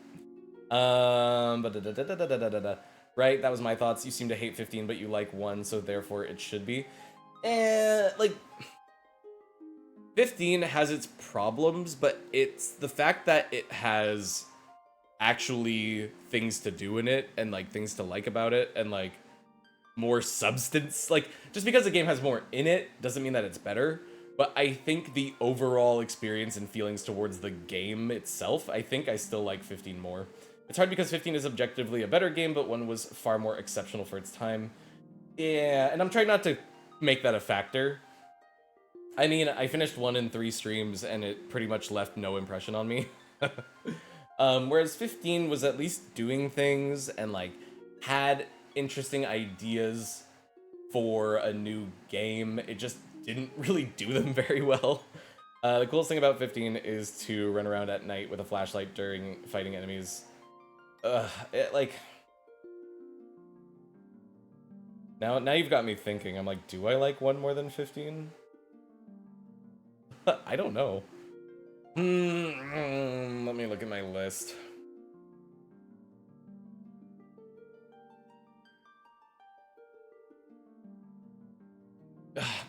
that was my thoughts. You seem to hate 15, but you like 1, so therefore it should be. Like, 15 has its problems, but it's the fact that it has actually things to do in it and like things to like about it and like more substance. Like, just because a game has more in it doesn't mean that it's better, but I think the overall experience and feelings towards the game itself, I think I still like 15 more. It's hard because 15 is objectively a better game, but 1 was far more exceptional for its time. Yeah, and I'm trying not to make that a factor. I mean, I finished 1 in 3 streams, and it pretty much left no impression on me. Whereas 15 was at least doing things and like had interesting ideas for a new game. It just didn't really do them very well. The coolest thing about 15 is to run around at night with a flashlight during fighting enemies. Like... Now you've got me thinking. I'm like, do I like 1 more than 15? I don't know. Let me look at my list.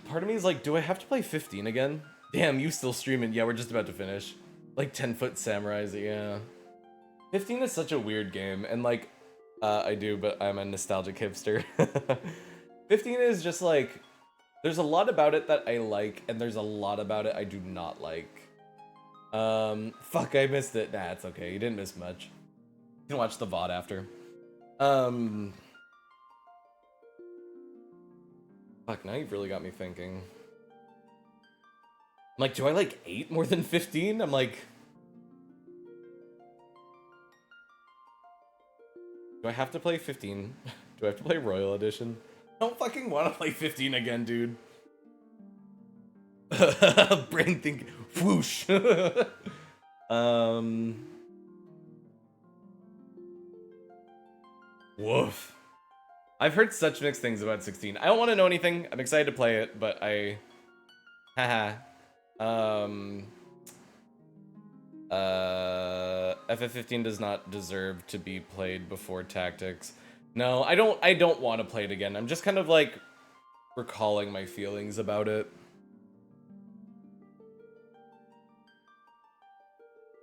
Part of me is like, do I have to play 15 again? Damn, you still streaming? Yeah, we're just about to finish. Like 10-foot samurais, yeah. 15 is such a weird game, and like, I do, but I'm a nostalgic hipster. 15 is just like, there's a lot about it that I like, and there's a lot about it I do not like. Fuck, I missed it. Nah, it's okay. You didn't miss much. You can watch the VOD after. Fuck, now you've really got me thinking. I'm like, do I like 8 more than 15? I'm like... Do I have to play 15? Do I have to play Royal Edition? I don't fucking want to play 15 again, dude. Brain think... Whoosh! Woof. I've heard such mixed things about 16. I don't want to know anything. I'm excited to play it, but I... Haha. FF15 does not deserve to be played before Tactics. No, I don't want to play it again. I'm just kind of like recalling my feelings about it.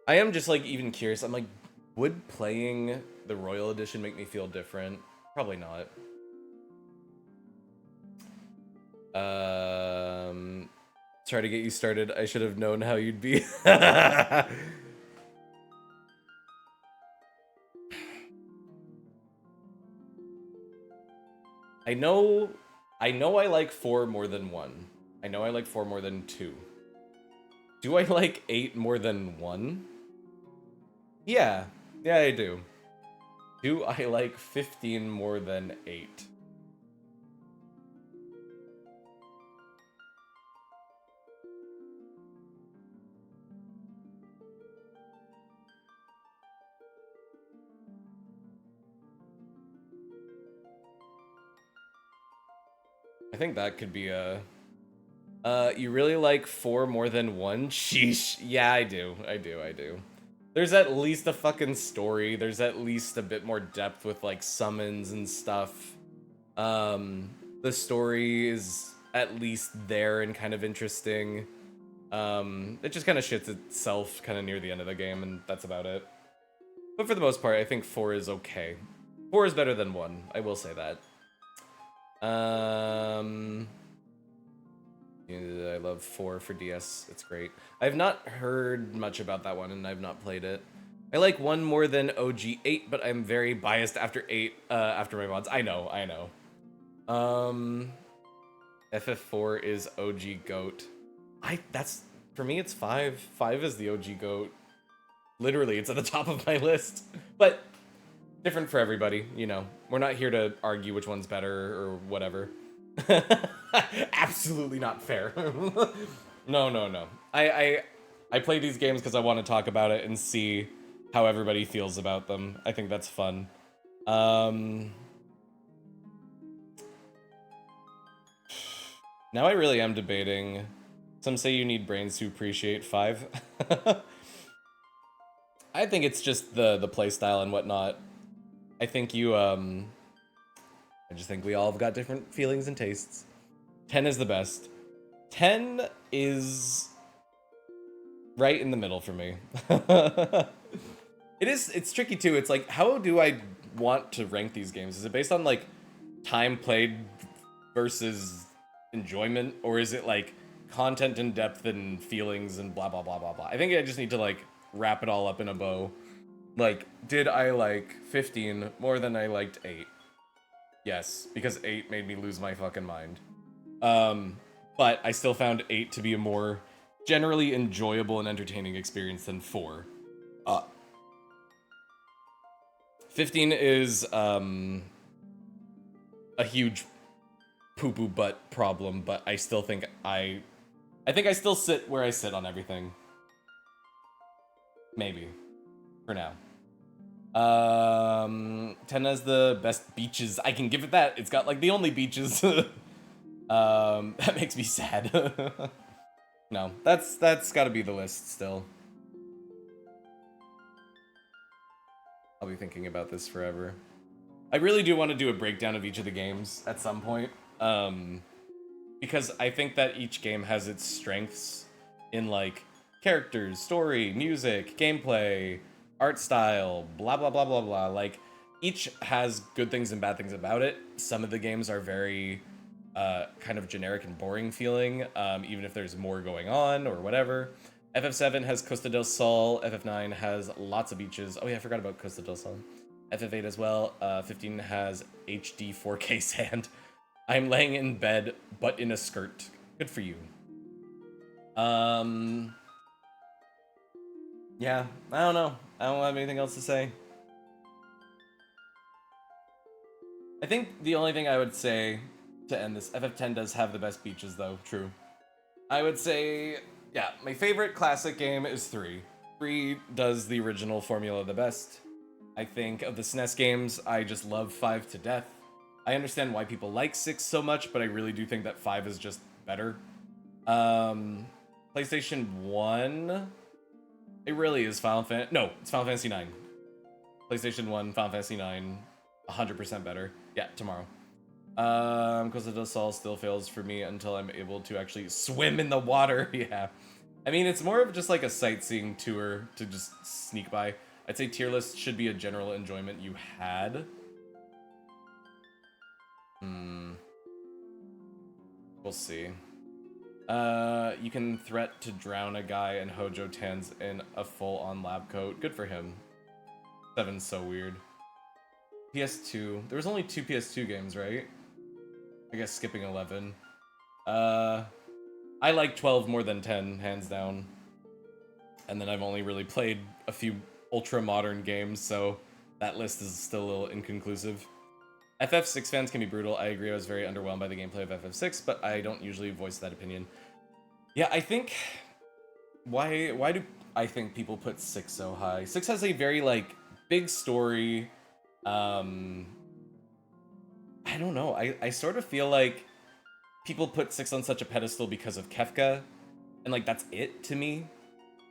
I am just like even curious. I'm like, would playing the Royal Edition make me feel different? Probably not. Try to get you started. I should have known how you'd be. I know I like 4 more than 1. I know I like 4 more than 2. Do I like 8 more than 1? Yeah. Yeah, I do. Do I like 15 more than 8? I think that could be a... you really like 4 more than 1? Sheesh. Yeah, I do. I do. There's at least a fucking story. There's at least a bit more depth with, like, summons and stuff. The story is at least there and kind of interesting. It just kind of shits itself kind of near the end of the game, and that's about it. But for the most part, I think 4 is okay. 4 is better than 1. I will say that. I love 4 for DS. It's great. I've not heard much about that one, and I've not played it. I like 1 more than OG 8, but I'm very biased after 8, after my mods. I know. FF4 is OG GOAT. For me, it's 5. 5 is the OG GOAT. Literally, it's at the top of my list. But different for everybody, you know. We're not here to argue which one's better or whatever. Absolutely not fair. No. I play these games because I want to talk about it and see how everybody feels about them. I think that's fun. Now I really am debating. Some say you need brains to appreciate 5. I think it's just the playstyle and whatnot. I think I just think we all have got different feelings and tastes. 10 is the best. 10 is right in the middle for me. It's tricky too. It's like, how do I want to rank these games? Is it based on like time played versus enjoyment, or is it like content and depth and feelings and blah blah blah blah blah? I think I just need to like wrap it all up in a bow. Like, did I like 15 more than I liked 8? Yes, because 8 made me lose my fucking mind. But I still found 8 to be a more generally enjoyable and entertaining experience than 4. 15 is a huge poo-poo butt problem, but I still think I think I still sit where I sit on everything. Maybe. For now. 10 has the best beaches. I can give it that. It's got like the only beaches. That makes me sad. No, that's gotta be the list still. I'll be thinking about this forever. I really do want to do a breakdown of each of the games at some point. Because I think that each game has its strengths in like characters, story, music, gameplay, art style, blah blah blah blah blah. Like each has good things and bad things about it. Some of the games are very kind of generic and boring feeling, even if there's more going on or whatever. FF7 has Costa del Sol. FF9 has lots of beaches. Oh yeah, I forgot about Costa del Sol. FF8 as well. 15 has HD 4K sand. I'm laying in bed, but in a skirt. Good for you. Yeah, I don't know. I don't have anything else to say. I think the only thing I would say to end this, FF10 does have the best beaches though, true. I would say, yeah, my favorite classic game is 3. 3 does the original formula the best. I think of the SNES games, I just love 5 to death. I understand why people like 6 so much, but I really do think that 5 is just better. PlayStation 1, it really is Final Fantasy. No, it's Final Fantasy 9. PlayStation 1, Final Fantasy 9, 100% better. Yeah, tomorrow. Costa del Sol still fails for me until I'm able to actually swim in the water. Yeah. I mean, it's more of just like a sightseeing tour to just sneak by. I'd say tier list should be a general enjoyment you had. We'll see. You can threat to drown a guy and Hojo Tan's in a full-on lab coat. Good for him. 7's so weird. PS2. There was only 2 PS2 games, right? I guess skipping 11. I like 12 more than 10, hands down. And then I've only really played a few ultra-modern games, so that list is still a little inconclusive. FF6 fans can be brutal. I agree, I was very underwhelmed by the gameplay of FF6, but I don't usually voice that opinion. Yeah, I think... Why do I think people put 6 so high? 6 has a very, like, big story. I don't know. I sort of feel like people put 6 on such a pedestal because of Kefka, and, like, that's it to me.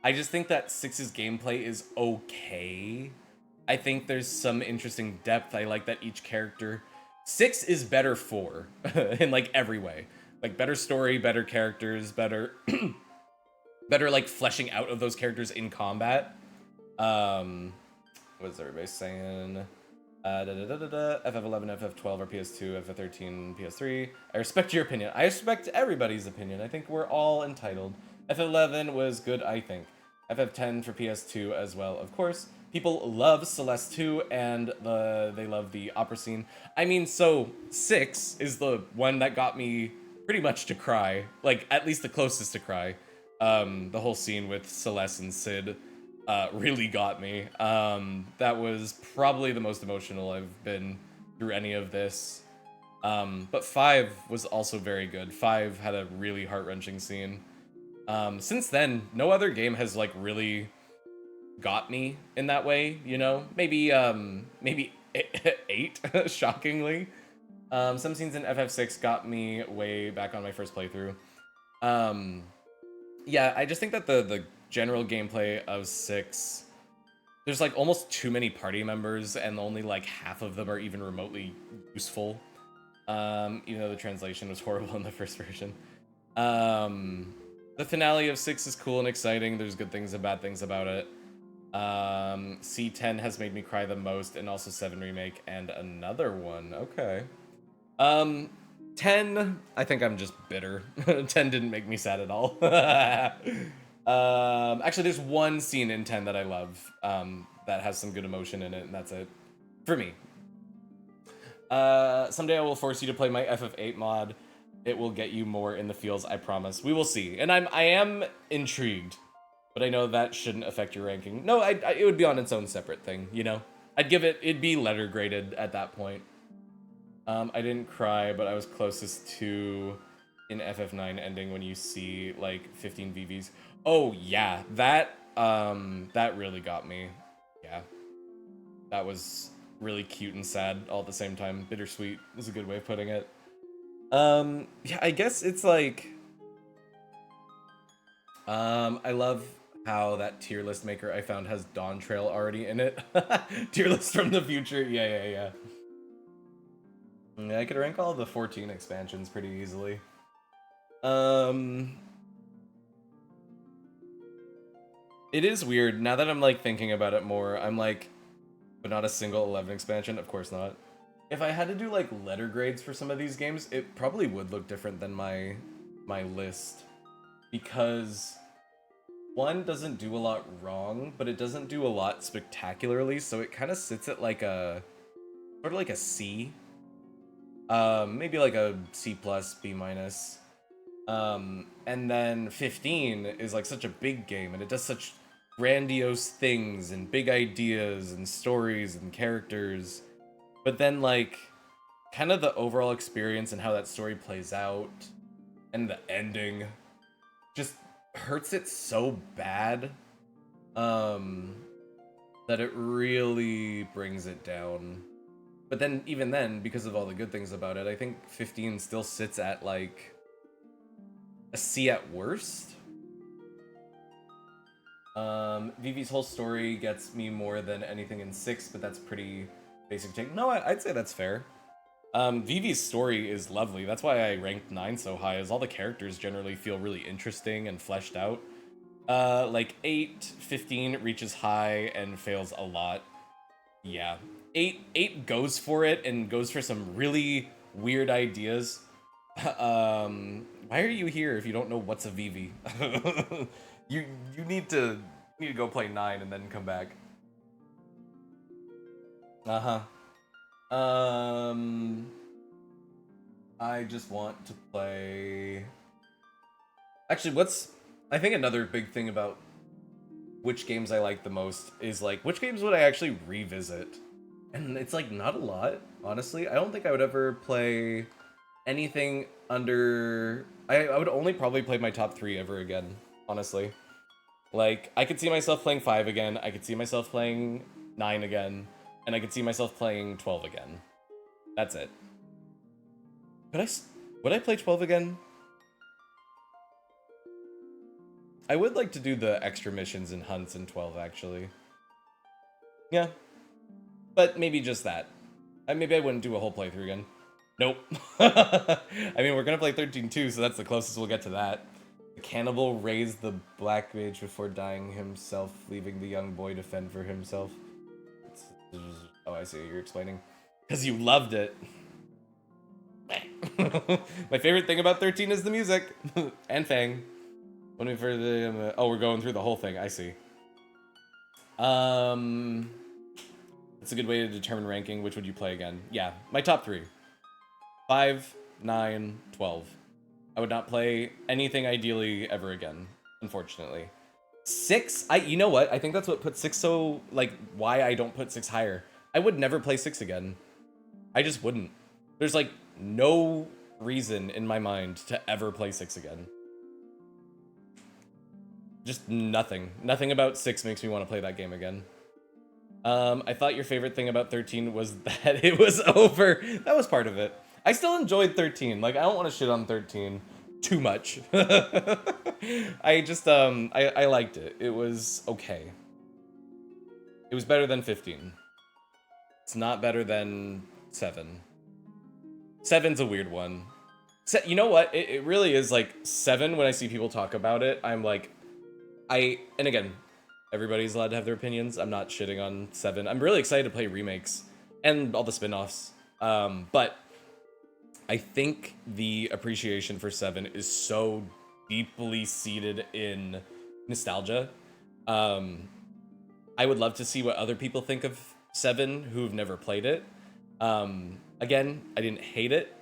I just think that 6's gameplay is okay. I think there's some interesting depth. I like that each character... 6 is better 4 in, like, every way. Like, better story, better characters, better... better, like, fleshing out of those characters in combat. What is everybody saying? FF11, FF12 are PS2, FF13, PS3. I respect your opinion. I respect everybody's opinion. I think we're all entitled. FF11 was good, I think. FF10 for PS2 as well, of course. People love Celeste 2, and they love the opera scene. I mean, so 6 is the one that got me pretty much to cry. Like, at least the closest to cry. The whole scene with Celeste and Cid really got me. That was probably the most emotional I've been through any of this. But 5 was also very good. 5 had a really heart-wrenching scene. Since then, no other game has, like, really got me in that way, you know? Maybe 8, shockingly. Some scenes in FF6 got me way back on my first playthrough. Yeah, I just think that the general gameplay of 6, there's, like, almost too many party members, and only, like, half of them are even remotely useful. Even though the translation was horrible in the first version. The finale of 6 is cool and exciting. There's good things and bad things about it. C10 has made me cry the most, and also 7 Remake and another one. Okay. 10, I think I'm just bitter. 10 didn't make me sad at all. Actually, there's one scene in 10 that I love, that has some good emotion in it, and that's it. For me. Someday I will force you to play my FF8 mod. It will get you more in the feels, I promise. We will see. And I am intrigued, but I know that shouldn't affect your ranking. No, it would be on its own separate thing, you know? I'd give it'd be letter graded at that point. I didn't cry, but I was closest to an FF9 ending when you see like 15 VVs. Oh yeah, that really got me. Yeah. That was really cute and sad all at the same time. Bittersweet is a good way of putting it. Yeah, I guess it's like I love how that tier list maker I found has Dawn Trail already in it. Tier list from the future. Yeah. Yeah, I could rank all the 14 expansions pretty easily. It is weird now that I'm like thinking about it more. I'm like, but not a single 11 expansion. Of course not. If I had to do like letter grades for some of these games, it probably would look different than my list, because one doesn't do a lot wrong, but it doesn't do a lot spectacularly, so it kind of sits at like a sort of like a C. Maybe like a C plus, B minus. And then 15 is like such a big game, and it does such grandiose things and big ideas and stories and characters. But then like kind of the overall experience and how that story plays out and the ending just hurts it so bad that it really brings it down. But then even then, because of all the good things about it, I think 15 still sits at like a C at worst. Vivi's whole story gets me more than anything in 6, but that's pretty basic take. No, I'd say that's fair. Vivi's story is lovely. That's why I ranked 9 so high, is all the characters generally feel really interesting and fleshed out. Like 8, 15 reaches high and fails a lot. Yeah. 8 goes for it and goes for some really weird ideas. Why are you here if you don't know what's a Vivi? you need to go play 9 and then come back. I just want to play. Actually, I think another big thing about which games I like the most is like which games would I actually revisit? And it's like not a lot, honestly. I don't think I would ever play anything under. I would only probably play my top 3 ever again, honestly. Like, I could see myself playing 5 again, I could see myself playing 9 again, and I could see myself playing 12 again. That's it. Would I play 12 again? I would like to do the extra missions and hunts in 12, actually. Yeah. But maybe just that. Maybe I wouldn't do a whole playthrough again. Nope. I mean, we're gonna play 13 too, so that's the closest we'll get to that. The cannibal raised the black mage before dying himself, leaving the young boy to fend for himself. Oh, I see what you're explaining. Because you loved it. My favorite thing about 13 is the music. And Fang. When we for the oh, we're going through the whole thing. I see. It's a good way to determine ranking. Which would you play again? Yeah, my top 3. 5, 9, 12. I would not play anything ideally ever again, unfortunately. 6, you know what? I think that's what puts 6 so, like, why I don't put 6 higher. I would never play 6 again. I just wouldn't. There's, like, no reason in my mind to ever play 6 again. Just nothing. Nothing about 6 makes me want to play that game again. I thought your favorite thing about 13 was that it was over. That was part of it. I still enjoyed 13. Like, I don't want to shit on 13 too much. I just, I liked it. It was okay. It was better than 15. It's not better than 7. 7's a weird one. You know what? It really is, like, 7, when I see people talk about it, I'm like, and again, everybody's allowed to have their opinions. I'm not shitting on 7. I'm really excited to play remakes and all the spin-offs. But I think the appreciation for 7 is so deeply seated in nostalgia. I would love to see what other people think of 7 who've never played it. Again, I didn't hate it.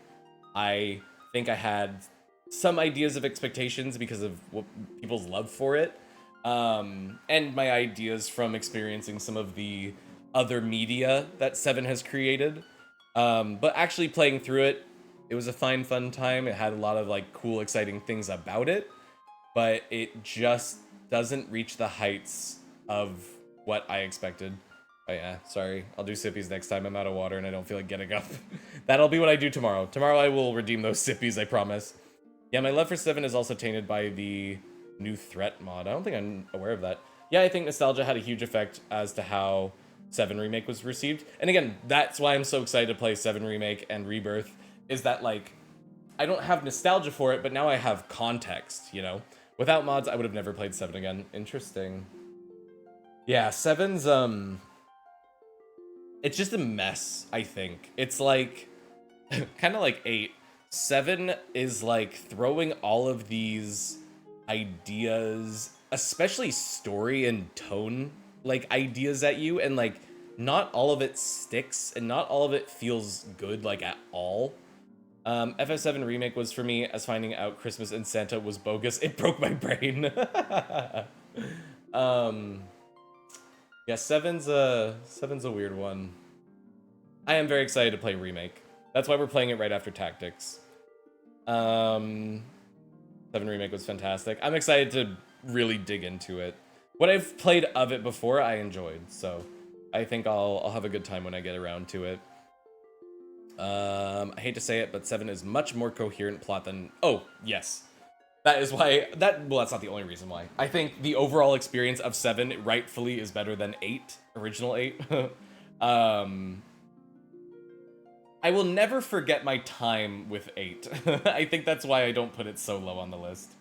I think I had some ideas of expectations because of what people's love for it. And my ideas from experiencing some of the other media that 7 has created. But actually playing through it, it was a fine, fun time. It had a lot of like cool, exciting things about it, but it just doesn't reach the heights of what I expected. Oh yeah, sorry. I'll do sippies next time. I'm out of water and I don't feel like getting up. That'll be what I do tomorrow. Tomorrow I will redeem those sippies, I promise. Yeah, my love for 7 is also tainted by the new threat mod. I don't think I'm aware of that. Yeah, I think nostalgia had a huge effect as to how 7 Remake was received. And again, that's why I'm so excited to play 7 Remake and Rebirth, is that, like, I don't have nostalgia for it, but now I have context, you know? Without mods, I would have never played 7 again. Interesting. Yeah, 7's, it's just a mess, I think. It's like, kind of like 8. 7 is like throwing all of these ideas, especially story and tone, like ideas at you, and like not all of it sticks and not all of it feels good, like at all. FF7 Remake was for me as finding out Christmas in Santa was bogus. It broke my brain. Yeah, 7's a weird one. I am very excited to play Remake. That's why we're playing it right after Tactics. 7 Remake was fantastic. I'm excited to really dig into it. What I've played of it before, I enjoyed, so I think I'll have a good time when I get around to it. I hate to say it, but 7 is much more coherent plot than... Oh, yes. That is why... Well, that's not the only reason why. I think the overall experience of 7 rightfully is better than 8, original 8. I will never forget my time with 8. I think that's why I don't put it so low on the list.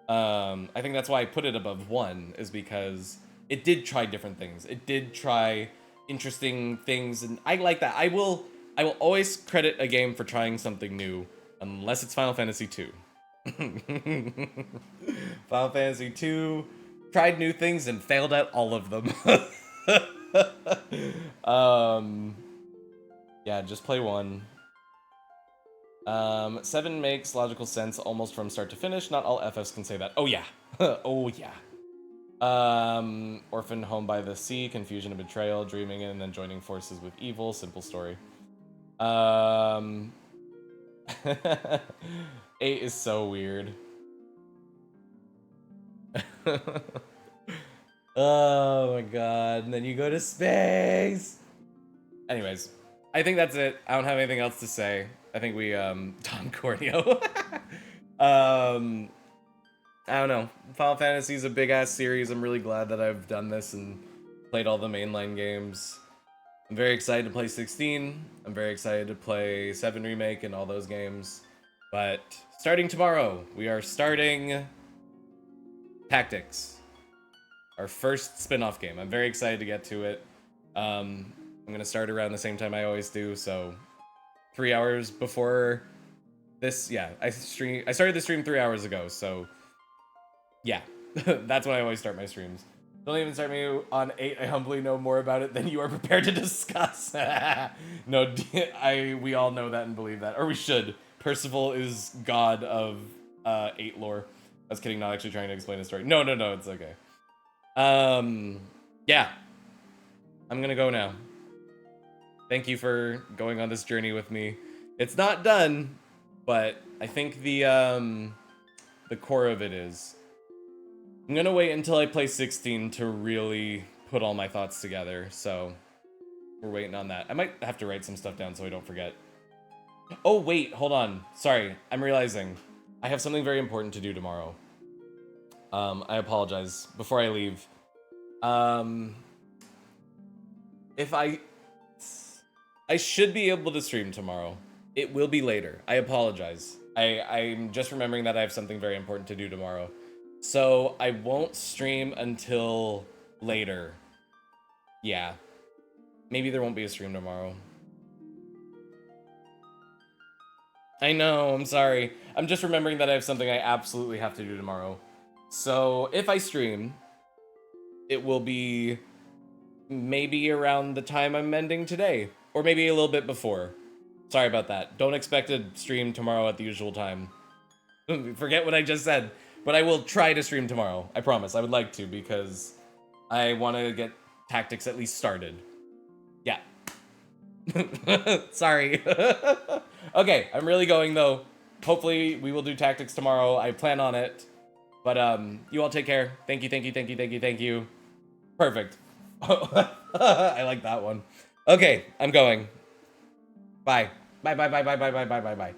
I think that's why I put it above 1, is because it did try different things. It did try interesting things, and I like that. I will always credit a game for trying something new, unless it's Final Fantasy II. Final Fantasy II tried new things and failed at all of them. Yeah, just play 1. 7 makes logical sense almost from start to finish. Not all FFs can say that. Oh yeah. Oh yeah. Orphan Home by the Sea, Confusion and Betrayal, Dreaming and then joining forces with evil. Simple story. 8 is so weird. Oh my god. And then you go to space. Anyways, I think that's it. I don't have anything else to say. I think we, Don Corneo. I don't know. Final Fantasy is a big-ass series. I'm really glad that I've done this and played all the mainline games. I'm very excited to play 16. I'm very excited to play 7 Remake and all those games. But starting tomorrow, we are starting Tactics, our first spin-off game. I'm very excited to get to it. I'm gonna start around the same time I always do, so 3 hours before this. Yeah, I started the stream 3 hours ago, so yeah, that's when I always start my streams. Don't even start me on 8. I humbly know more about it than you are prepared to discuss. No, we all know that and believe that, or we should. Percival is god of 8 lore. I was kidding, not actually trying to explain the story. No, it's okay. Yeah, I'm gonna go now. Thank you for going on this journey with me. It's not done, but I think the core of it is. I'm gonna wait until I play 16 to really put all my thoughts together, so we're waiting on that. I might have to write some stuff down so I don't forget. Oh wait, hold on. Sorry, I'm realizing I have something very important to do tomorrow. I apologize. Before I leave, if I should be able to stream tomorrow. It will be later. I apologize. I'm just remembering that I have something very important to do tomorrow. So I won't stream until later. Yeah. Maybe there won't be a stream tomorrow. I know, I'm sorry. I'm just remembering that I have something I absolutely have to do tomorrow. So if I stream, it will be maybe around the time I'm ending today. Or maybe a little bit before. Sorry about that. Don't expect a stream tomorrow at the usual time. Forget what I just said. But I will try to stream tomorrow. I promise. I would like to because I want to get Tactics at least started. Yeah. Sorry. Okay, I'm really going though. Hopefully we will do tactics tomorrow. I plan on it. But you all take care. Thank you, thank you, thank you, thank you, thank you. Perfect. I like that one. Okay, I'm going. Bye. Bye, bye, bye, bye, bye, bye, bye, bye, bye.